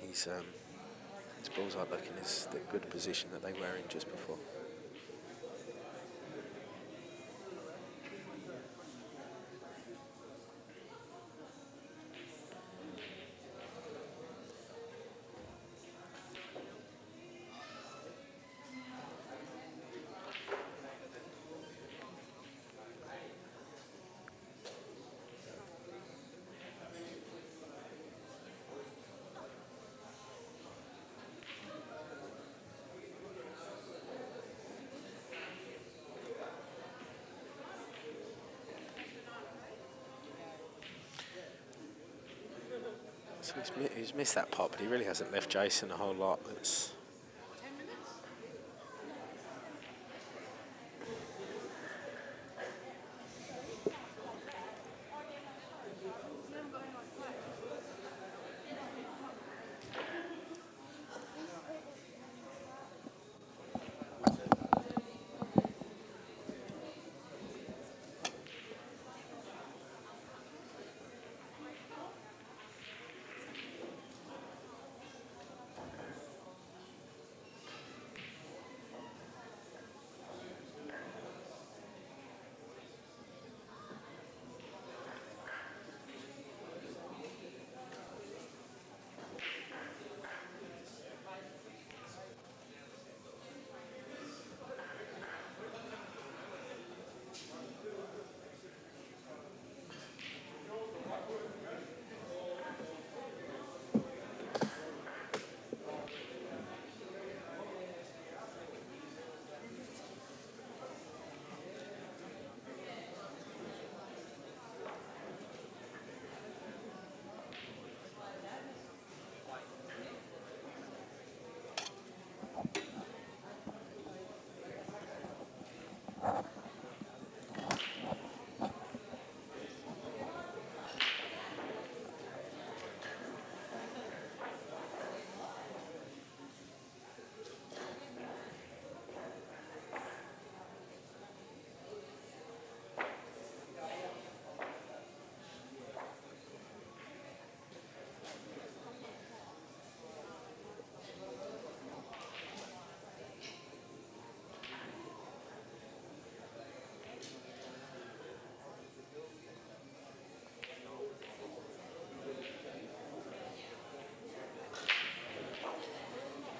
his balls aren't looking as the good position that they were in just before. So he's missed that pot, but he really hasn't left Jason a whole lot.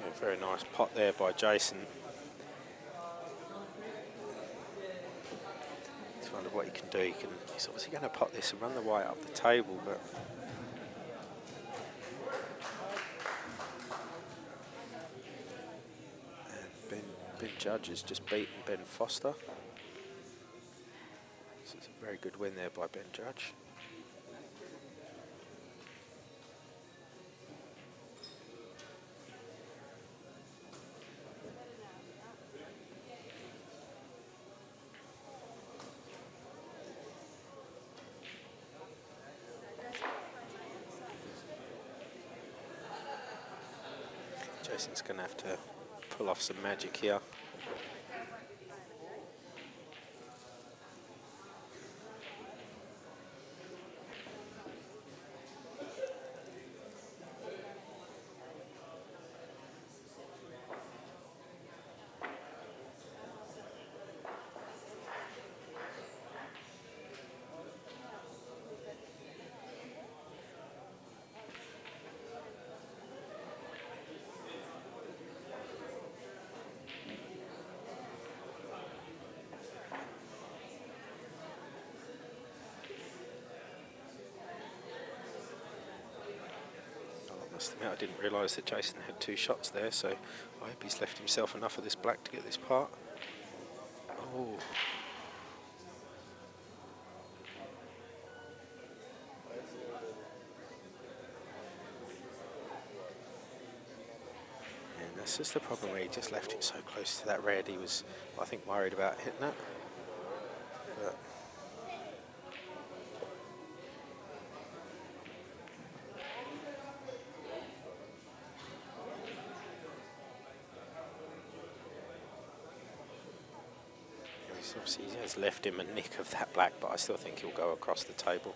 It's a very nice pot there by Jason. Just wonder what he can do. He's obviously going to pot this and run the white up the table, but and Ben Judge has just beaten Ben Foster. So it's a very good win there by Ben Judge. Jason's going to have to pull off some magic here. I didn't realise that Jason had two shots there, so I hope he's left himself enough of this black to get this part. Oh. And that's It's just the problem where he just left it so close to that red. He was, I think, worried about hitting that. But obviously he has left him a nick of that black, but I still think he'll go across the table.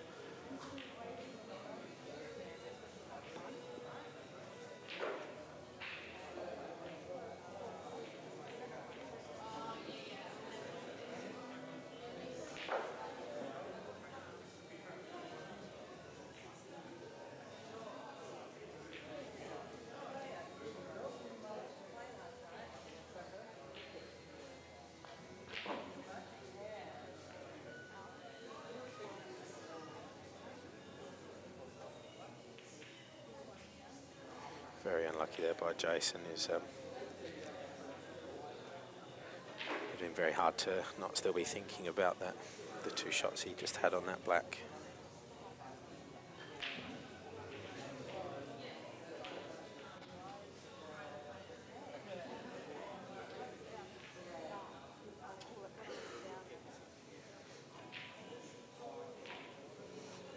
Very unlucky there by Jason. It's been very hard to not still be thinking about that, the 2 shots he just had on that black.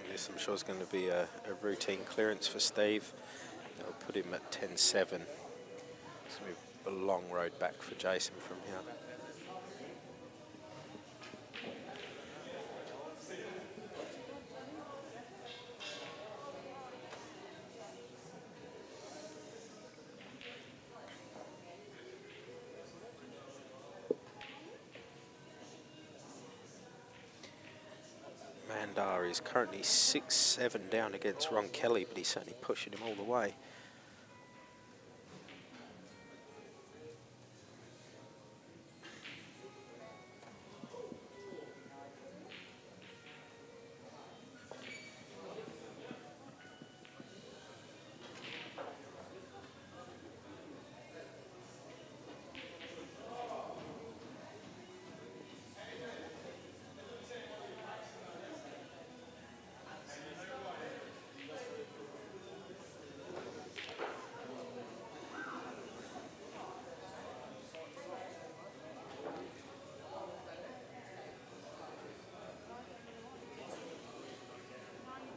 And this, I'm sure, is going to be a routine clearance for Steve. That'll put him at 10-7. It's going to be a long road back for Jason from here. Mandar is currently 6-7 down against Ron Kelly, but he's certainly pushing him all the way.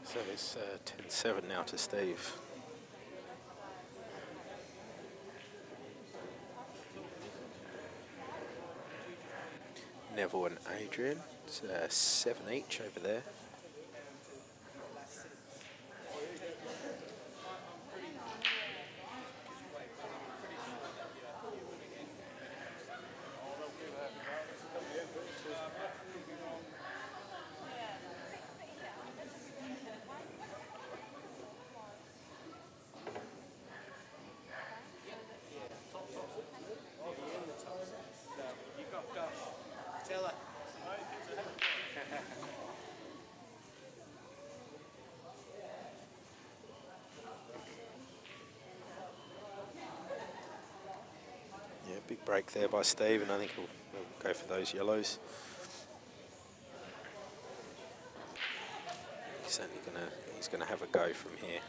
So it's 10-7 now to Steve. Neville and Adrian, it's 7 each over there. Big break there by Steve, and I think he'll go for those yellows. He's gonna have a go from here.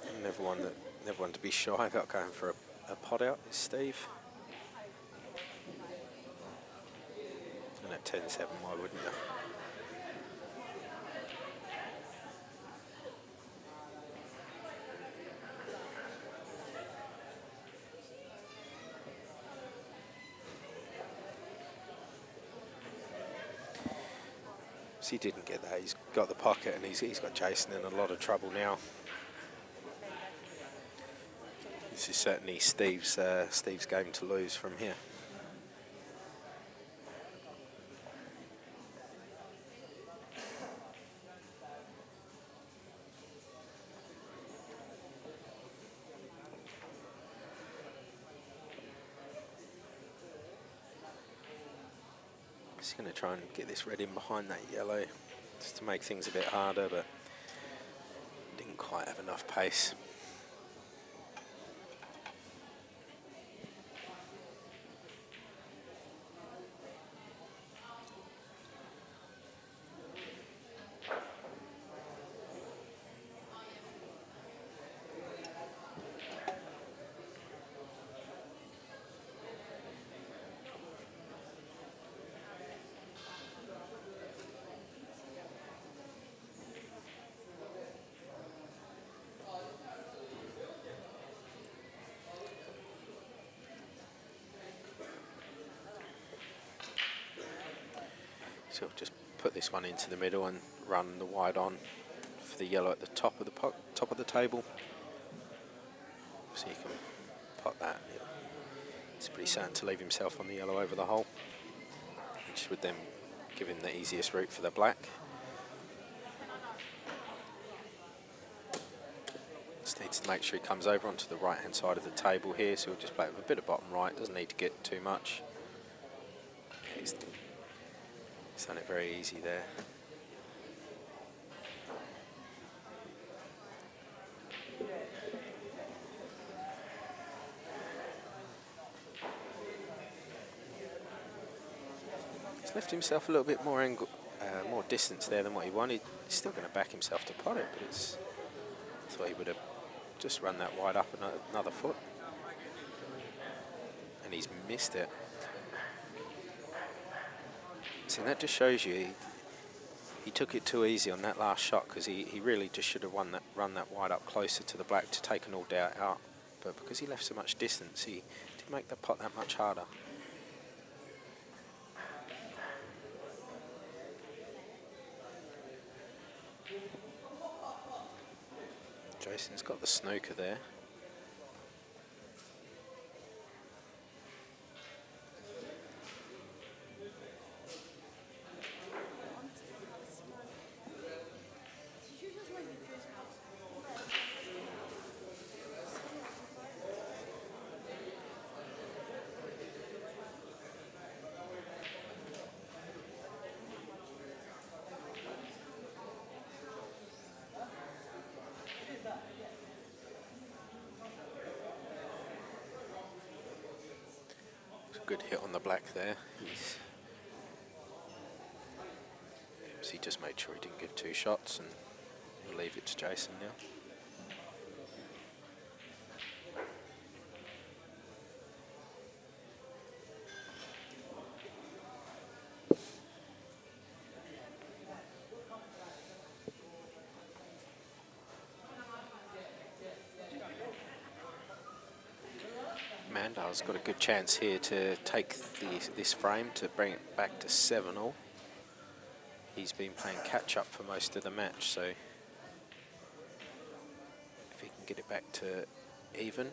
And never one to be shy about going for a pot out is Steve. And at 10-7, why wouldn't you? He didn't get that. He's got the pocket, and he's got Jason in a lot of trouble now. This is certainly Steve's game to lose from here. He's going to try and get this red in behind that yellow just to make things a bit harder, but didn't quite have enough pace. So he'll just put this one into the middle and run the wide on for the yellow at the top of the table. So you can pot that. It's pretty certain to leave himself on the yellow over the hole, which would then give him the easiest route for the black. Just needs to make sure he comes over onto the right hand side of the table here, so he'll just play with a bit of bottom right, doesn't need to get too much. Yeah, he's done it very easy there. He's left himself a little bit more angle, more distance there than what he wanted. He's still going to back himself to pot it, but I thought he would have just run that wide up another foot. And he's missed it. See, that just shows you he took it too easy on that last shot, because he really just should have run that wide up closer to the black to take an all doubt out. But because he left so much distance, he did make the pot that much harder. Jason's got the snooker there. Good hit on the black there. He just made sure he didn't give two shots, and we'll leave it to Jason now. Mandal's got a good chance here to take this frame to bring it back to 7-all. He's been playing catch up for most of the match, so if he can get it back to even.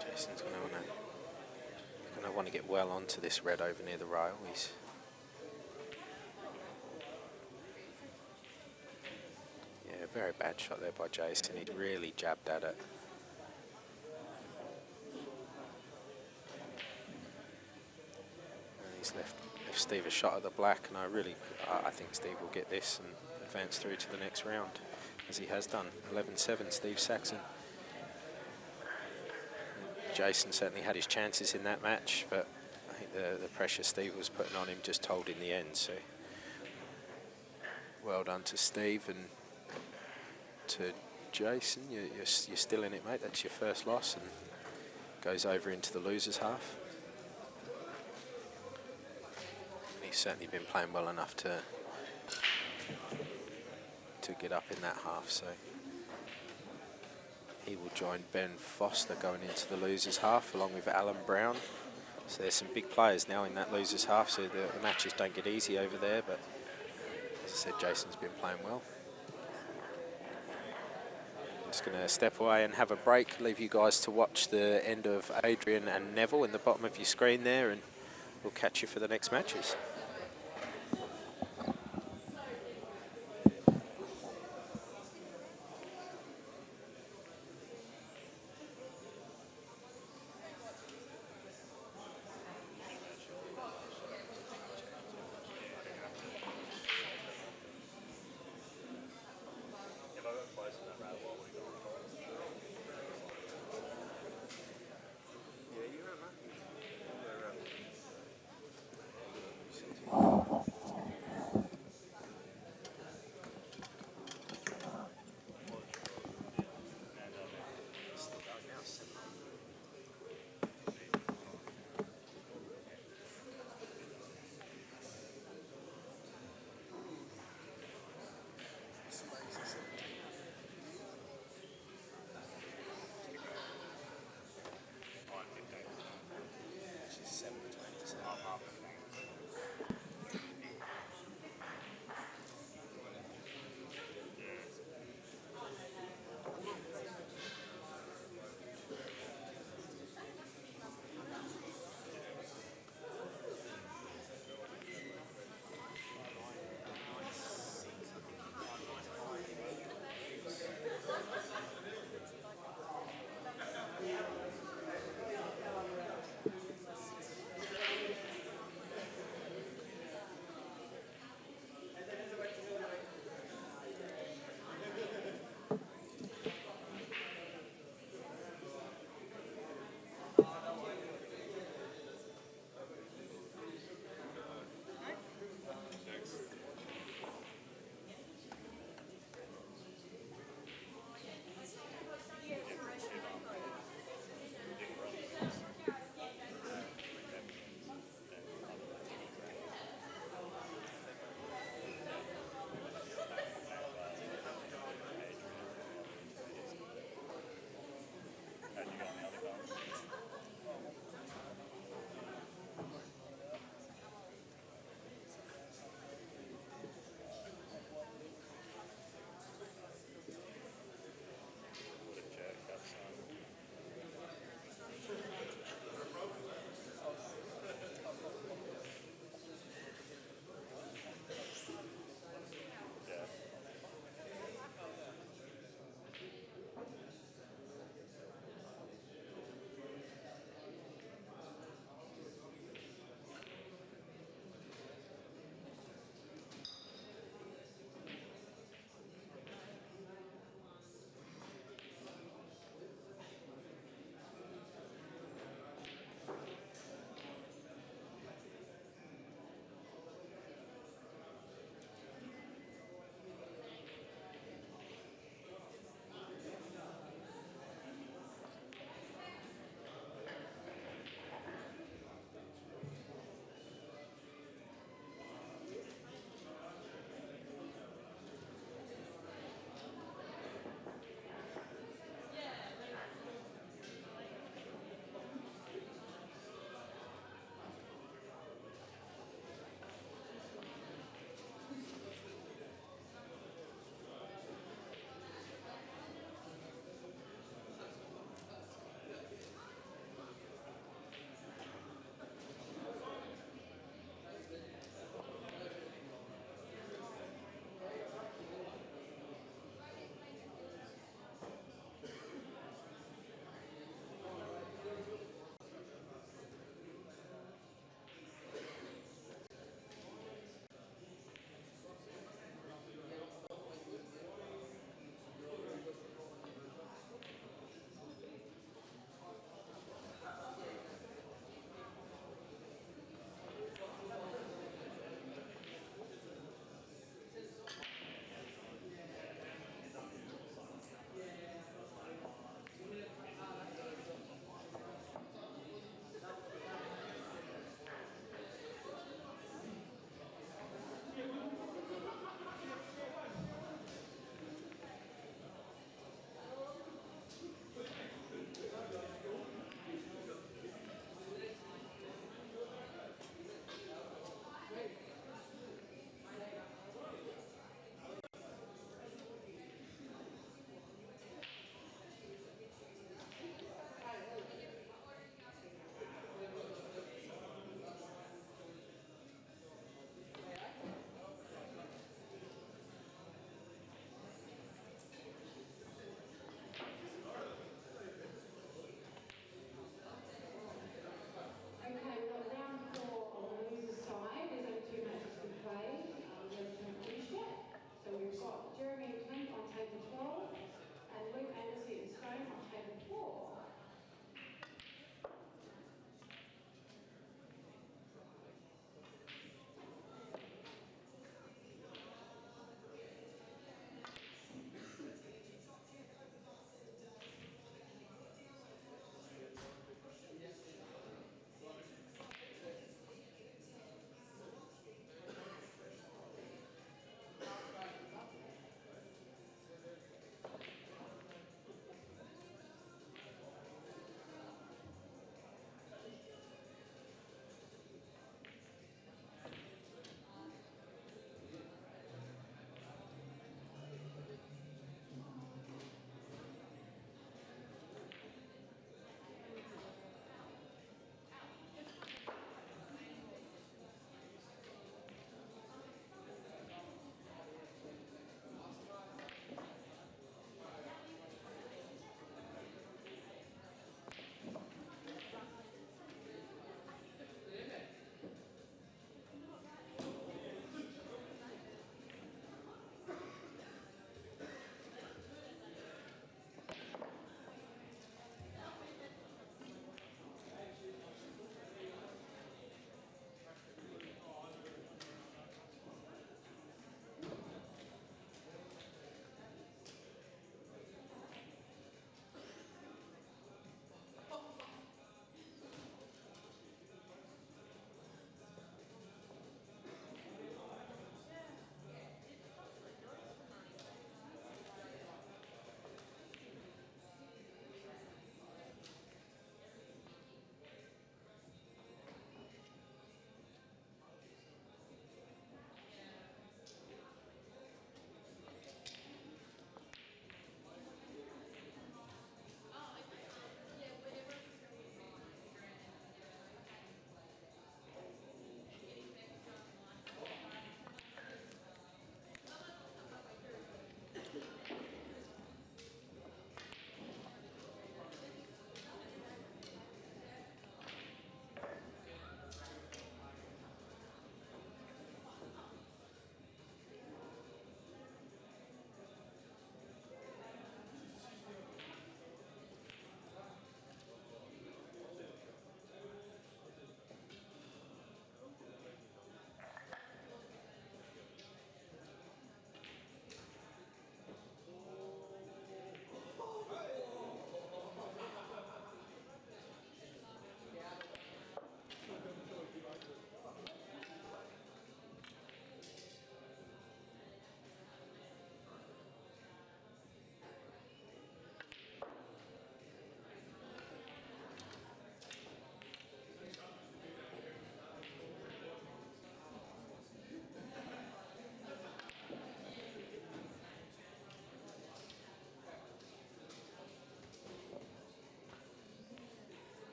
Jason's going to want to get well onto this red over near the rail. Yeah, very bad shot there by Jason. He really jabbed at it. And he's left Steve a shot at the black, and I think Steve will get this and advance through to the next round, as he has done. 11-7, Steve Saxon. Jason certainly had his chances in that match, but I think the pressure Steve was putting on him just told in the end. So well done to Steve, and to Jason. You're still in it, mate. That's your first loss, and goes over into the losers half. And he's certainly been playing well enough to get up in that half. So he will join Ben Foster going into the losers half, along with Alan Brown. So there's some big players now in that losers half, so the matches don't get easy over there, but as I said, Jason's been playing well. I'm just going to step away and have a break, leave you guys to watch the end of Adrian and Neville in the bottom of your screen there, and we'll catch you for the next matches.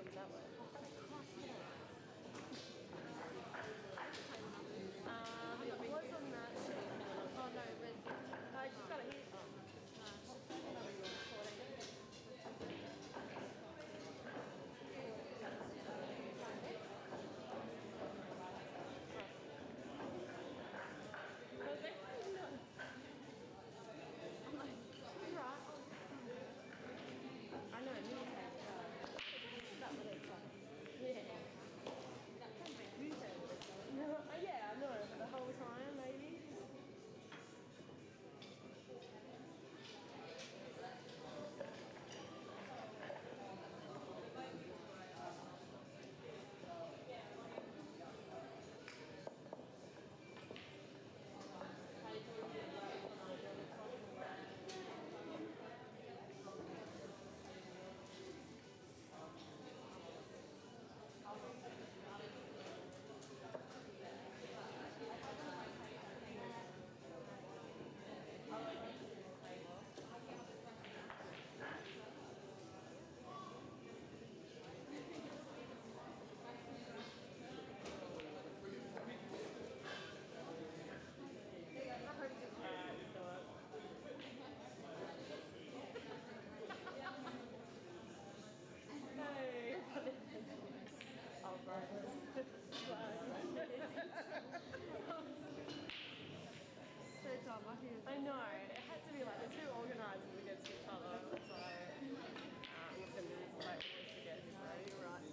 comes that way. It was on that sheet. Oh no, but I just got it here. I know, me too. That would have fun. Yeah. No, yeah, I know, but the whole time, maybe. Hey. Oh, bro. I know. It had to be like the two organisers against each other. So, with the news, like, always forget. So, you're right.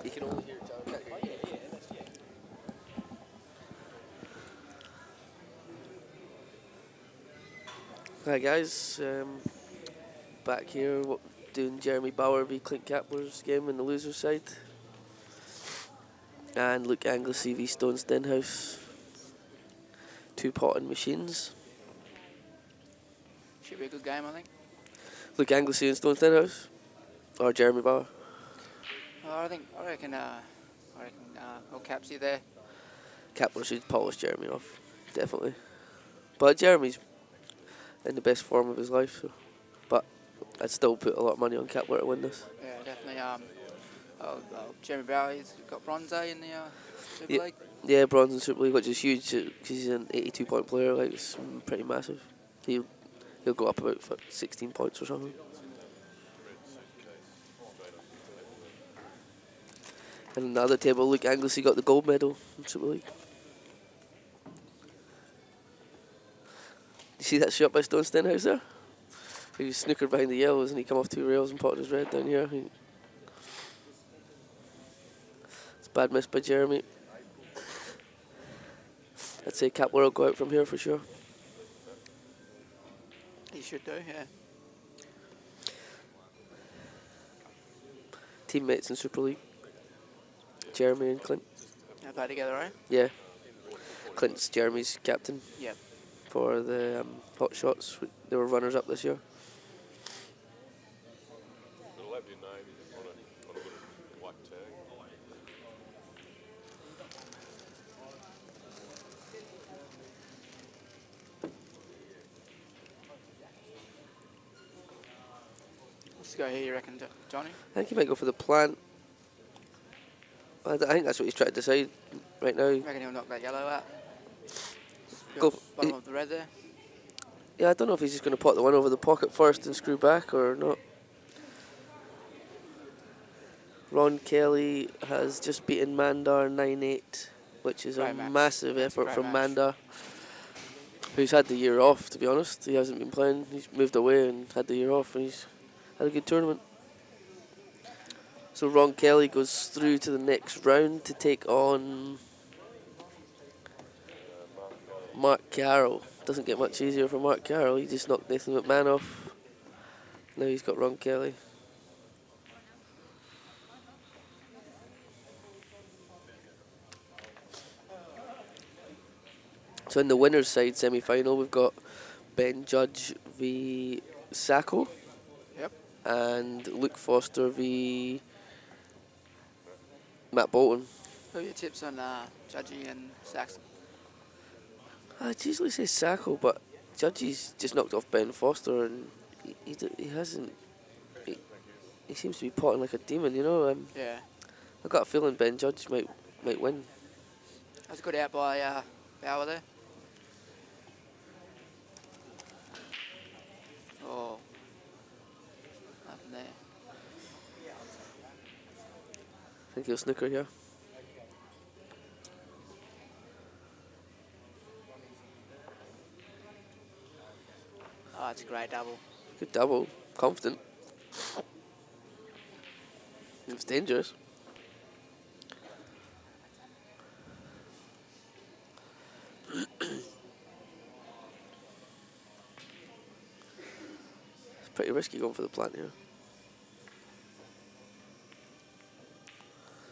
You can only hear John. Can't hear you. Yeah, that's yeah. Hi guys, back here doing Jeremy Bauer v Clint Kapler's game in the loser's side. And Luke Angley v Stenhouse. Two potting machines. Should be a good game, I think. Luke Angley and Stenhouse. Or Jeremy Bauer. I reckon I'll caps you there. Kapler should polish Jeremy off, definitely. But Jeremy's in the best form of his life, so. But I'd still put a lot of money on Kapler to win this. Yeah, definitely. Jeremy Bauer, he's got bronze in the Super League. Yeah, bronze in Super League, which is huge because he's an 82-point player. Like, it's pretty massive. He'll go up about 16 points or something. And on the other table, Luke Angley got the gold medal in Super League. You see that shot by Stenhouse there? He was snookered behind the yellows and he come off two rails and potted his red down here. It's a bad miss by Jeremy. I'd say Kapler will go out from here for sure. should do, yeah. Teammates in Super League. Jeremy and Clint. They play together, eh? Yeah. Clint's Jeremy's captain Yep. for the Hot Shots. They were runners up this year. It'll have your name on a little white tag. Let's go here, you reckon, Johnny? I think he might go for the plant. I think that's what he's trying to decide right now. You reckon he'll knock that yellow out? Go. Bottom of the red there. Yeah, I don't know if he's just going to pot the one over the pocket first and screw back or not. Ron Kelly has just beaten Mandar 9-8, which is Great a match. massive That's a effort great from match. Mandar, who's had the year off, to be honest. He hasn't been playing. He's moved away and had the year off, and he's had a good tournament. So Ron Kelly goes through to the next round to take on Mark Carroll. Doesn't get much easier for Mark Carroll. He just knocked Nathan McMahon off. Now he's got Ron Kelly. So in the winners' side semi-final, we've got Ben Judge v Sacco. Yep. And Luke Foster v Matt Bolton. Who are your tips on Judgy and Saxon? I'd usually say Sacco, but Judgy's just knocked off Ben Foster, and he hasn't. He seems to be potting like a demon, you know. Yeah. I've got a feeling Ben Judge might win. That's a good out by Bauer there. Oh. Nothing there. I think he'll snooker here. Oh, it's a great double. Good double. Confident. It's dangerous. It's pretty risky going for the plant here.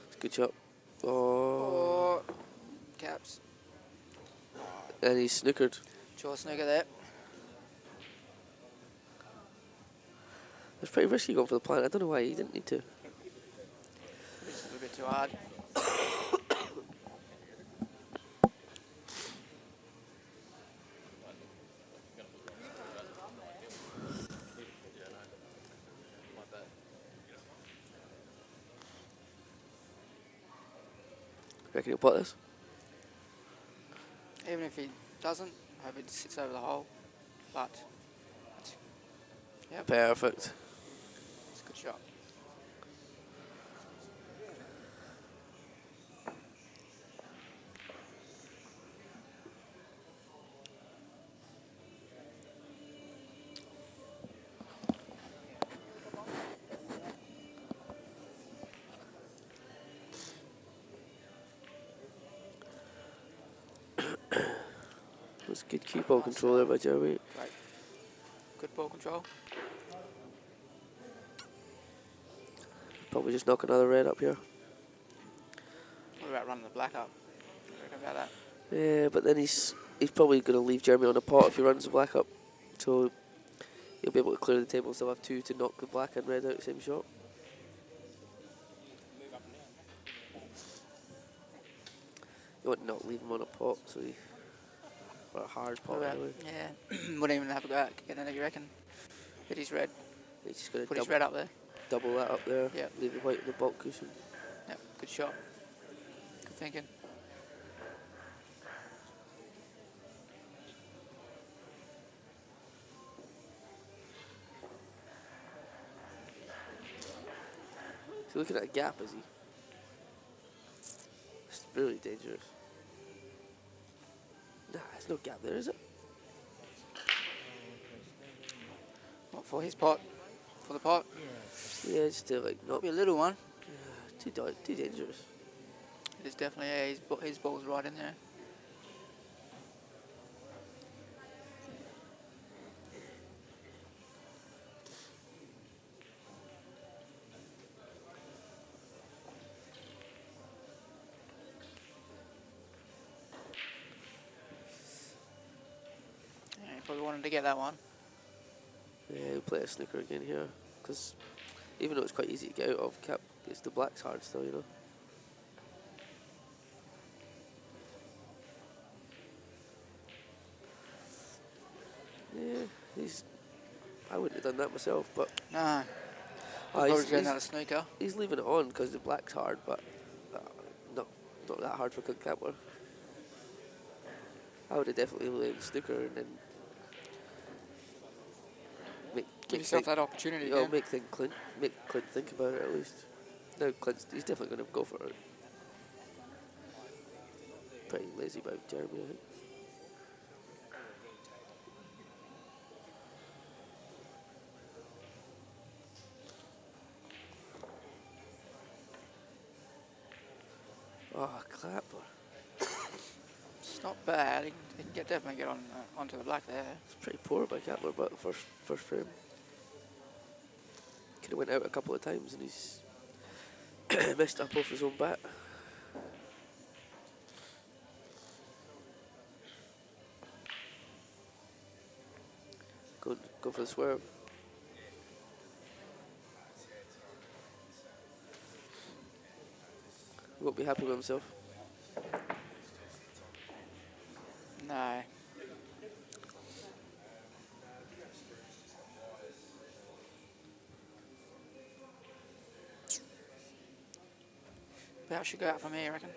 It's a good shot. Oh. Oh. Caps. And he's snookered. Jaw snooker there. It's pretty risky going for the plant. I don't know why he didn't need to. It's a little bit too hard. Reckon he'll pot this? Even if he doesn't, I hope it sits over the hole. But, yep, Perfect. it's a good shot. That's good cue ball control there by Jeremy. Great. Good ball control. Probably just knock another red up here. What about running the black up? What do you reckon about that? Yeah, but then he's probably going to leave Jeremy on the pot if he runs the black up. So he'll be able to clear the table and still have two to knock the black and red out the same shot. You want to not leave him on a pot, so he... Or a hard pot, What about, anyway. yeah, wouldn't even have a go at getting it, you reckon? Hit his red. He's just going Put to his red up there. double that up there. Yep. Leave the white in the bulk cushion. Yep, good shot. Good thinking. He's looking at a gap, is he? It's really dangerous. Nah, there's no gap there, is it? What, for his pot? For the pot? Yeah, just like not Be a little one. too dangerous. It is definitely, yeah, his ball's right in there. probably wanted to get that one. Yeah, we'll play a snooker again here, because even though it's quite easy to get out of, it's the black's hard still, you know. Yeah, I wouldn't have done that myself, but No. uh, Probably he's, going he's, out of snooker. he's leaving it on because the black's hard, but not that hard for Clint Kepler. I would have definitely played snooker and then Give yourself that opportunity. you know, make Clint think about it at least. No, he's definitely going to go for it. Pretty lazy about Jeremy, I think. Oh, Clapper. It's not bad. He can definitely get onto the black there. It's pretty poor by Kepler, but the first frame. Could have went out a couple of times and he's messed up off his own bat. Go for the swerve. He won't be happy with himself. No. Perhaps should go out from here, I reckon.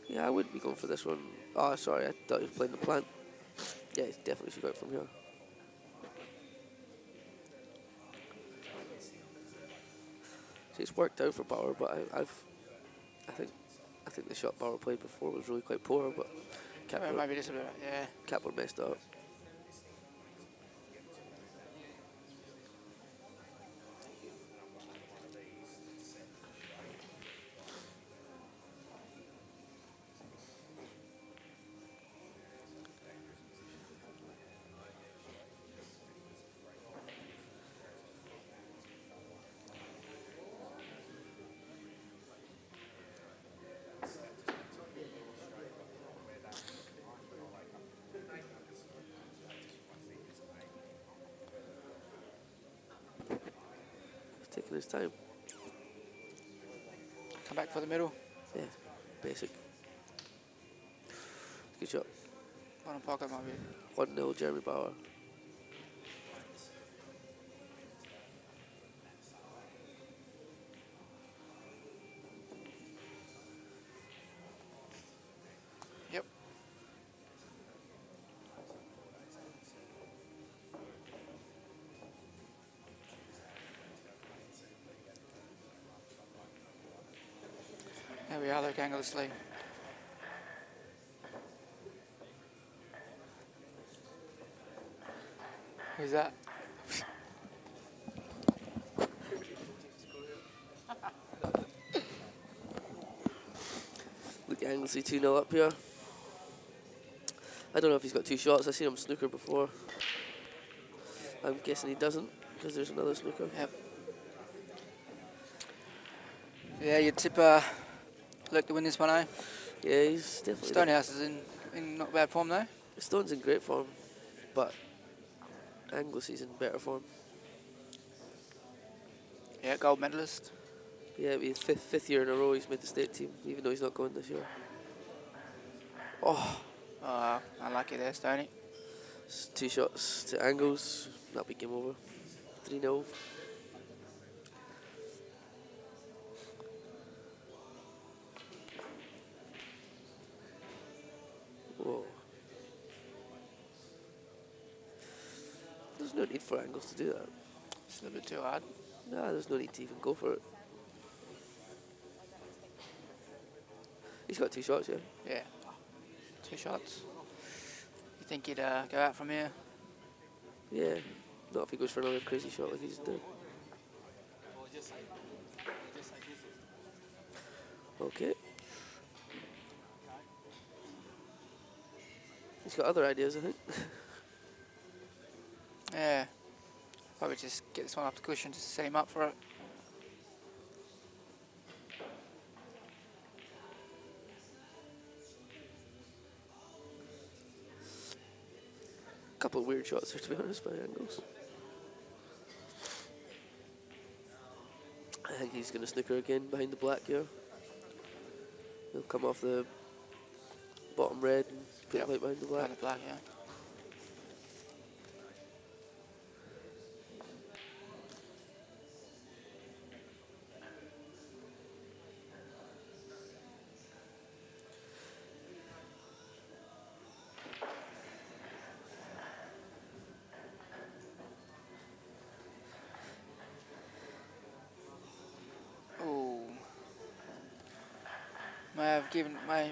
Yeah, I wouldn't be going for this one. Oh, sorry, I thought he was playing the plant. Yeah, he definitely should go out from here. See, it's worked out for Bauer, but I think the shot Bauer played before was really quite poor, but Well, maybe just a bit, yeah. Kepler messed up. Taking his time. Come back for the middle. Yeah, basic. Good shot. Bottom pocket might be. 1-0 Jeremy Bauer. Yep. There we are, look, Angley. Who's that? Look, Angley 2-0 up here. I don't know if he's got two shots. I've seen him snooker before. I'm guessing he doesn't, because there's another snooker. Yep. Yeah, you'd tip Luke to win this one, eh? Yeah, he's definitely... Stonehouse is in not bad form, though. Stone's in great form, but Anglesy's in better form. Yeah, gold medalist. Yeah, it'll be his fifth year in a row he's made the state team, even though he's not going this year. Oh, Unlucky there, Stoney. it's 2 shots to Angles. That'll be game over. 3-0. Whoa. There's no need for Angles to do that. It's a little bit too hard. Nah, there's no need to even go for it. He's got 2 shots, yeah? Yeah. 2 shots. You think he'd go out from here? Yeah. Not if he goes for another crazy shot like he's done. Okay. He's got other ideas, I think. Yeah. Probably just get this one off the cushion, just set him up for it. couple of weird shots there, to be honest, by Angles. I think he's going to snooker again behind the black here. He'll come off the bottom red and put it right behind the black. Behind the black, yeah.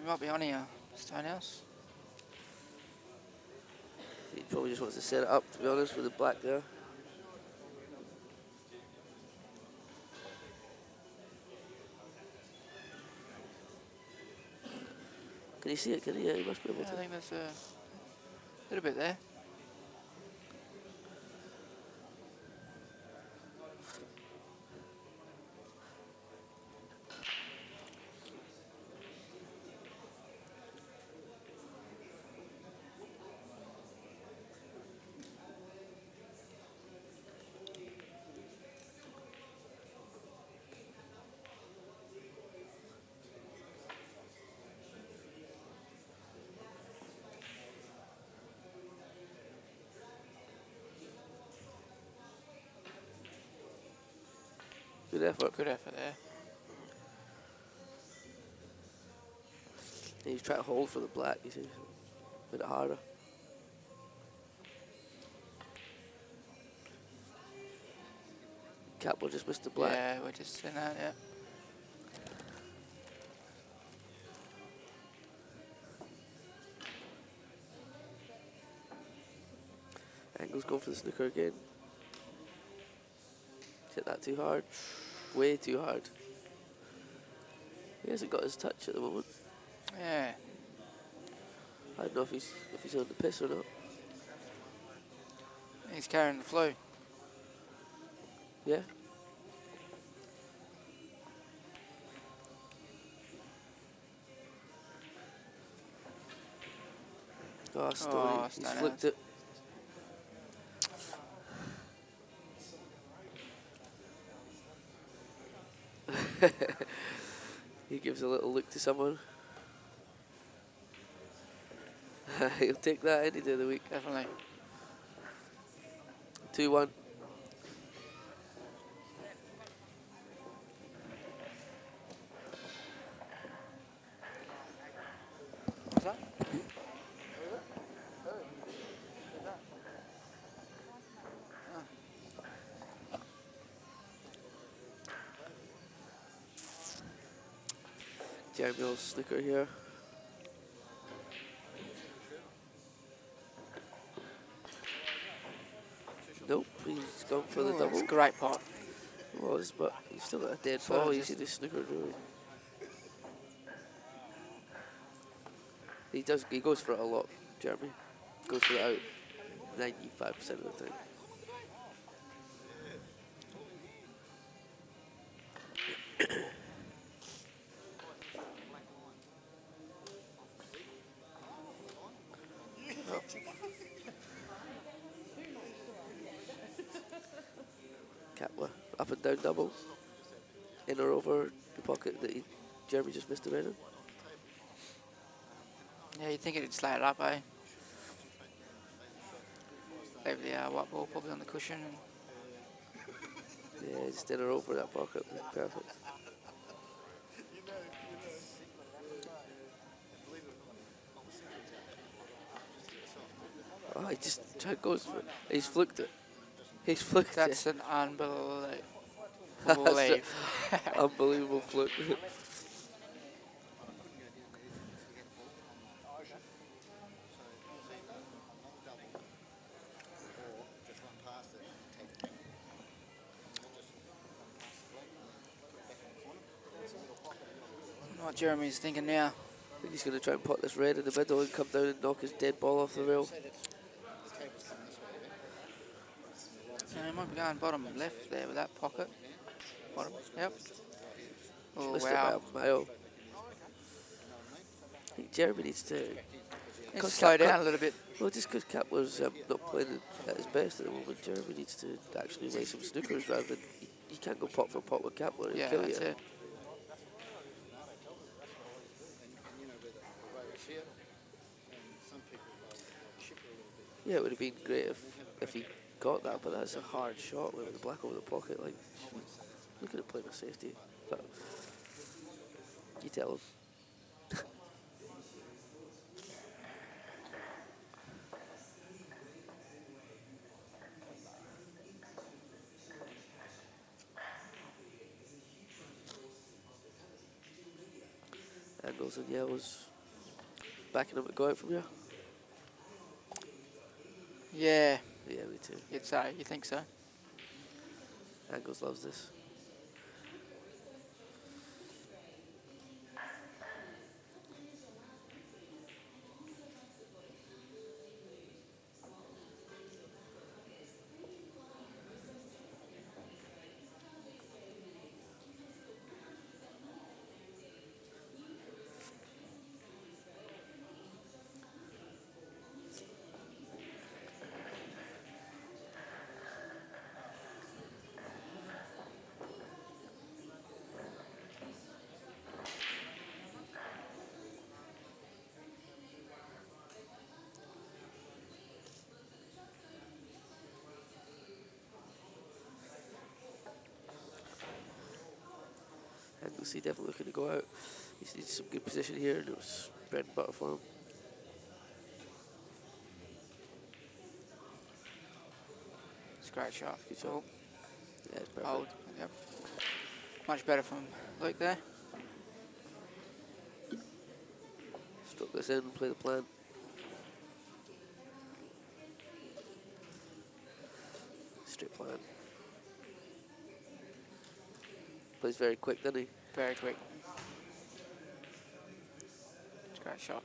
Might be on here, Stenhouse. He probably just wants to set it up, to be honest, with the black there. Can you see it? Can he? Yeah, he must be able Yeah, to. I think there's a little bit there. Good effort. Good effort there. He's trying to hold for the black, you see. A bit harder. Campbell just missed the black. Yeah, we're just in that, yeah. Angle's going for the snooker again. Hit that too hard. Way too hard. He hasn't got his touch at the moment. Yeah. I don't know if he's on the piss or not. He's carrying the flu. Yeah. Oh, Stoney. He's Stenhouse. flicked it. He gives a little look to someone. He'll take that any day of the week. Definitely. 2-1. What's that? Jeremy's snooker here. Nope, he's gone for the double. It's a great pot. It was, but he's still got a dead So ball. You just- see the snooker doing. He goes for it a lot, Jeremy. Goes for it out 95% of the time. Catwa, up and down double. In or over the pocket that Jeremy just missed the red in. Yeah, you'd think it'd slide it up, eh? Leave the white ball probably on the cushion. And Yeah, just in or over that pocket. Perfect. Oh, he just goes for it. He's flicked it. He's flicked that's it. an unbelievable That's leave. Unbelievable flick. What Jeremy's thinking now. I think he's going to try and pot this red in the middle and come down and knock his dead ball off the rail. And he might be going bottom left there with that pocket. Bottom, yep. Oh, Missed wow. it by a mile. I think Jeremy needs to... Needs to slow Cut- down a little bit. Well, just because Kapler's not playing at his best at the moment, Jeremy needs to actually lay some snookers rather than you can't go pot for pot with Kapler. He'll Yeah, kill that's you. it. Yeah, it would have been great if he got that, but that's a hard shot with the black over the pocket. Like, look at it playing a safety. But you tell him. Angles and yellows backing him to go out from here. Yeah, Yeah, me too. you'd say. You think so? Angles loves this. Angles definitely looking to go out. He's in some good position here, and it was bread and butter for him. It's a great shot. Good shot. Oh, Yeah, it's perfect. hold. Yep. Much better from Luke there. Stroke this in, play the plan. Straight plan. Plays very quick, doesn't he? Very quick. It's a great shot.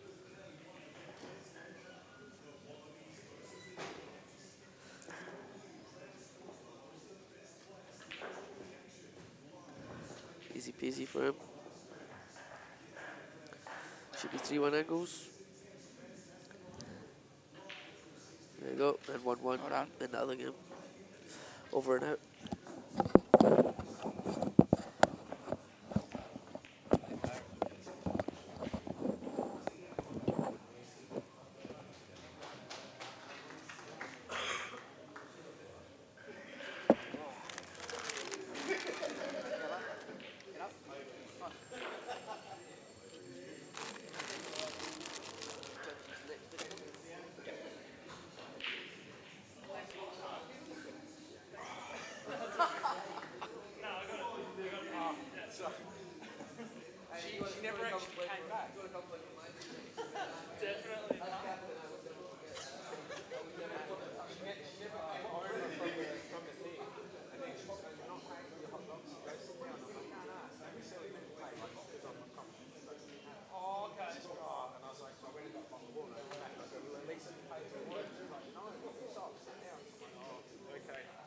Easy peasy for him. Should be 3-1 Angles. There you go, and 1-1 Well done. in the other game. Over and out. She never actually came back. Definitely not.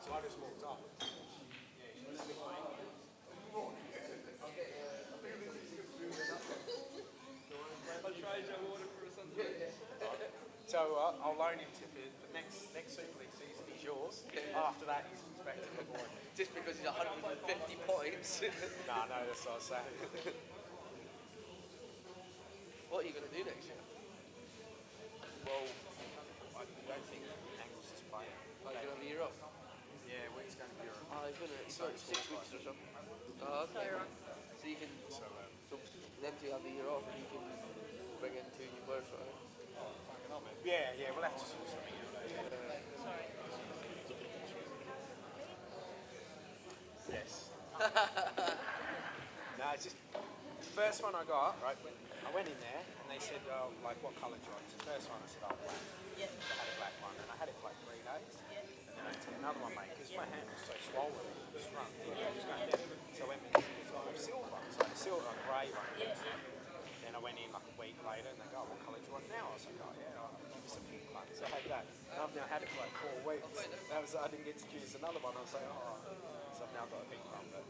So I just walked off. I'll trade your water for something. So I'll loan him to the next Super League season. He's yours. After that, he's expected to board. Just because he's 150 points. No, that's what I was saying. What are you going to do next year? Well, I don't think Angles is playing. Are you going to have a year off? Yeah, week's going to be around. Oh, he's going to 6 weeks or something. Oh, okay. So you can, So, then you have a year off and you can bring in 2 new players, right? yeah, we'll have to sort something out. Yes. No, it's just the first one I got, right, when I went in there and they said, oh, like, what colour do you want? The first one I said, oh, black. Yeah. I had a black one and I had it for like 3 days. Yeah. And then I took another one, mate, because my hand was so swollen, it was strung. It was going down. So I went in with silver. So I had a silver and grey one. Yeah. Then I went in like a week later and they go, oh, what colour do you want now? I was like, oh, yeah, I'll give you some pink one. So I had that. And I've now had it for like 4 weeks. I didn't get to choose another one. I was like, oh. So I've now got a pink one. But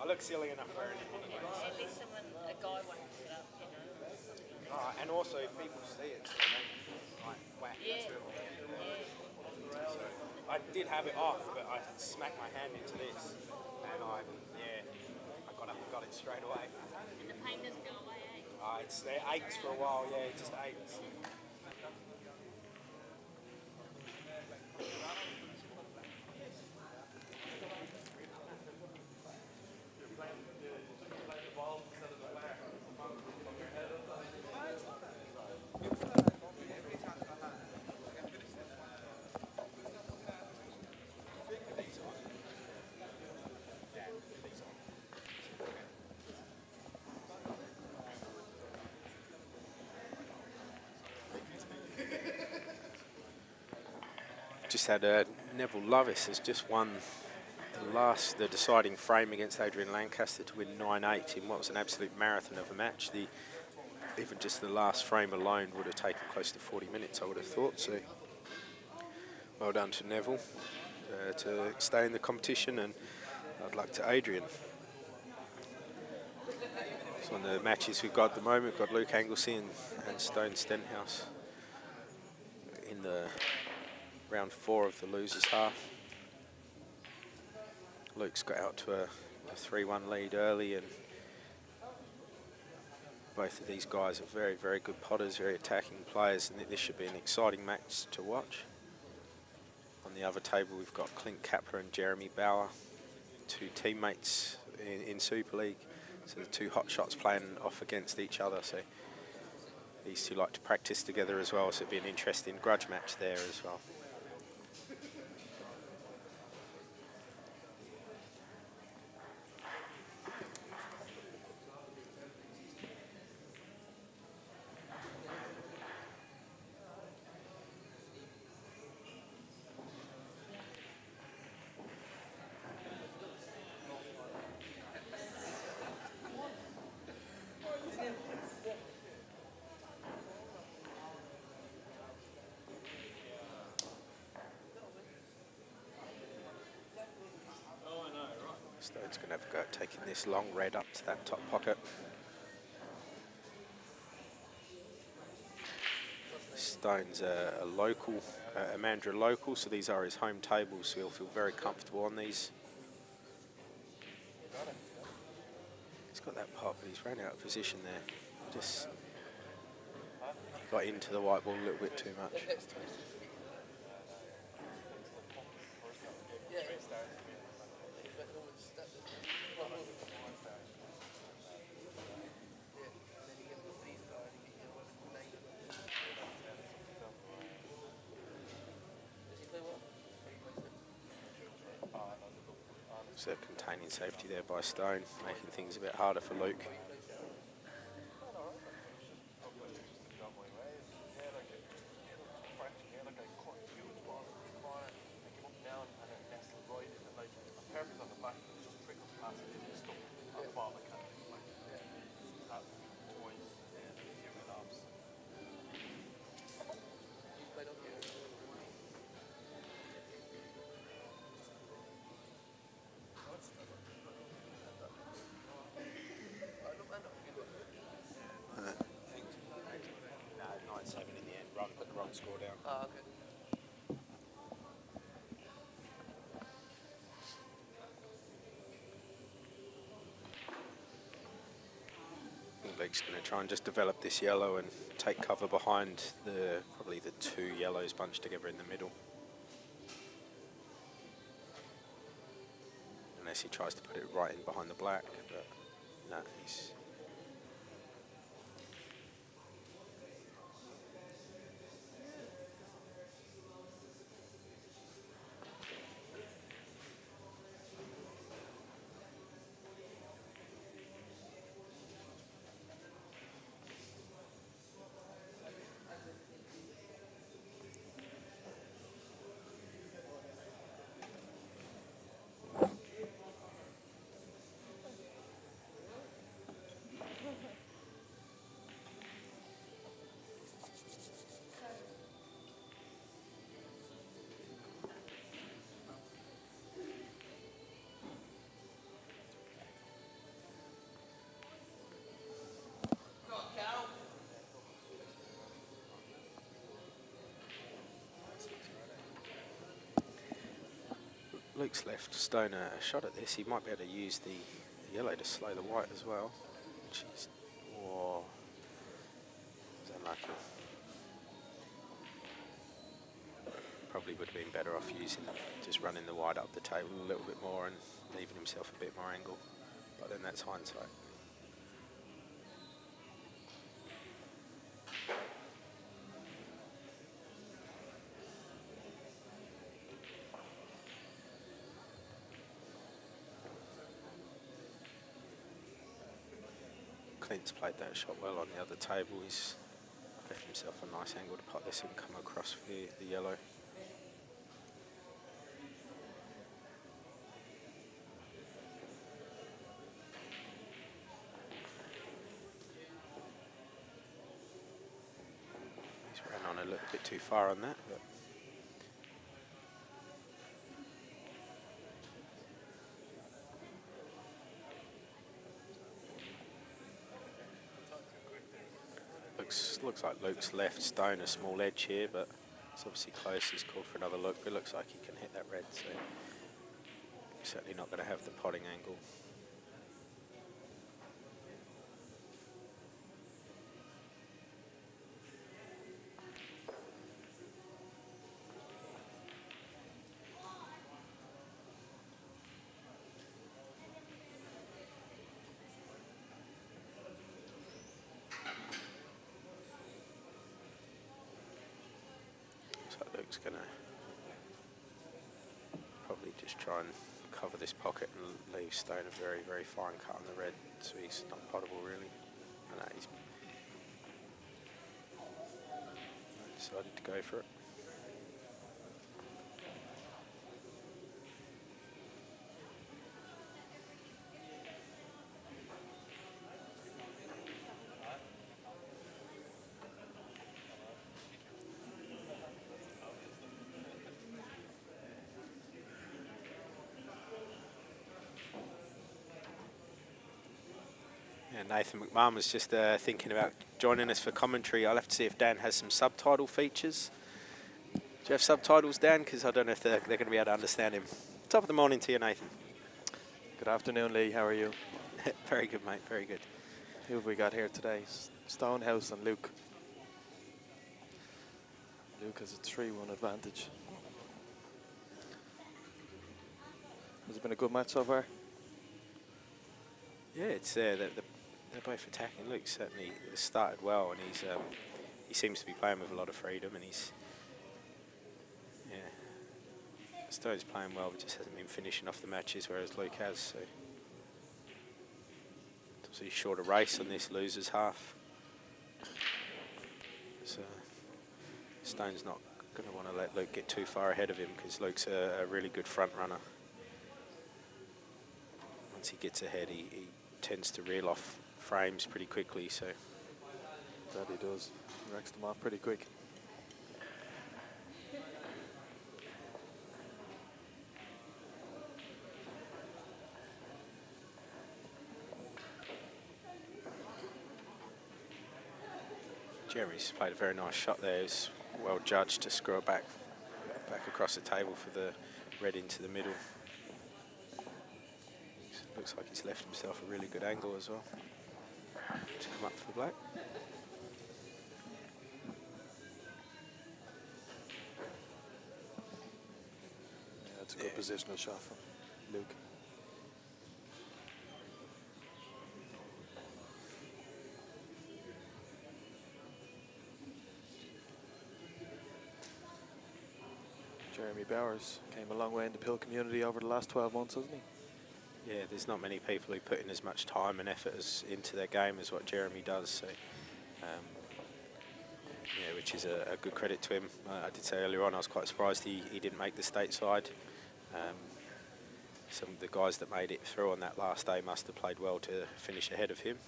I look silly enough wearing it anyway. At least someone, a guy won't put it up, you know. And also, if people see it, so like whack into it. So I did have it off, but I smacked my hand into this, and I got up and got it straight away. And the pain doesn't go away, eh? It aches for a while, yeah, it just aches. Just had Neville Lovis has just won the deciding frame against Adrian Lancaster to win 9-8 in what was an absolute marathon of a match. Even just the last frame alone would have taken close to 40 minutes, I would have thought. So well done to Neville to stay in the competition, and I'd luck to Adrian. So on the matches we've got at the moment, we've got Luke Anglesey and Stone Stenhouse in the round 4 of the losers half. Luke's got out to a 3-1 lead early, and both of these guys are very, very good potters, very attacking players, and this should be an exciting match to watch. On the other table, we've got Clint Kapler and Jeremy Bauer, two teammates in Super League. So the two hot shots playing off against each other. So these two like to practice together as well, so it'd be an interesting grudge match there as well. Stone's going to have a go at taking this long red up to that top pocket. Stone's a local, a Mandurah local, so these are his home tables, so he'll feel very comfortable on these. He's got that pop, but he's ran out of position there. Just he got into the white ball a little bit too much. So containing safety there by Stone, making things a bit harder for Luke. Score down. Ah, okay. Luke's going to try and just develop this yellow and take cover behind probably the two yellows bunched together in the middle. Unless he tries to put it right in behind the black, but no, he's... Luke's left Stone a shot at this. He might be able to use the yellow to slow the white as well. Jeez. Whoa. Was unlucky. Probably would have been better off just running the white up the table a little bit more and leaving himself a bit more angle. But then that's hindsight. Clint's played that shot well on the other table. He's left himself a nice angle to pot this and come across for the yellow. He's ran on a little bit too far on that, but looks like Luke's left Stone a small edge here, but it's obviously close. He's called for another look. It looks like he can hit that red, so certainly not going to have the potting angle. Luke's going to probably just try and cover this pocket and leave Stone a very, very fine cut on the red, so he's not potable really. And he's decided to go for it. Nathan McMahon was just thinking about joining us for commentary. I'll have to see if Dan has some subtitle features. Do you have subtitles, Dan? Because I don't know if they're going to be able to understand him. Top of the morning to you, Nathan. Good afternoon, Lee. How are you? Very good, mate. Very good. Who have we got here today? Stonehouse and Luke. Luke has a 3-1 advantage. Has it been a good match so far? Yeah, it's they're both attacking. Luke certainly started well, and he seems to be playing with a lot of freedom, and Stone's playing well, but just hasn't been finishing off the matches, whereas Luke has. So it's obviously a shorter race on this losers half. So Stone's not going to want to let Luke get too far ahead of him, because Luke's a really good front runner. Once he gets ahead, he tends to reel off frames pretty quickly, so. That he does. He wrecks them off pretty quick. Jeremy's played a very nice shot there. He's well judged to screw it back across the table for the red into the middle. Looks like he's left himself a really good angle as well to come up for the black. Yeah, that's a good positional shot from Luke. Jeremy Bowers came a long way in the Pill community over the last 12 months, hasn't he? Yeah, there's not many people who put in as much time and effort into their game as what Jeremy does. So, which is a good credit to him. I did say earlier on I was quite surprised he didn't make the stateside. Some of the guys that made it through on that last day must have played well to finish ahead of him.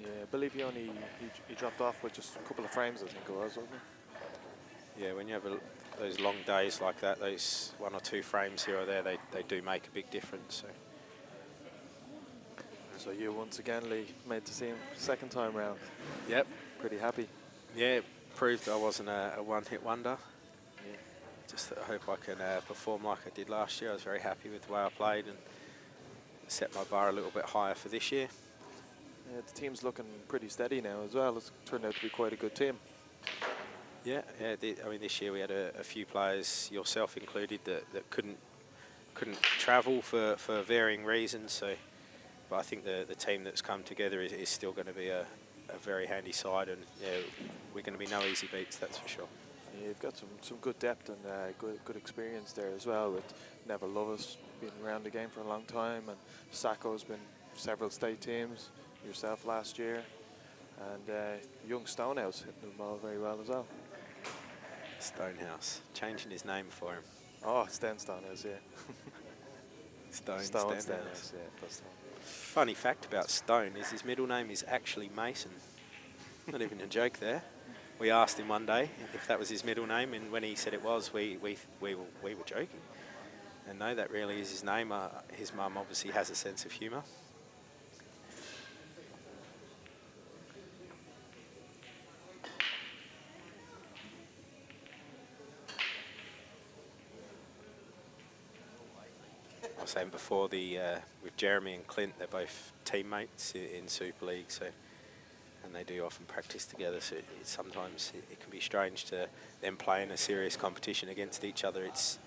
Yeah, I believe he dropped off with just a couple of frames, I think it was, wasn't he? Yeah, when you have those long days like that, those 1 or 2 frames here or there, they do make a big difference. So you once again, Lee, made to see him second time round. Yep. Pretty happy. Yeah, proved I wasn't a one-hit wonder. Yeah. Just that I hope I can perform like I did last year. I was very happy with the way I played and set my bar a little bit higher for this year. Yeah, the team's looking pretty steady now as well. It's turned out to be quite a good team. Yeah. I mean, this year we had a few players, yourself included, that couldn't travel for varying reasons. So, but I think the team that's come together is still going to be a very handy side, and yeah, we're going to be no easy beats, that's for sure. Yeah, you've got some good depth and good experience there as well, with Neville Lovis been around the game for a long time, and Sacco's been several state teams, yourself last year, and young Stonehouse hitting the ball very well as well. Stonehouse, changing his name for him. Oh, Stonehouse, yeah. Stonehouse, yeah. That's Funny fact about Stone is his middle name is actually Mason. Not even a joke there. We asked him one day if that was his middle name, and when he said it was, we were joking. And no, that really is his name. His mum obviously has a sense of humour. I was saying before, with Jeremy and Clint, they're both teammates in Super League, so, and they do often practice together. So sometimes it can be strange to them play in a serious competition against each other. It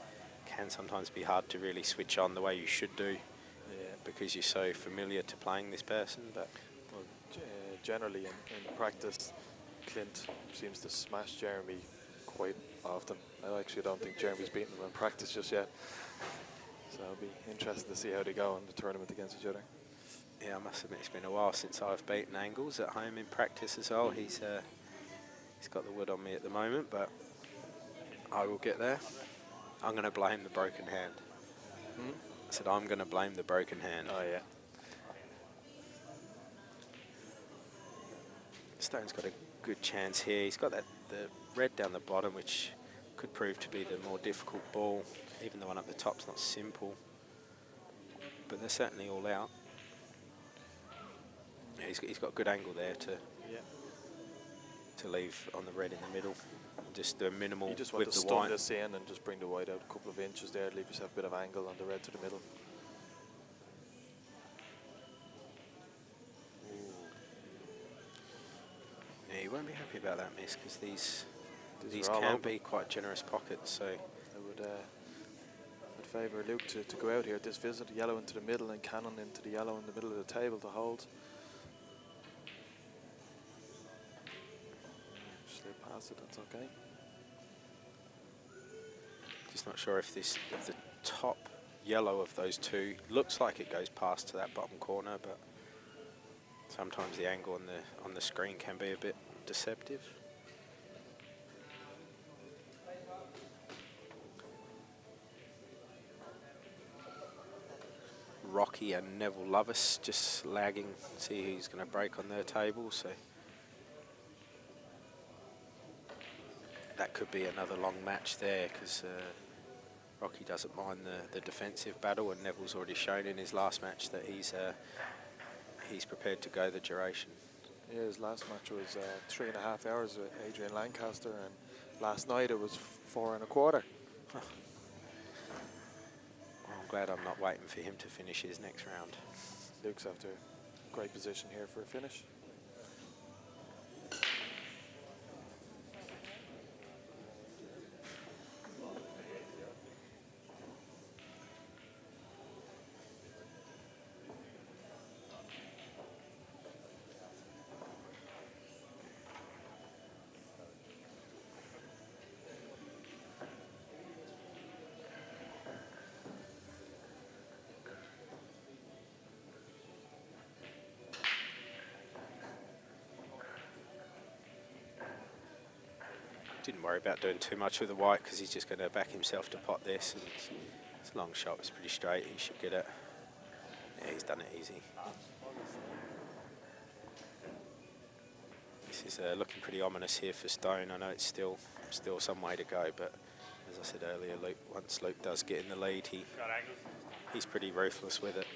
can sometimes be hard to really switch on the way you should do, because you're so familiar to playing this person. But generally in practice, Clint seems to smash Jeremy quite often. I actually don't think Jeremy's beaten him in practice just yet. So it'll be interesting to see how they go in the tournament against each other. Yeah, I must admit it's been a while since I've beaten Angles at home in practice as well. He's got the wood on me at the moment, but I will get there. I'm going to blame the broken hand. I said I'm going to blame the broken hand. Oh, yeah. Stone's got a good chance here. He's got the red down the bottom, which could prove to be the more difficult ball. Even the one up the top's not simple, but they're certainly all out. Yeah, he's got a good angle there to leave on the red in the middle. And just do a minimal you just want with to the stun white. this in and just bring the white out a couple of inches there, leave yourself a bit of angle on the red to the middle. Yeah, you won't be happy about that miss, because these are all can open. be quite generous pockets. So I'd favour Luke to go out here at this visit, yellow into the middle and cannon into the yellow in the middle of the table to hold. Slip past it, that's okay. just not sure if the top yellow of those two looks like it goes past to that bottom corner, but sometimes the angle on the screen can be a bit deceptive. Rocky and Neville Lovis just lagging, see who's going to break on their table. So that could be another long match there, because Rocky doesn't mind the defensive battle, and Neville's already shown in his last match that he's prepared to go the duration. Yeah, his last match was 3.5 hours with Adrian Lancaster, and last night it was 4 1/4. I'm glad I'm not waiting for him to finish his next round. Luke's after great position here for a finish. Didn't worry about doing too much with the white, because he's just going to back himself to pot this, and it's a long shot, it's pretty straight, he should get it. Yeah, he's done it easy. This is looking pretty ominous here for Stone. I know it's still some way to go, but as I said earlier, once Luke does get in the lead, he's pretty ruthless with it.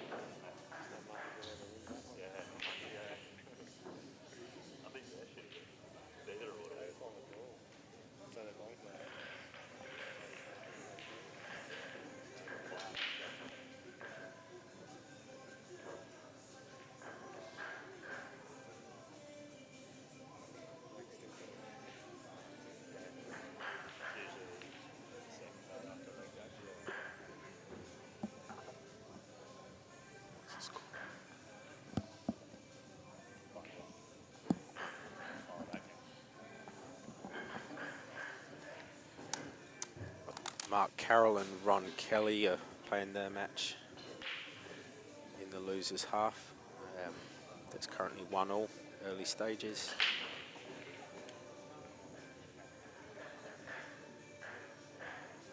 Mark Carroll and Ron Kelly are playing their match in the losers half. That's currently 1-1, early stages.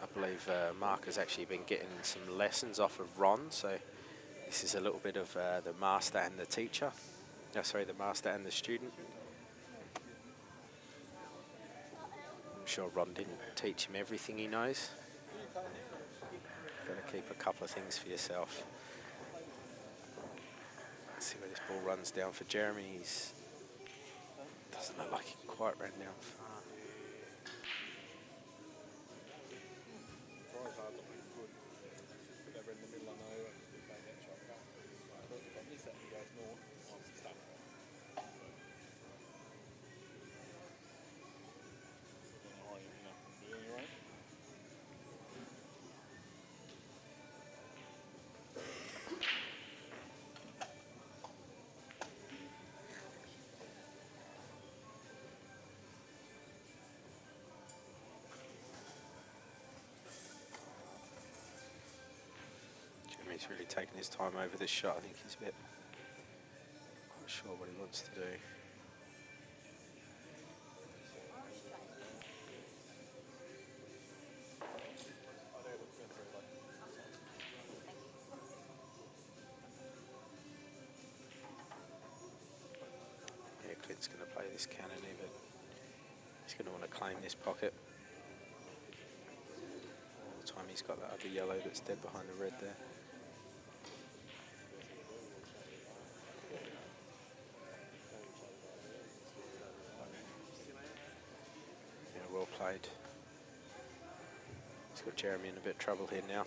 I believe Mark has actually been getting some lessons off of Ron, so this is a little bit of the master and the teacher. Oh, sorry, the master and the student. I'm sure Ron didn't teach him everything he knows. Got to keep a couple of things for yourself. Let's see where this ball runs down for Jeremy. He's doesn't look like he quite ran down far. He's really taking his time over this shot. I think he's a bit not sure what he wants to do. Yeah, Clint's going to play this cannon, but he's going to want to claim this pocket. All the time he's got that other yellow that's dead behind the red there. Well played. He's got Jeremy in a bit of trouble here now.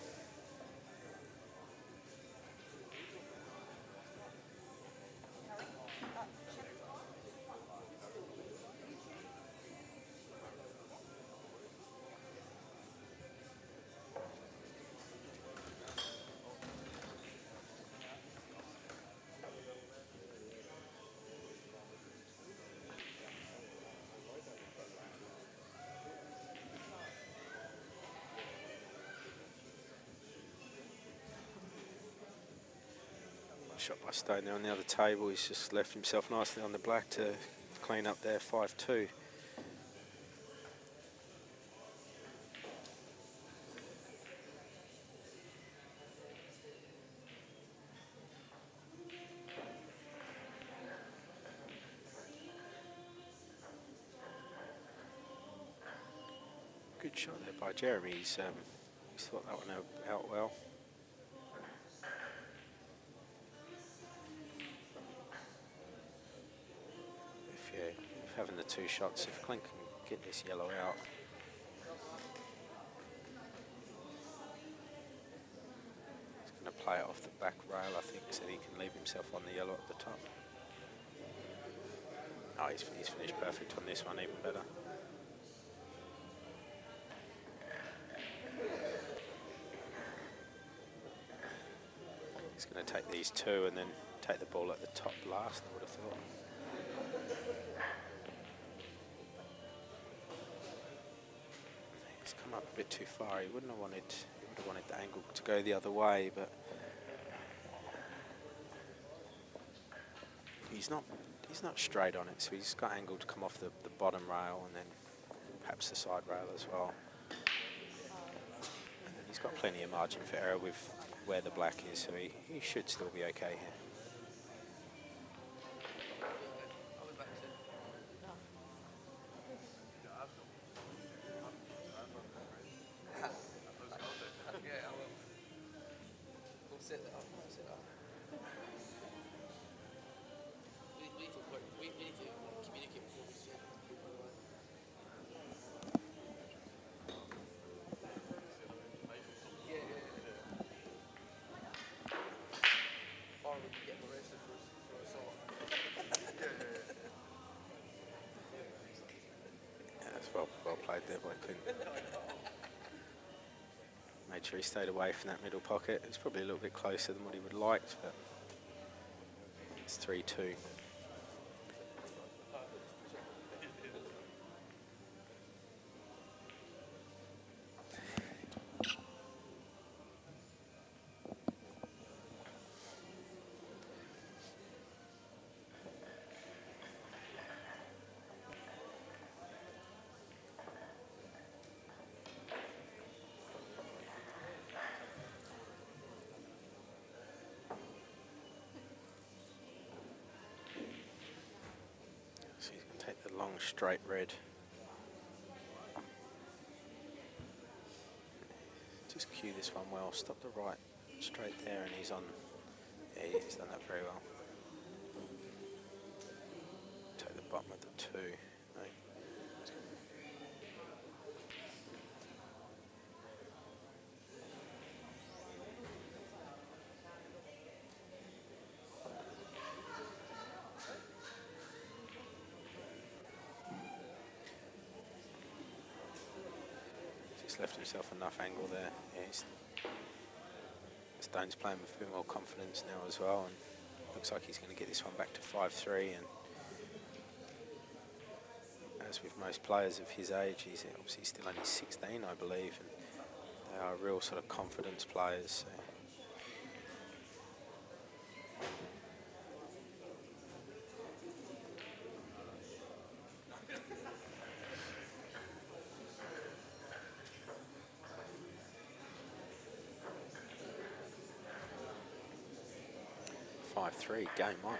Shot by Stone there on the other table. He's just left himself nicely on the black to clean up there, 5-2. Good shot there by Jeremy. He's thought that one out well. Having the two shots, if Clint can get this yellow out. He's going to play it off the back rail, I think, so he can leave himself on the yellow at the top. Oh, he's finished perfect on this one, even better. He's going to take these two and then take the ball at the top last, I would have thought. Come up a bit too far. He would have wanted the angle to go the other way, but he's not straight on it, so he's got angle to come off the bottom rail and then perhaps the side rail as well. And then he's got plenty of margin for error with where the black is, so he should still be okay here. Well played there by Clint. Made sure he stayed away from that middle pocket. It's probably a little bit closer than what he would have liked, but it's 3-2. straight red. Just cue this one well. Stop the right straight there, and he's on. Yeah, he's done that very well. Take the bottom of the 2. No. 's left himself enough angle there. Yeah, Stone's playing with a bit more confidence now as well, and looks like he's going to get this one back to 5-3. And as with most players of his age, he's obviously still only 16, I believe, and they are real sort of confidence players. So. 5-3, game on.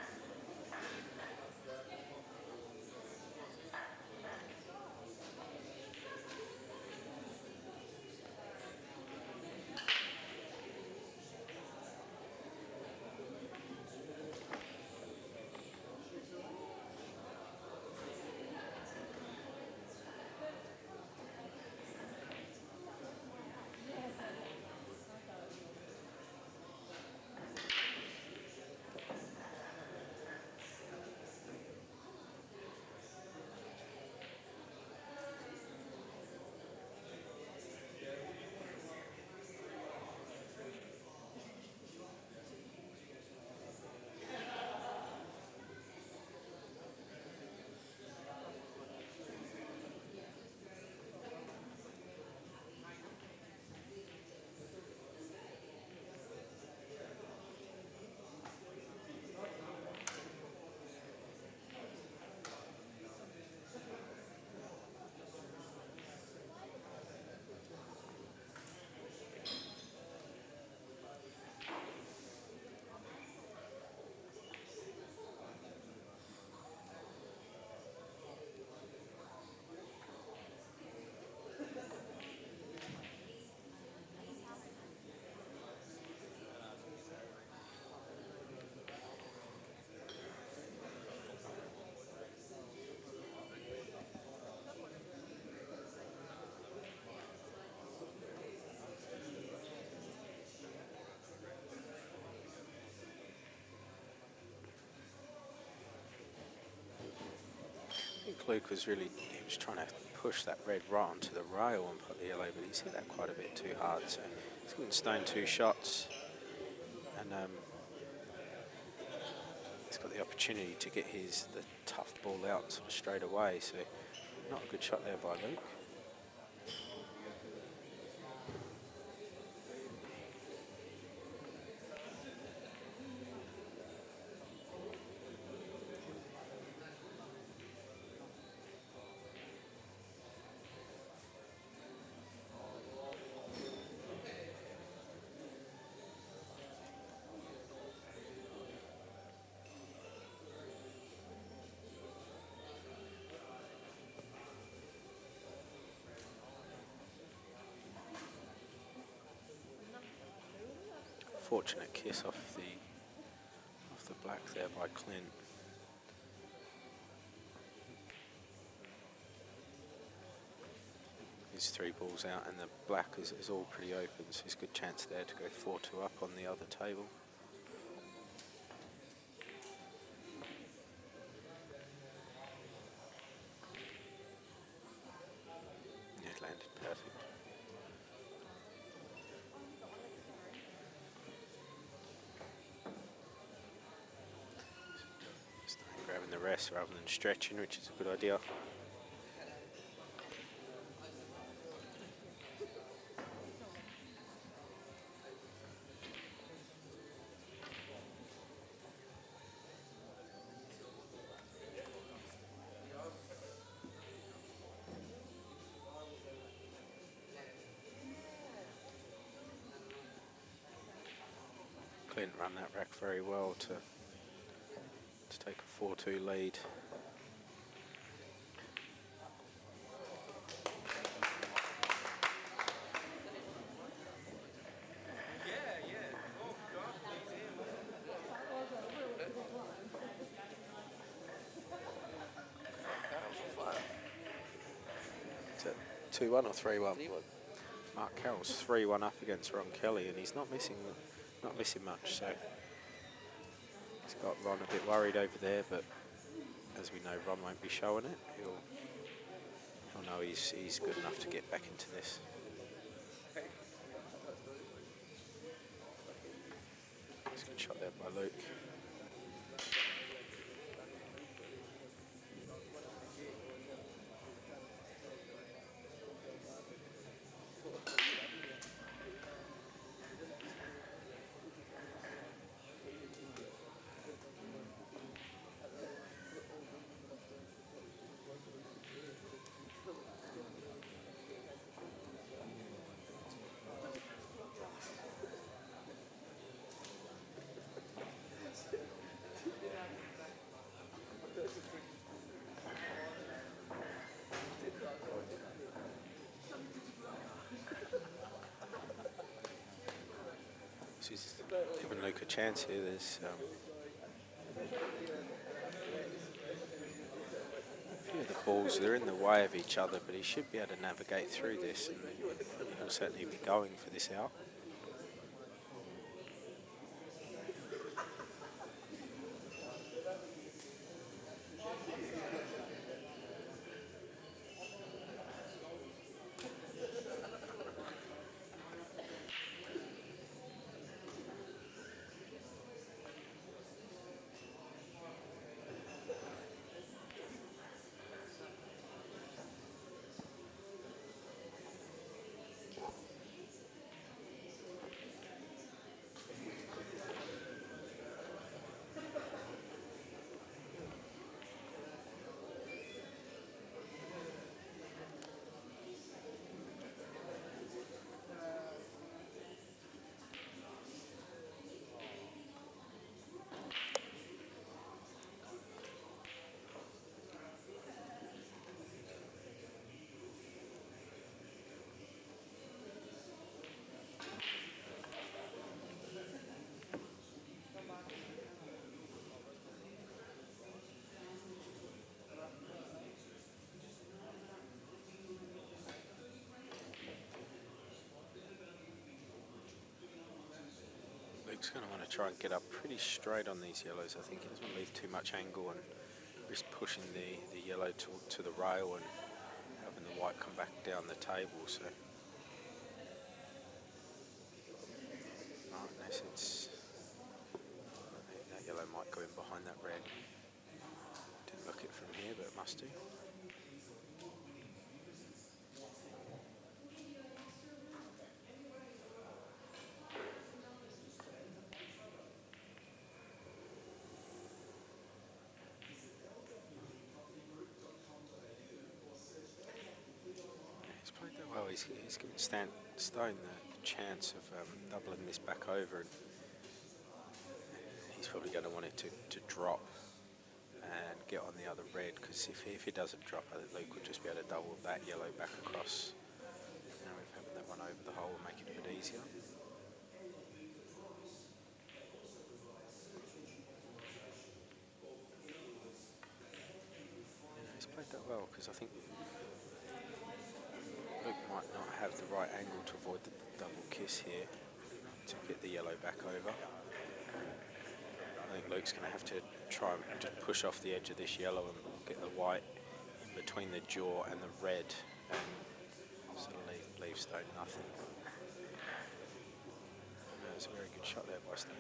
I think Luke was trying to push that red right onto the rail and put the yellow, but he's hit that quite a bit too hard. So he's given Stone 2 shots, and he's got the opportunity to get the tough ball out sort of straight away. So not a good shot there by Luke. Fortunate kiss off the black there by Clint. His 3 balls out, and the black is all pretty open, so there's a good chance there to go 4-2 up on the other table. Yeah, it landed perfect. Grabbing the rest rather than stretching, which is a good idea. Clint run that rack very well to take a 4-2 lead. 2-1 or 3-1? 3-1. Mark Carroll's 3-1 up against Ron Kelly, and he's not missing much. So he's got Ron a bit worried over there, but as we know, Ron won't be showing it. He'll know he's good enough to get back into this. It's a good shot there by Luke. He's giving Luke a chance here. There's a few of the balls, they're in the way of each other, but he should be able to navigate through this, and he'll certainly be going for this out. Luke's going to want to try and get up pretty straight on these yellows. I think he doesn't leave too much angle and risk pushing the yellow to the rail and having the white come back down the table. So, in essence, that yellow might go in behind that red. Didn't look it from here, but it must do. Well, he's given Stone the chance of doubling this back over, and he's probably going to want it to drop and get on the other red, because if it doesn't drop, I think Luke will just be able to double that yellow back across. Now we've having that one over the hole and make it a bit easier. He's played that well, because I think Luke might not have the right angle to avoid the double kiss here to get the yellow back over. I think Luke's going to have to try and just push off the edge of this yellow and get the white in between the jaw and the red, and sort of leave Stone nothing. It's a very good shot there by Stone.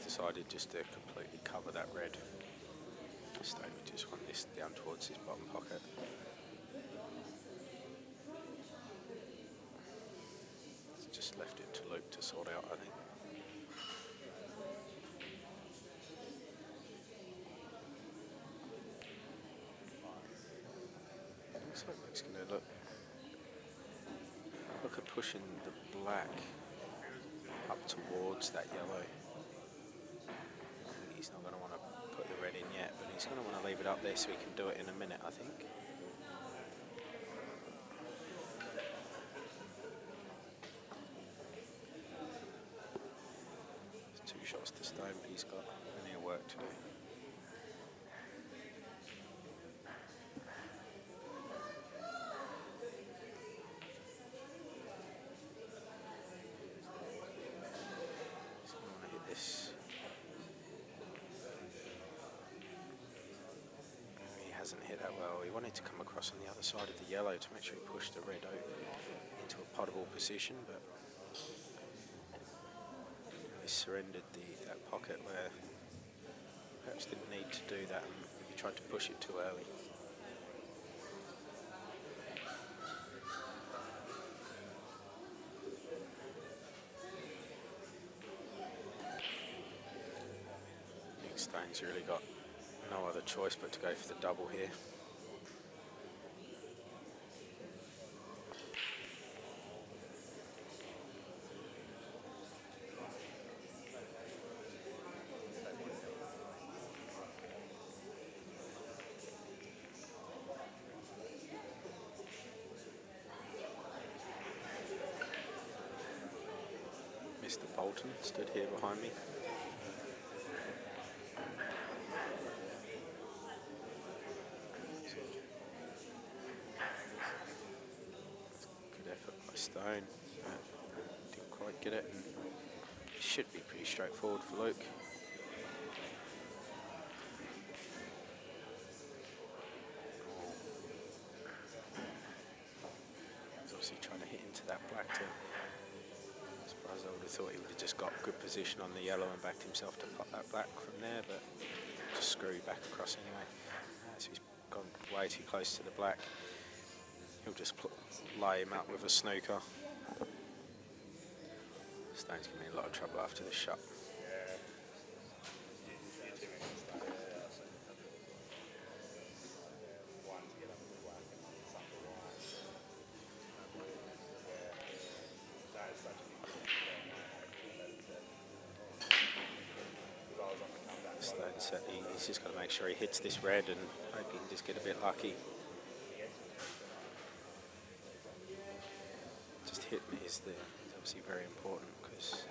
Decided just to completely cover that red. Stone would just want this down towards his bottom pocket. It's just left it to Luke to sort out, I think. It looks like Luke's going to look at pushing the black up towards that yellow. He's not going to want to put the red in yet, but he's going to want to leave it up there so he can do it in a minute, I think. doesn't hit that well. He wanted to come across on the other side of the yellow to make sure he pushed the red into a puttable position, but he surrendered that pocket where perhaps didn't need to do that, and he tried to push it too early. Staines really got no other choice but to go for the double here. Mr. Bolton stood here behind me. Good effort by Stone, but didn't quite get it. And it should be pretty straightforward for Luke. He's obviously trying to hit into that black too. I'm surprised I would have thought he would have just got good position on the yellow and backed himself to pop that black from there, but just screw back across anyway. So he's gone way too close to the black. He'll just lay him up with a snooker. Stone's going to be in a lot of trouble after this shot. He's just got to make sure he hits this red and hope he can just get a bit lucky. Just hitting is obviously very important because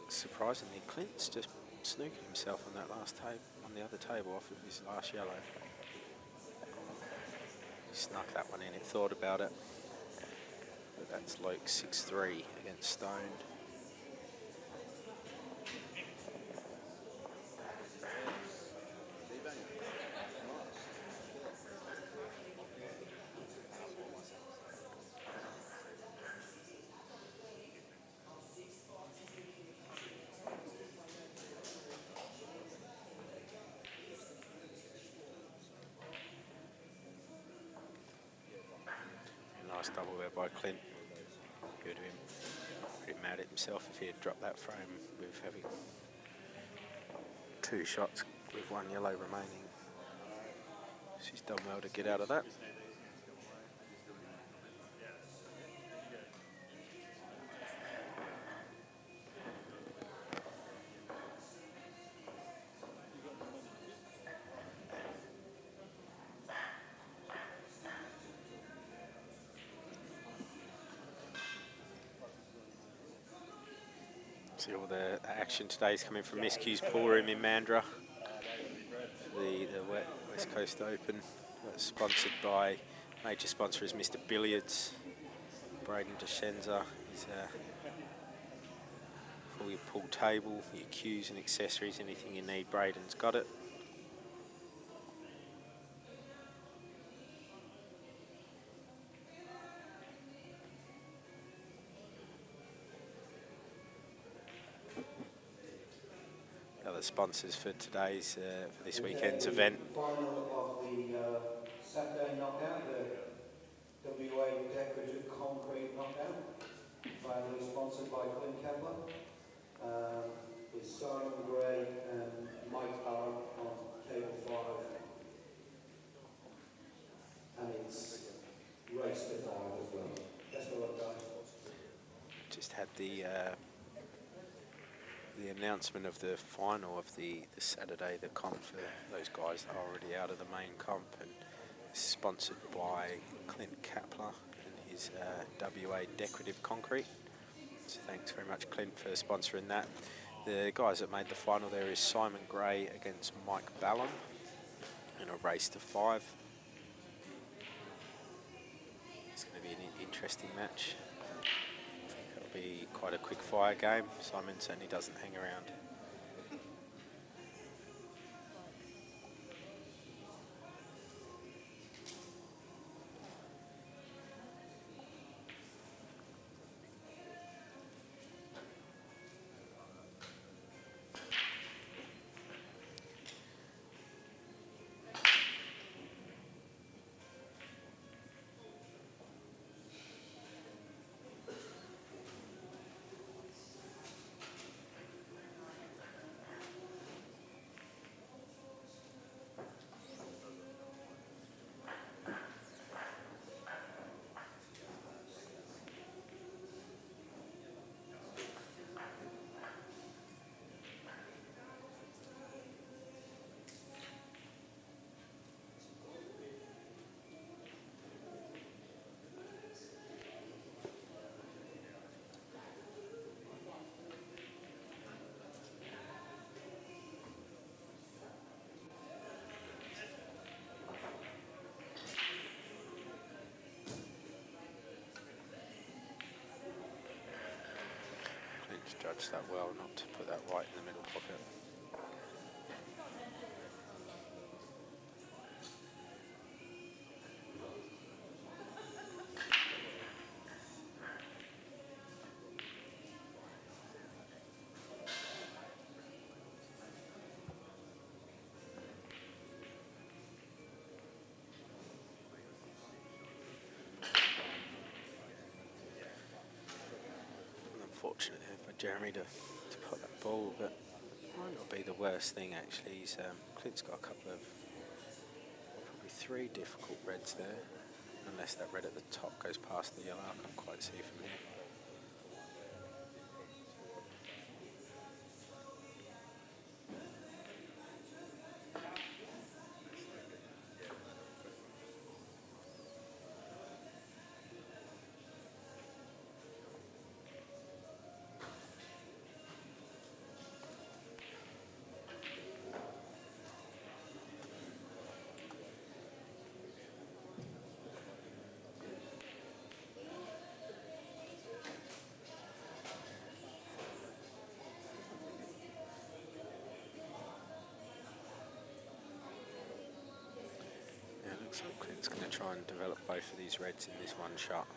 surprisingly Clint's just snooking himself on that last table, on the other table off of his last yellow. He snuck that one in, it thought about it. But that's Luke 6-3 against Stone. Nice double there by Clint. Good of him. Pretty mad at himself if he had dropped that frame with having 2 shots with 1 yellow remaining. She's done well to get out of that. See all the action today is coming from Miss Q's pool room in Mandurah. The West Coast Open, sponsored by, major sponsor is Mr. Billiards, Braden DeShenza. He's for your pool table, your cues and accessories, anything you need, Braden's got it. Sponsors for today's, for this weekend's event. Final of the Saturday knockout, the WA Decorative Concrete knockout, finally sponsored by Clint Kepler. It's Simon Gray and Mike Allen on table 5. And it's race to 5 as well. That's all I've got. Just had the announcement of the final of the Saturday, the comp for those guys that are already out of the main comp, and sponsored by Clint Kepler and his WA Decorative Concrete. So thanks very much, Clint, for sponsoring that. The guys that made the final there is Simon Gray against Mike Ballum in a race to 5. It's going to be an interesting match. I think it'll be quite a quick fire game. Simon certainly doesn't hang around. Clint's judged that well, not to put that right in the middle pocket. Unfortunate here for Jeremy to put that ball, but might not be the worst thing actually. Clint's got a couple of, probably 3 difficult reds there, unless that red at the top goes past the yellow. I can't quite see from here. So Clint's going to try and develop both of these reds in this one shot.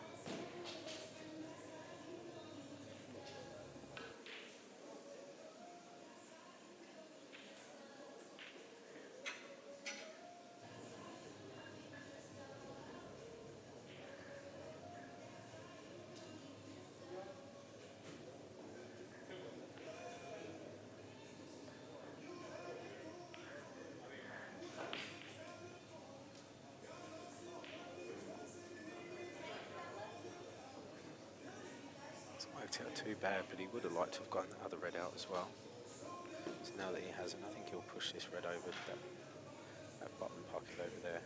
Worked out too bad, but he would have liked to have gotten the other red out as well. So now that he hasn't, I think he'll push this red over that bottom pocket over there.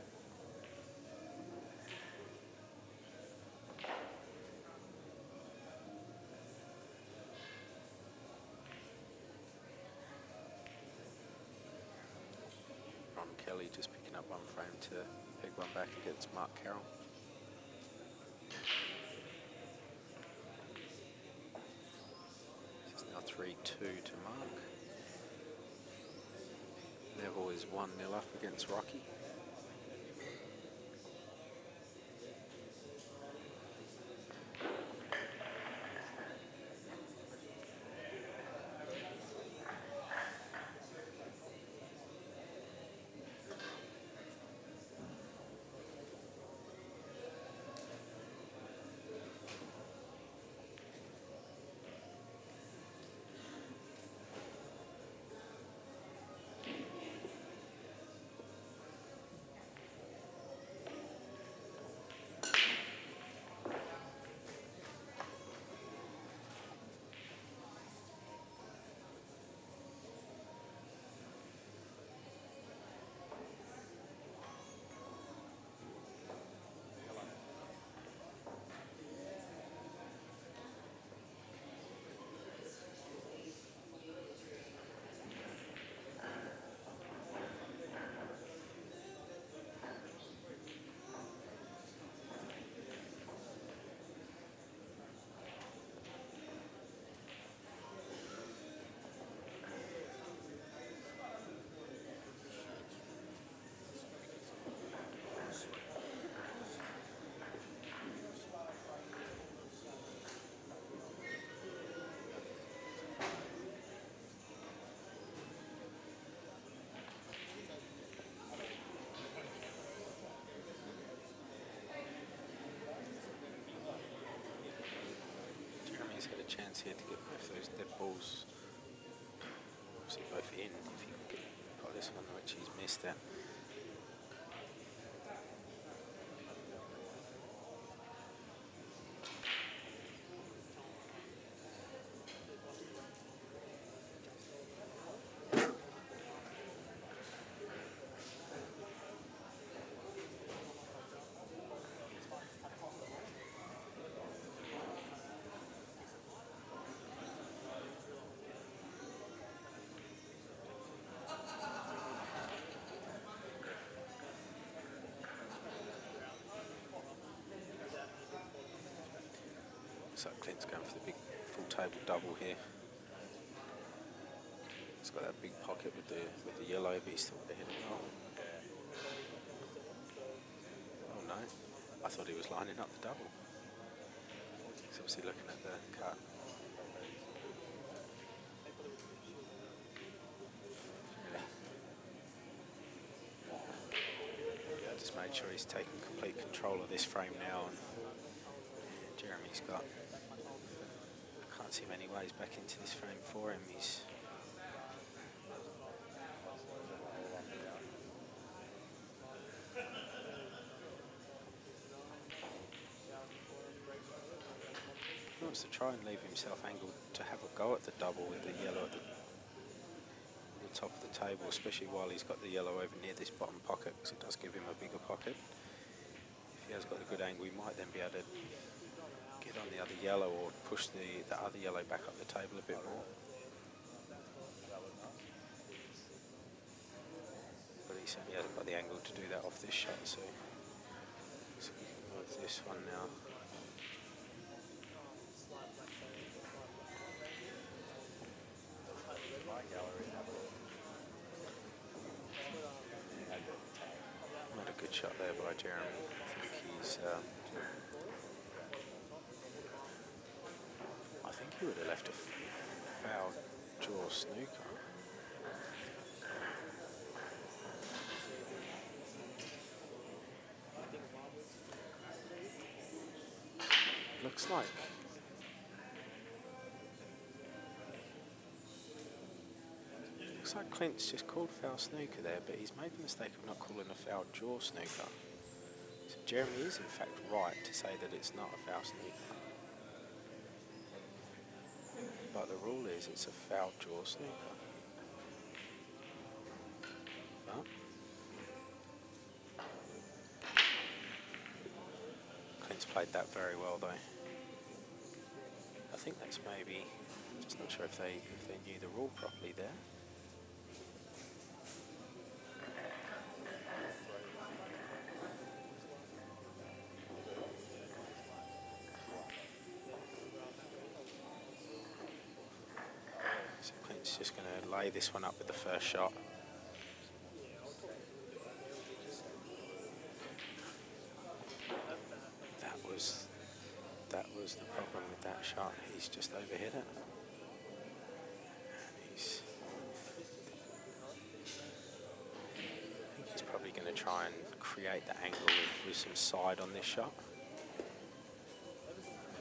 Ron Kelly just picking up one frame to pick one back against Mark Carroll. It's now 3-2 to Mark. Neville is 1-0 up against Rocky. chance here to get both those dead balls. Obviously both in if you can get this one, which he's missed it. So Clint's going for the big full table double here. He's got that big pocket with the yellow, but he's still ahead of goal. Oh no, I thought he was lining up the double. He's obviously looking at the cut. Just made sure he's taking complete control of this frame now, and Jeremy's got. Can't see many ways back into this frame for him. He's he wants to try and leave himself angled to have a go at the double with the yellow at the top of the table, especially while he's got the yellow over near this bottom pocket, because it does give him a bigger pocket. If he has got a good angle, he might then be able to get on the other yellow or push the other yellow back up the table a bit more. But he certainly hasn't got the angle to do that off this shot, so we can move this one now. Not a good shot there by Jeremy. I think he's I think he would have left a foul draw snooker. Looks like Clint's just called foul snooker there, but he's made the mistake of not calling a foul draw snooker. So Jeremy is in fact right to say that it's not a foul snooker. But the rule is it's a foul draw snooker. But Clint's played that very well though. I think that's maybe, just not sure if they knew the rule properly there. So Clint's just going to lay this one up with the first shot. That was the problem with that shot. He's just overhit it. And I think he's probably going to try and create the angle with some side on this shot.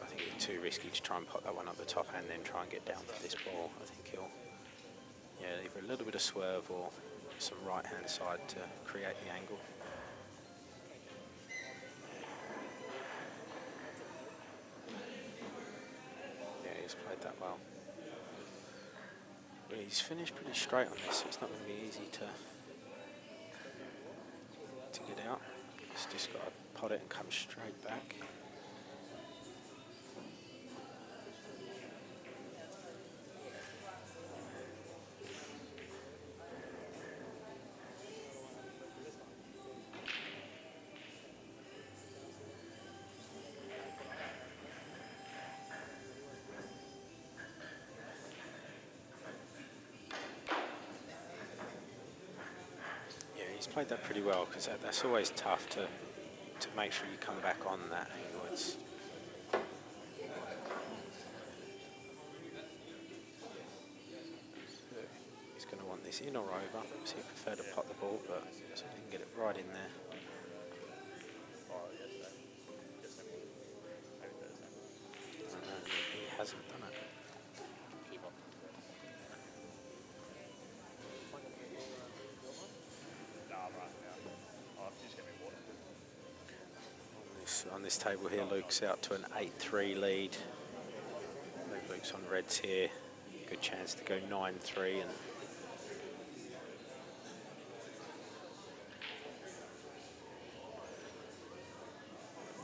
I think it's too risky to try and pop that one up the top and then try and get down for this ball. I think he'll, either a little bit of swerve or some right-hand side to create the angle. He's played that well. But he's finished pretty straight on this, so it's not going to be easy to get out. He's just got to pot it and come straight back. He's played that pretty well, because that's always tough to make sure you come back on that angle. He's going to want this in or over, so he prefer to pot the ball, but so he can get it right in there. And he hasn't done it. on this table here, Luke's out to an 8-3 lead. Luke's on reds here. Good chance to go 9-3 and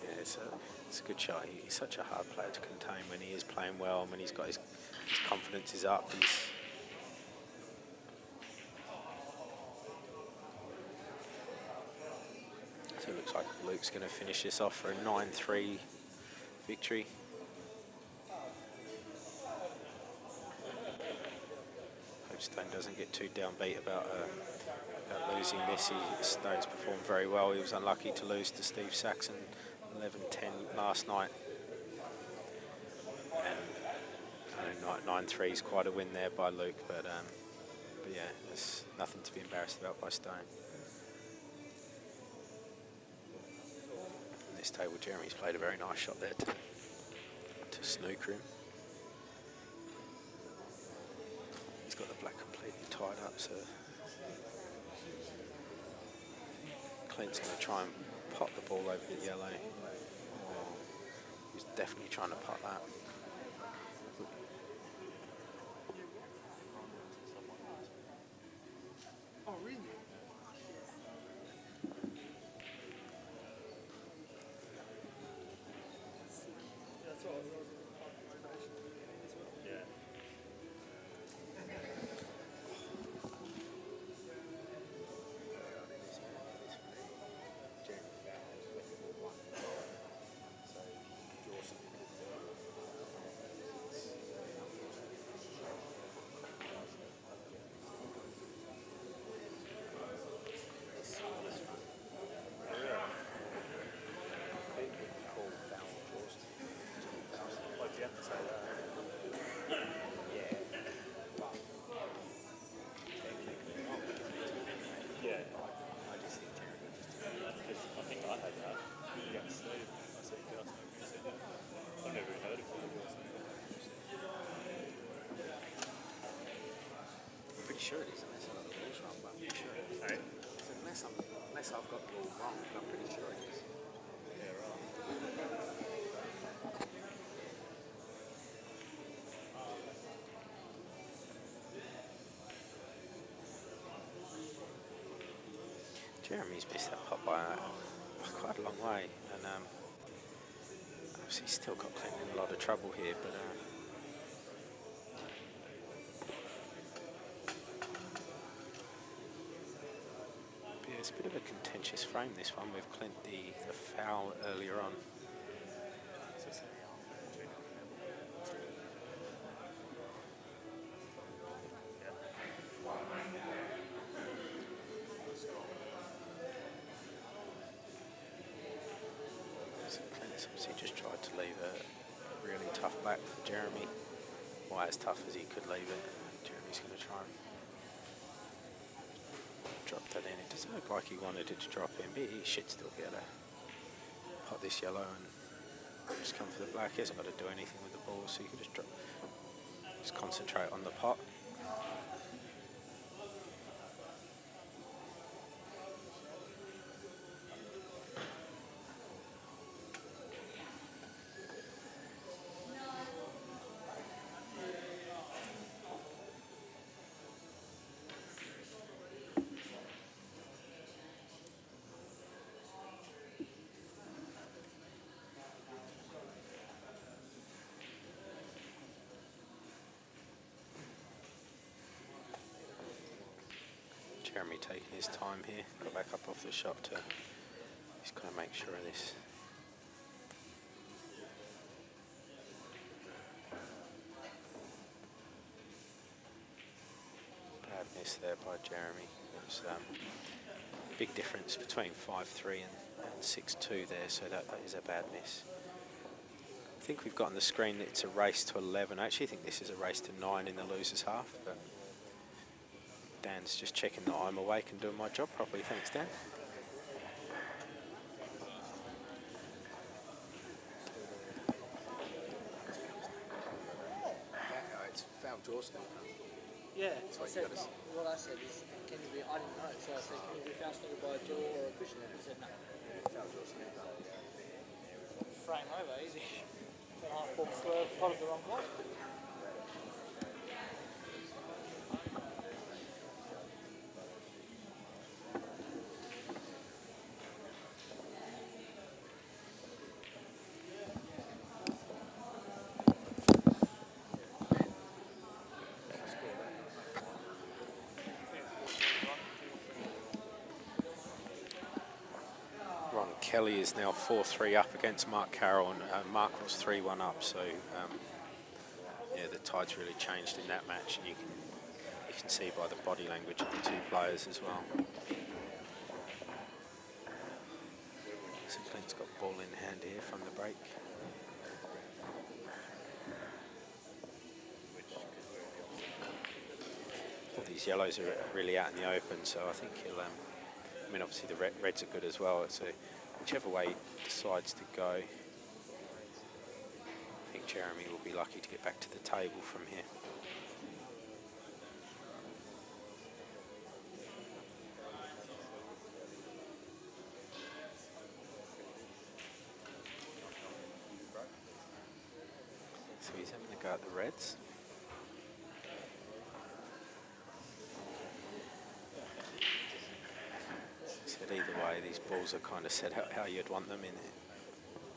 yeah, it's a good shot. He's such a hard player to contain when he is playing well, when he's got his confidence is up. So it looks like Luke's going to finish this off for a 9-3 victory. Hope Stone doesn't get too downbeat about losing this. Stone's performed very well. He was unlucky to lose to Steve Saxon 11-10 last night. And I know 9-3 is quite a win there by Luke, but yeah, there's nothing to be embarrassed about by Stone. On this table, Jeremy's played a very nice shot there to snooker him. He's got the black completely tied up, so Clint's going to try and pot the ball over the yellow. Oh, he's definitely trying to pot that. Oh, really? That's what I was yeah. Sure it is, unless I've got the rules wrong, but I'm pretty sure it is. Right. So unless I've got the rules wrong, I'm pretty sure it is. Yeah, right. Jeremy's missed that pot by quite a long way, and obviously he's still got Clint in a lot of trouble here, but it's a bit of a contentious frame, this one, with Clint the foul earlier on. So Clint's obviously just tried to leave a really tough black for Jeremy. Why as tough as he could leave it. Jeremy's going to try and drop that in. It doesn't look like he wanted it to drop in, but he should still be able to pot this yellow and just come for the black. He hasn't got to do anything with the ball, so you can just concentrate on the pot. Jeremy taking his time here, got back up off the shot to, he's got to make sure of this. Bad miss there by Jeremy. It was a big difference between 5-3 and 6-2 there, so that is a bad miss. I think we've got on the screen that it's a race to 11. I actually think this is a race to 9 in the losers half, but Dan's just checking that I'm awake and doing my job properly. Thanks, Dan. It's foul jaws now. Yeah, That's what you got to say. what I said is, can you be, I didn't know, so I said, can you be foul by a jaw or a cushion? And he said, no. Foul jaws now. frame over, easy. That half ball swerve, potted the wrong block. Ron Kelly is now 4-3 up against Mark Carroll, and Mark was 3-1 up. So yeah, the tide's really changed in that match, and you can see by the body language of the two players as well. So Clint's got ball in hand here from the break. All these yellows are really out in the open, so I think he'll. I mean, obviously the reds are good as well. So whichever way he decides to go, I think Jeremy will be lucky to get back to the table from here. So he's having a go at the reds. Said either way, these balls are kind of set out how you'd want them in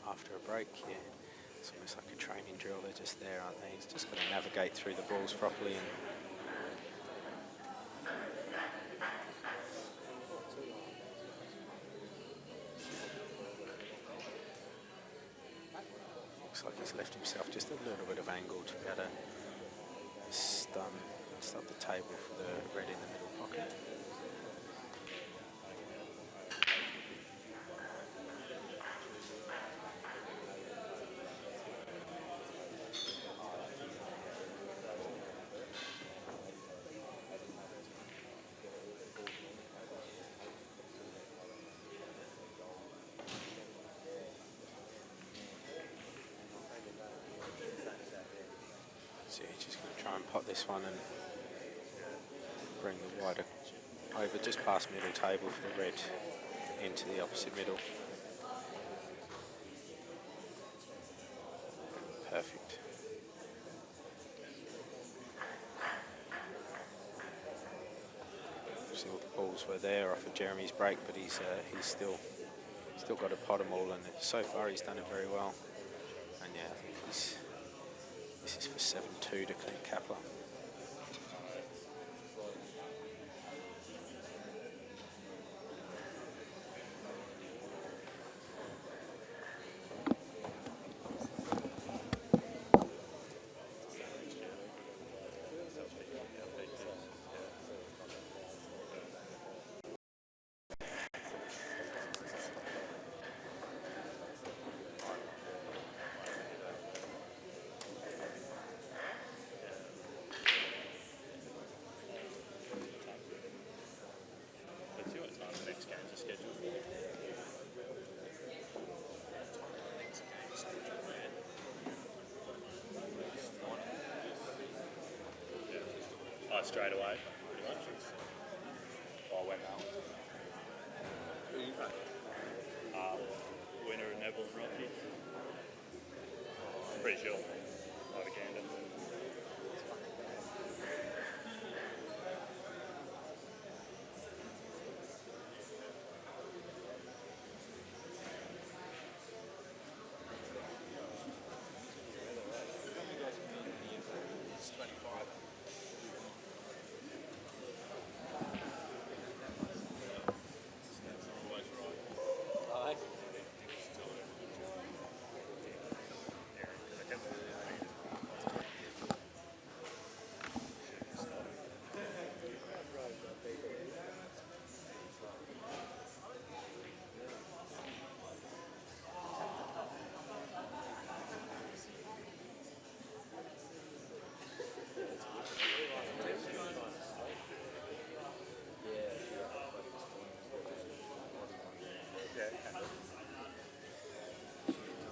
after a break. Yeah, it's almost like a training drill. They're just there, aren't they? He's just got to navigate through the balls properly. And looks like he's left himself just a little bit of angle to be able to stop the table for the red in the middle pocket. So he's just going to try and pot this one and bring the white over just past middle table for the red into the opposite middle. Perfect. See, all the balls were there off of Jeremy's break, but he's still got to pot them all, and so far he's done it very well. And yeah, I think this is for 7-2 to Clint Kapler. Straight away, pretty much. I went out. Winner of Neville and Rocky. Pretty sure. Over Gander.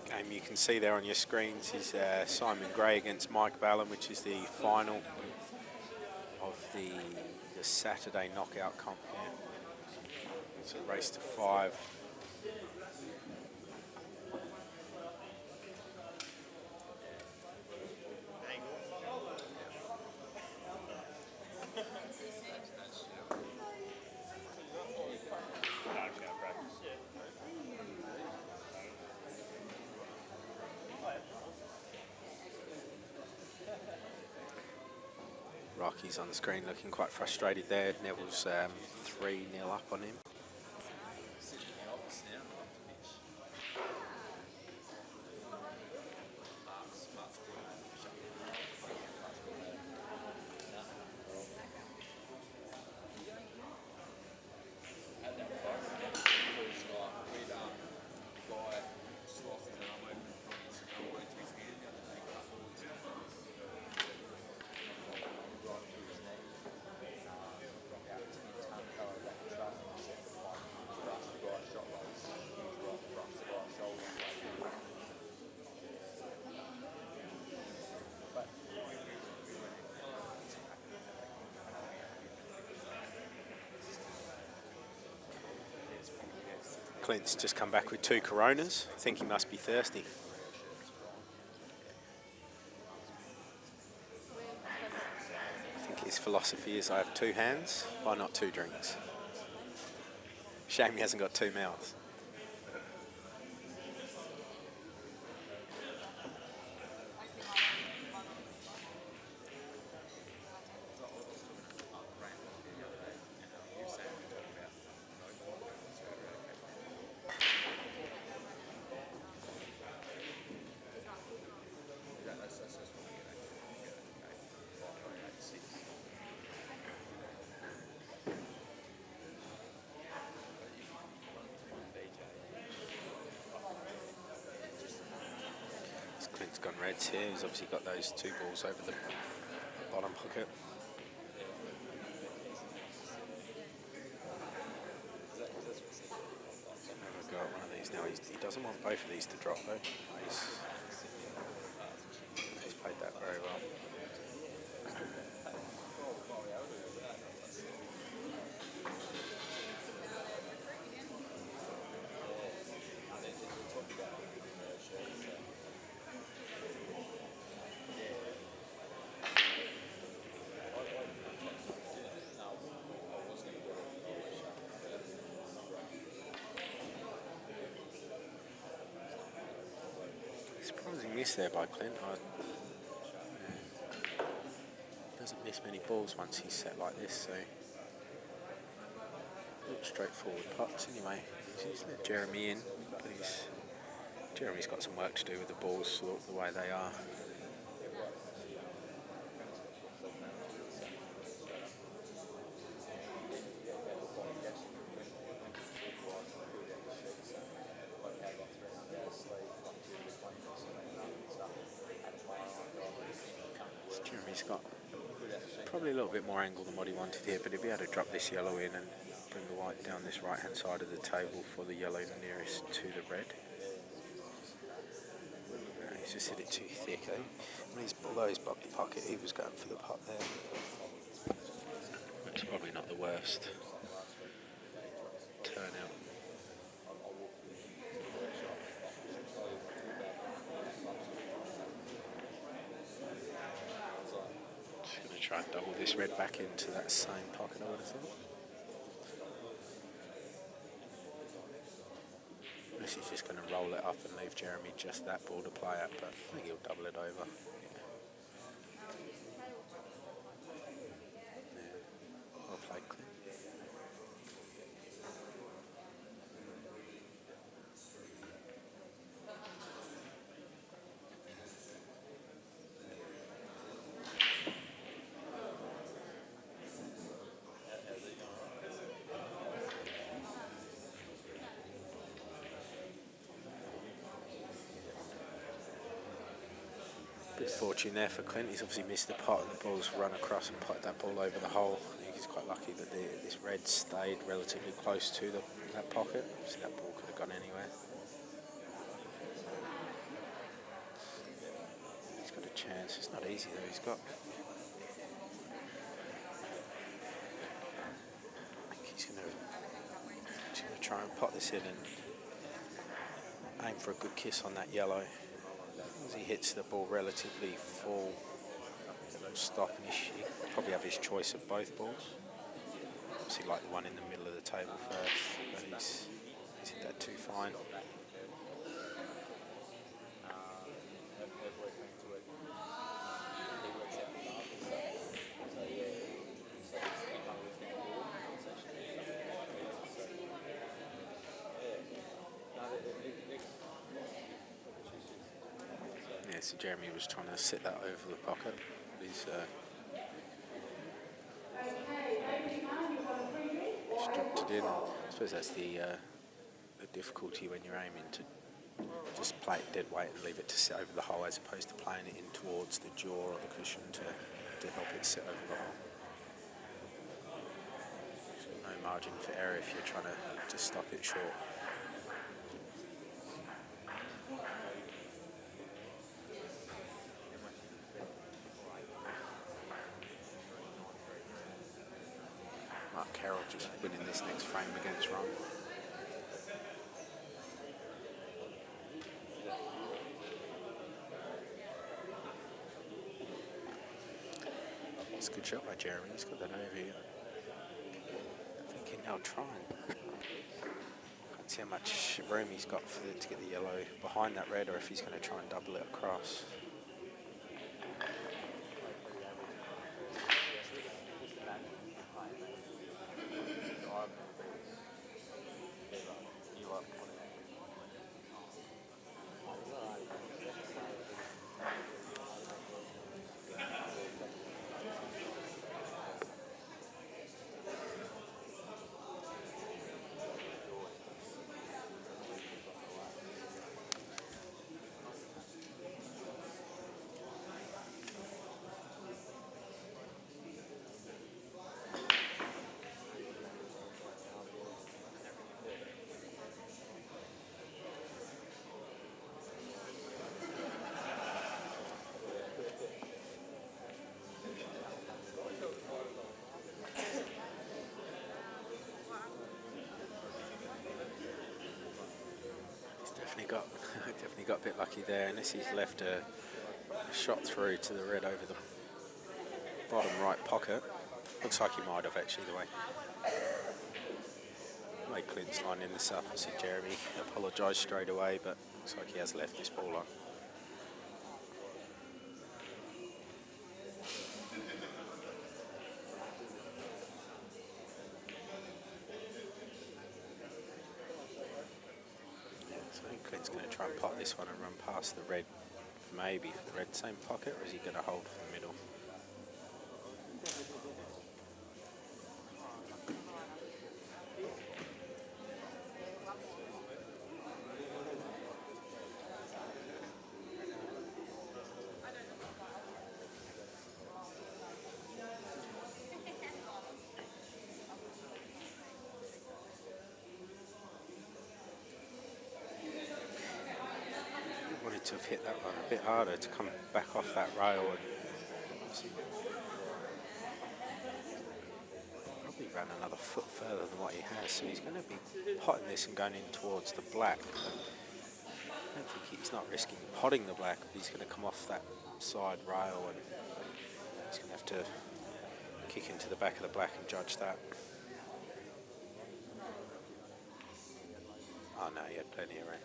Game you can see there on your screens is Simon Gray against Mike Ballon, which is the final of the Saturday knockout comp here. It's a race to 5. Rocky's on the screen looking quite frustrated there. Neville's 3-0 up on him. Clint's just come back with 2 Coronas. I think he must be thirsty. I think his philosophy is I have 2 hands, why not 2 drinks? Shame he hasn't got 2 mouths. Clint's gone reds here. He's obviously got those 2 balls over the bottom pocket. Have a go at one of these now. He doesn't want both of these to drop though. He's played that very well. Surprising miss there by Clint. He doesn't miss many balls once he's set like this, so straightforward putts anyway. He's let Jeremy in, but Jeremy's got some work to do with the balls the way they are. Jeremy's got probably a little bit more angle than what he wanted here, but he'll be able to drop this yellow in and bring the white down this right hand side of the table for the yellow nearest to the red. He's just hit it too thick, eh? Although he's bumped the pocket, he was going for the putt there. That's probably not the worst turnout. Try and double this red back into that same pocket, I would have thought. This is just going to roll it up and leave Jeremy just that ball to play at, but I think he'll double it over. Yeah. Well played, Clint. Good fortune there for Clint. He's obviously missed the pot and the ball's run across and put that ball over the hole. I think he's quite lucky that this red stayed relatively close to that pocket. So that ball could have gone anywhere. He's got a chance. It's not easy though. He's got... I think he's going to try and pot this in and aim for a good kiss on that yellow. As he hits the ball relatively full, stop, and he probably have his choice of both balls. Obviously, like the one in the middle of the table first, but he's hit that too fine. Yeah, so Jeremy was trying to sit that over the pocket. He's dropped it in. I suppose that's the difficulty when you're aiming to just play it dead weight and leave it to sit over the hole, as opposed to playing it in towards the jaw or the cushion to help it sit over the hole. So no margin for error if you're trying to stop it short. Mark Carroll just winning this next frame against Ron. It's a good shot by Jeremy. He's got that over here. Thinking now trying. Can't see how much room he's got to get the yellow behind that red, or if he's going to try and double it across. Definitely got a bit lucky there, unless he's left a shot through to the red over the bottom right pocket. Looks like he might have actually, the way Clint's lining this up. I see Jeremy apologised straight away, but looks like he has left this ball on. Clint's going to try and pot this one and run past the red, maybe for the red same pocket, or is he going to hold for the middle? To have hit that one a bit harder to come back off that rail, and probably ran another foot further than what he has, so he's going to be potting this and going in towards the black. I don't think he's not risking potting the black, but he's going to come off that side rail, and he's going to have to kick into the back of the black and judge that. Oh no, he had plenty of rain.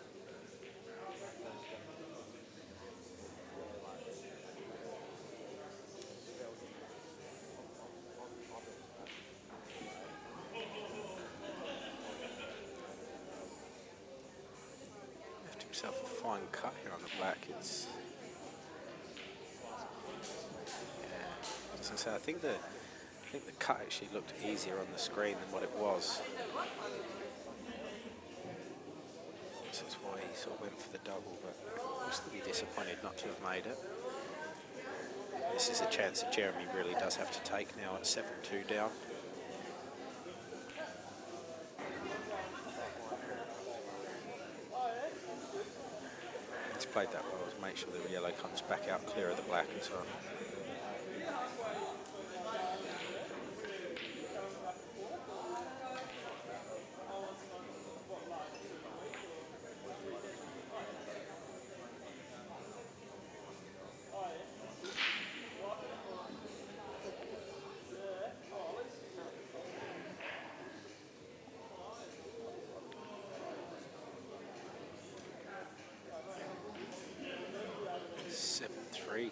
Himself a fine cut here on the black. It's as I say, I think the cut actually looked easier on the screen than what it was. This is why he sort of went for the double, but I'll still be disappointed not to have made it. This is a chance that Jeremy really does have to take now at 7-2 down. Played that well, to make sure the yellow comes back out clear of the black as well.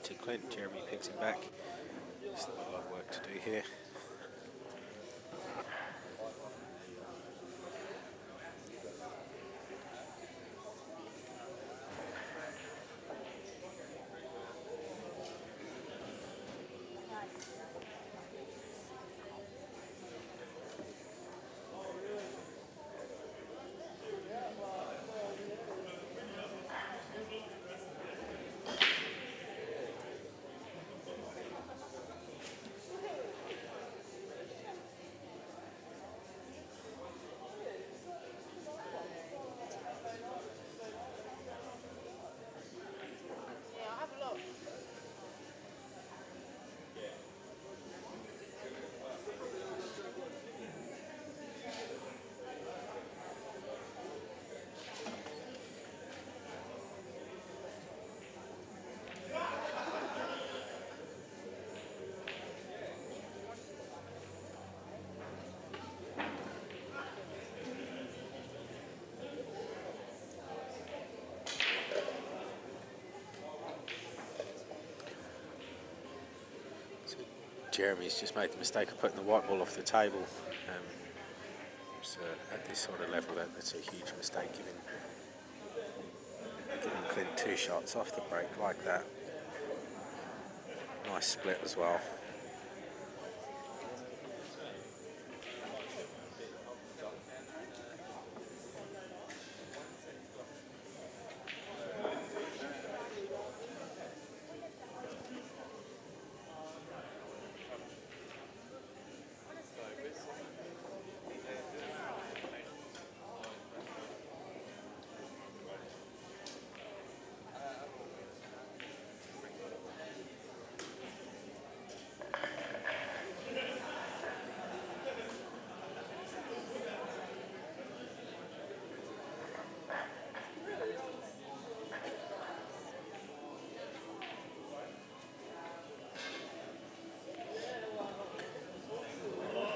to Clint. Jeremy picks him back. Still a lot of work to do here. Jeremy's just made the mistake of putting the white ball off the table. So at this sort of level, that's a huge mistake, giving Clint 2 shots off the break like that. Nice split as well.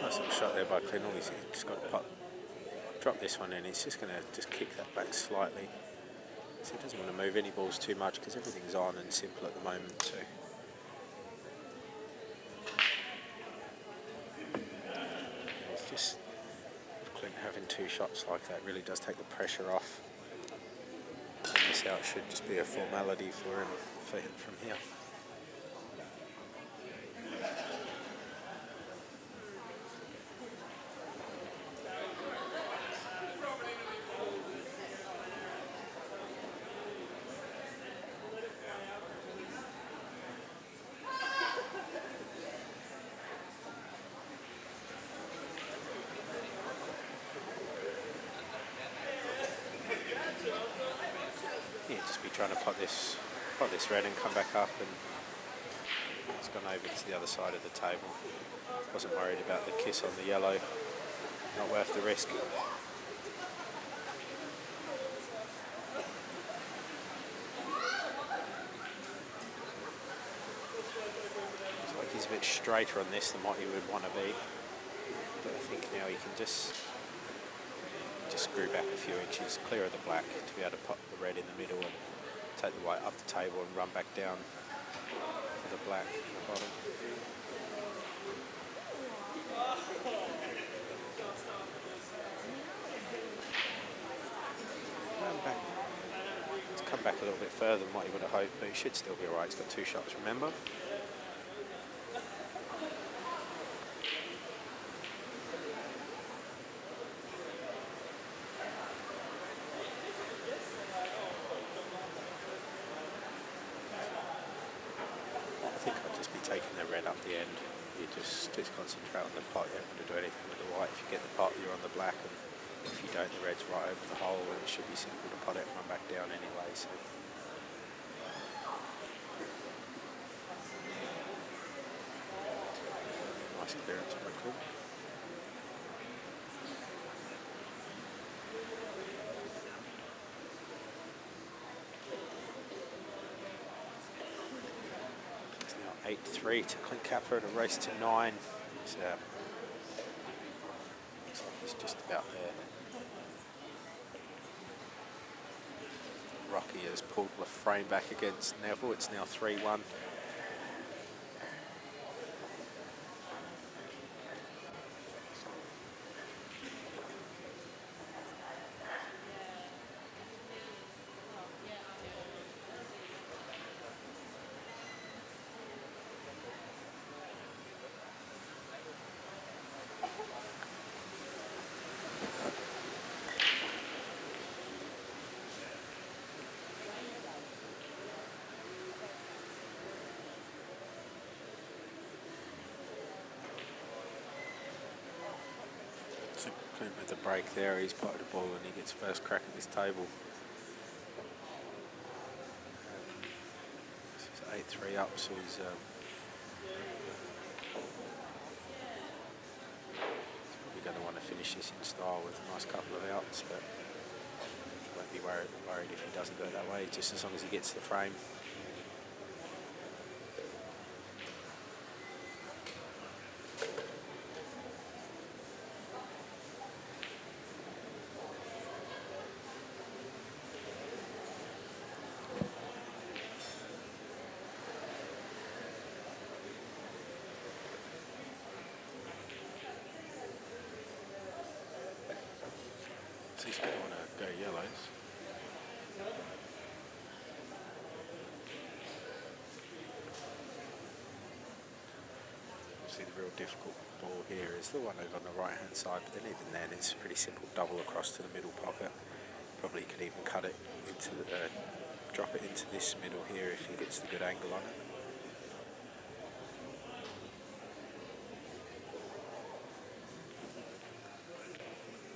Nice little shot there by Clint. He's just got to drop this one in. He's just going to just kick that back slightly. So he doesn't want to move any balls too much because everything's on and simple at the moment. So it's just Clint having 2 shots like that really does take the pressure off. And this out should just be a formality for him from here. Trying to pot this red and come back up, and it's gone over to the other side of the table. Wasn't worried about the kiss on the yellow. Not worth the risk. Looks like he's a bit straighter on this than what he would want to be. But I think now he can just screw back a few inches, clear of the black, to be able to pop the red in the middle and take the white up the table and run back down to the black at the bottom. It's come back a little bit further than what he would have hoped, but he should still be alright. He's got 2 shots, remember? Up the end, you just concentrate on the pot. You don't want to do anything with the white. If you get the pot, you're on the black, and if you don't, the red's right over the hole, and it should be simple to pot it and run back down anyway. So nice clearance by Clint. It's now 8-3 to Clint Capper at a race to 9. So, looks like he's just about there. Rocky has pulled the frame back against Neville. It's now 3-1. Clint with the break there. He's potted the ball and he gets first crack at this table. This is 8-3 up, so he's probably going to want to finish this in style with a nice couple of outs, but he won't be worried if he doesn't go that way, just as long as he gets the frame. So he's going to want to go yellows. Obviously the real difficult ball here is the one over on the right hand side, but then even then it's a pretty simple double across to the middle pocket. Probably could even cut it into the, drop it into this middle here if he gets the good angle on it.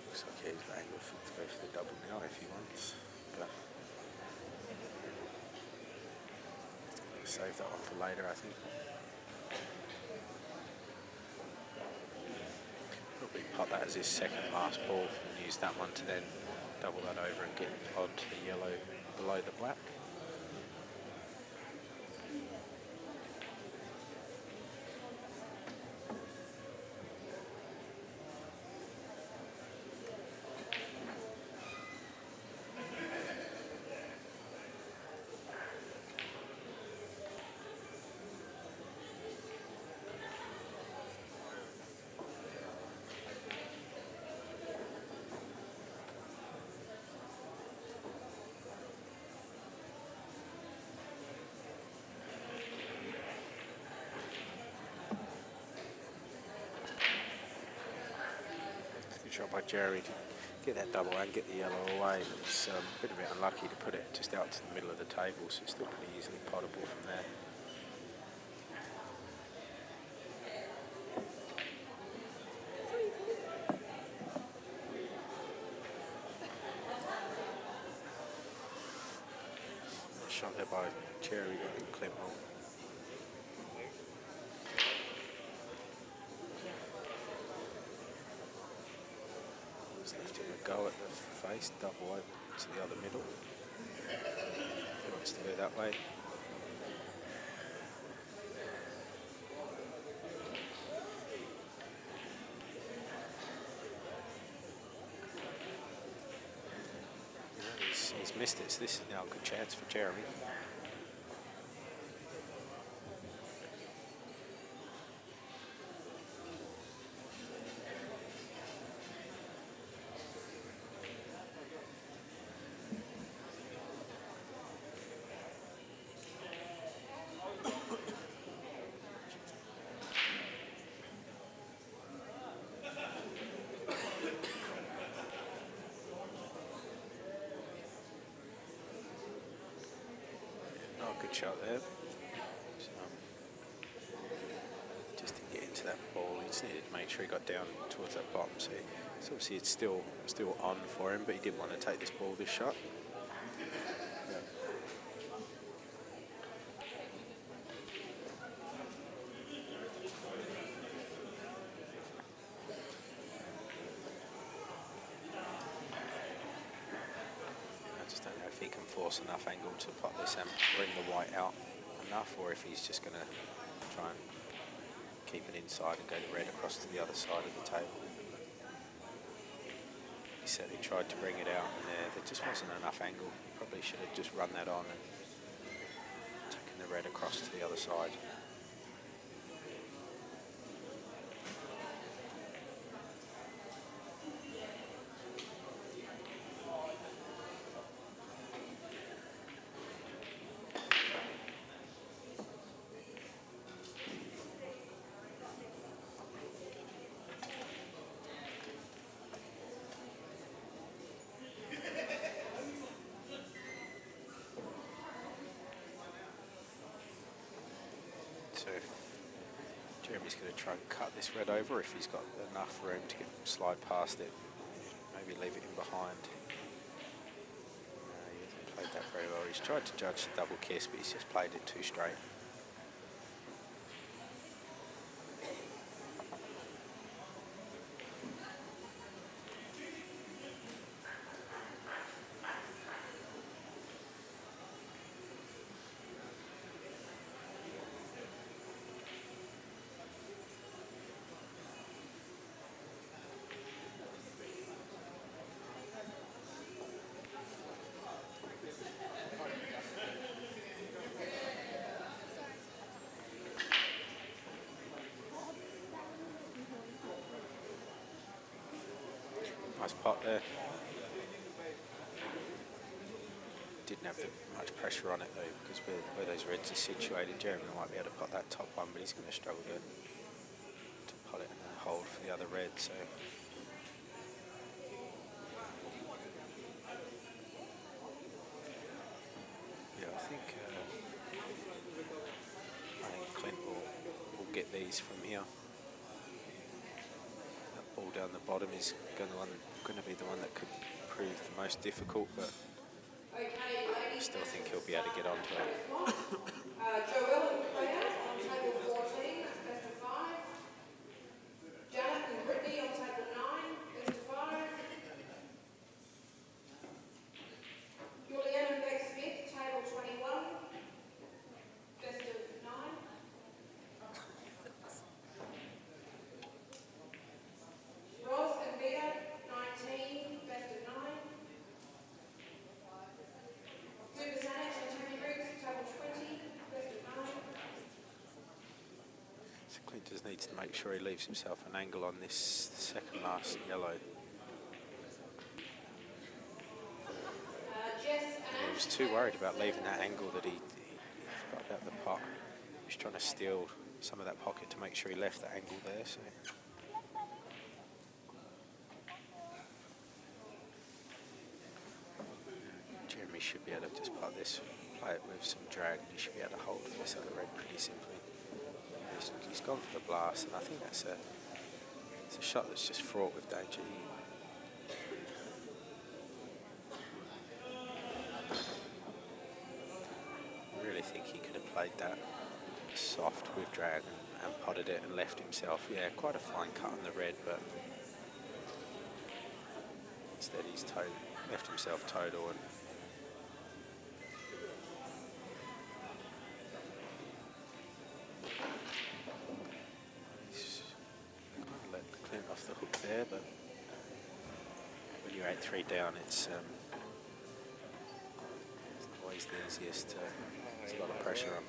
Looks like he's angle to go for the double now if he wants, but save that one for later, I think. Probably pot that as his second last ball and use that one to then double that over and get onto the yellow below the black. Shot by Jerry to get that double and get the yellow away, but it's a bit unlucky to put it just out to the middle of the table, so it's still pretty easily pottable from there. Shot there by Jerry, got in Clint wrong. Left him a go at the face, double over to the other middle. He wants to go that way. He's missed it, so this is now a good chance for Jeremy. Good shot there. Just didn't get into that ball. He just needed to make sure he got down towards that bottom. So obviously it's still on for him, but he didn't want to take this ball, this shot. If he can force enough angle to pot this and bring the white out enough, or if he's just going to try and keep it inside and go the red across to the other side of the table. He said he tried to bring it out and there just wasn't enough angle. He probably should have just run that on and taken the red across to the other side. So Jeremy's going to try and cut this red over if he's got enough room to slide past it. leave it in behind. He hasn't played that very well. He's tried to judge the double kiss, but he's just played it too straight. Nice pot there. Didn't have much pressure on it though, because where those reds are situated, Jeremy might be able to pot that top one, but he's going to struggle to pot it and then hold for the other red. So yeah, I think Clint will get these from here. Ball down the bottom is going to be the one that could prove the most difficult, but I still think he'll be able to get onto it. Joel and Claire on table 14, that's best of 5. Janet and Brittany on table 9, best of 5. Julianne and Beck Smith, table 21, best of 9. Ross and Bea, 19, best of 9. Super Sanich and Tony Briggs, table 20, best of 9. So Clint just needs to make sure he leaves himself an angle on this second last yellow. He was too worried about leaving that angle that he forgot about the pot. He was trying to steal some of that pocket to make sure he left that angle there. So. Jeremy should be able to just pot this, play it with some drag, and he should be able to hold for this other red pretty simply. He's gone for the blast, and I think it's a shot that's just fraught with danger. I really think he could have played that soft with drag and potted it and left himself. Yeah, quite a fine cut on the red, but instead he's left himself total. And he's kind of let Clint off the hook there, but when you're 8-3 down, it's always the easiest. There's a lot of pressure on.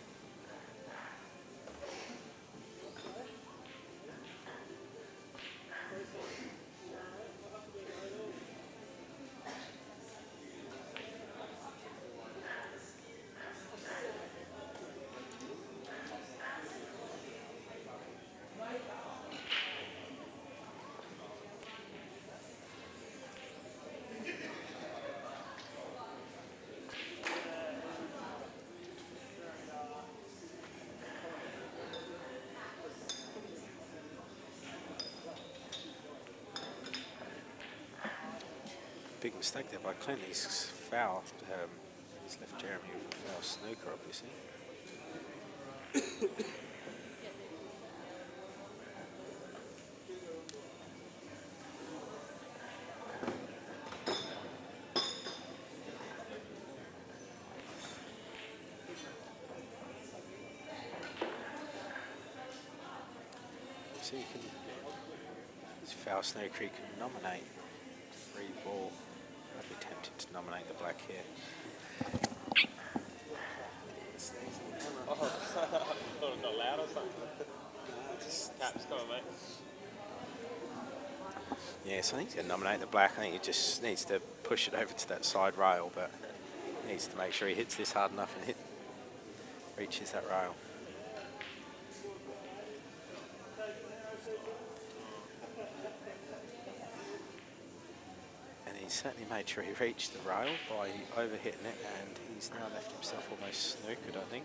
Big mistake there by Clint. He's fouled. He's left Jeremy with a foul snooker, obviously. So you can, this foul snooker, you can nominate free ball. I'd be tempted to nominate the black here. Oh, I thought it got loud or something. Just go on, mate. Yeah, so I think he's going to nominate the black. I think he just needs to push it over to that side rail, but he needs to make sure he hits this hard enough and reaches that rail. And he certainly made sure he reached the rail by overhitting it, and he's now left himself almost snookered, I think.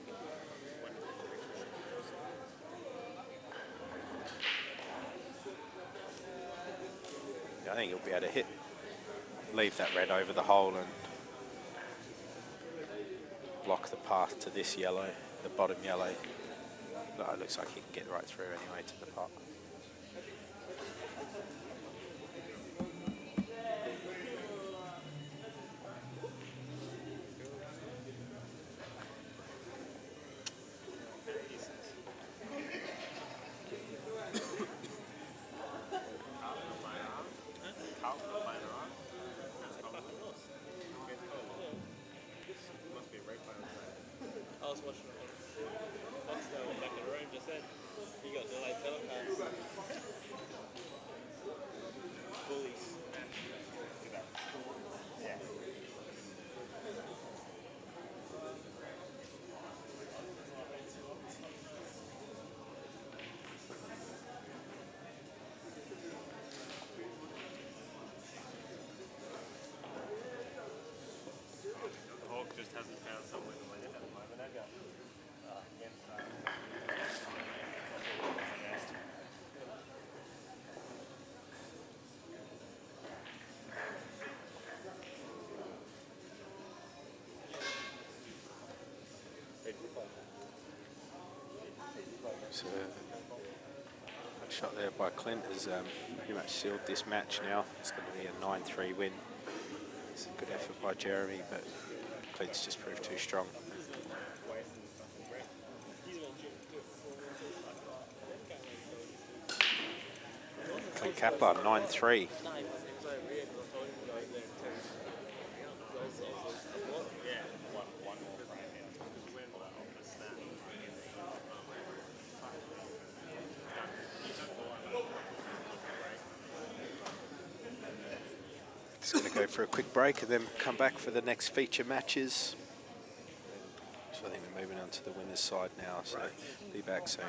I think he'll be able to hit leave that red over the hole and block the path to this yellow, the bottom yellow. No, it looks like he can get right through anyway to the pot. I was watching it on Foxtel in the back of the room just then. You got delayed telecast. Bullies. Yeah. The Hawk just hasn't found somewhere to land at the moment, have you? So, that shot there by Clint has pretty much sealed this match now. It's going to be a 9-3 win. It's a good effort by Jeremy, but Clint's just proved too strong. Clint Kaplan, 9-3. Just going to go for a quick break and then come back for the next feature matches. So I think we're moving on to the winner's side now, so be back soon.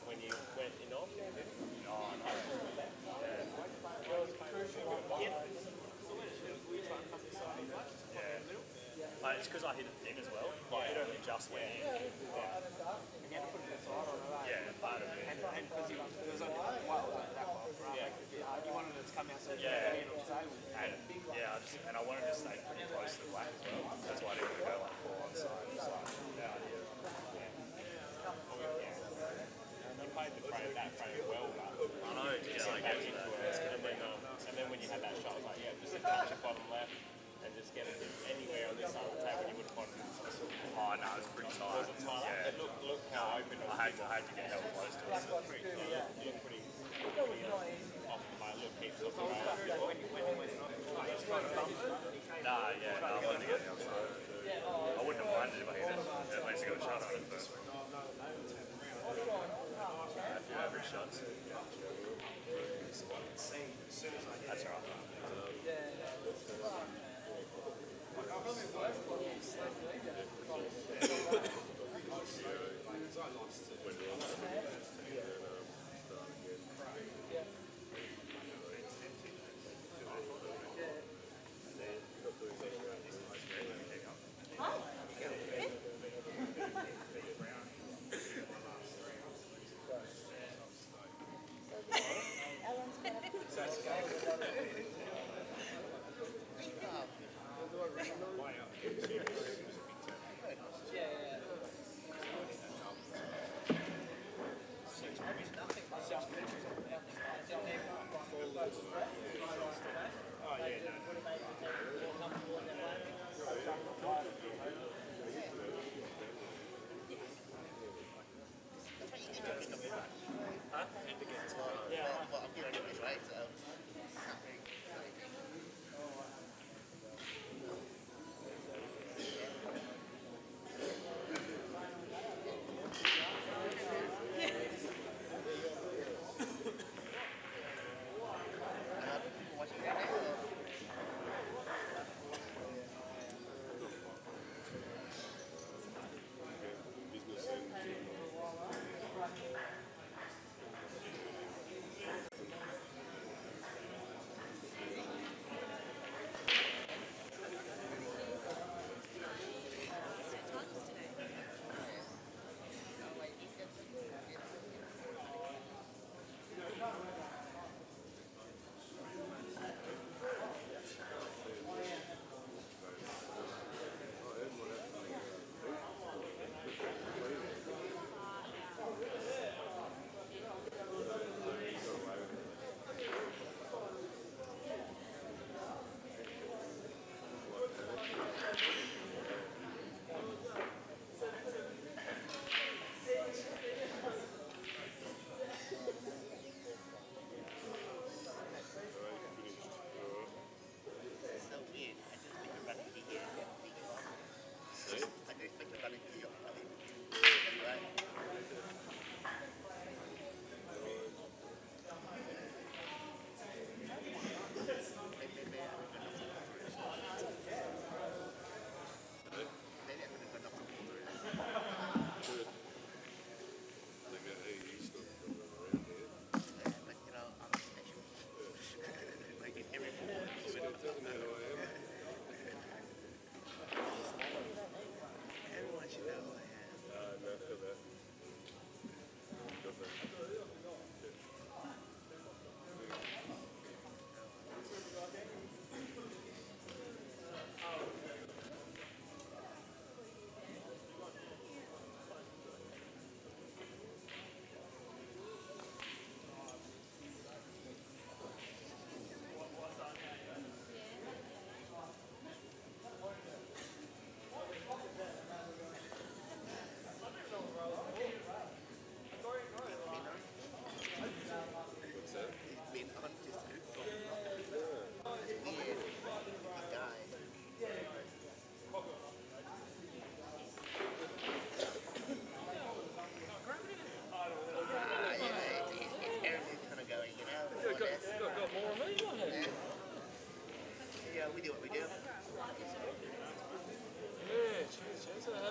When you went in off, it's because I hit it thin as well. Like, it only just went in. Yeah, part of it. And because it was only white was that well, right? Yeah. You wanted it to come out so you could get on the table. And I wanted to stay pretty close to the black as well. That's why I didn't go like 4 on side. Just like, You played the frame, that frame well, but I know, just like back into it. And then when you had that shot, I was like, yeah, just touch your bottom left and just get it anywhere on this side of the table, you would have bottomed it. Oh, no, it was pretty tight. Was it tight? Yeah. Look how open it was. I had to get held close to it. You look pretty off the mark. Look, keeps off the mark. Nah, yeah, no, I wanted to get the outside. I wouldn't have minded if I hit it. At least I got a shot on it, but a few average shots. That's all right. we do what we do. Yeah, cheers. How's it going?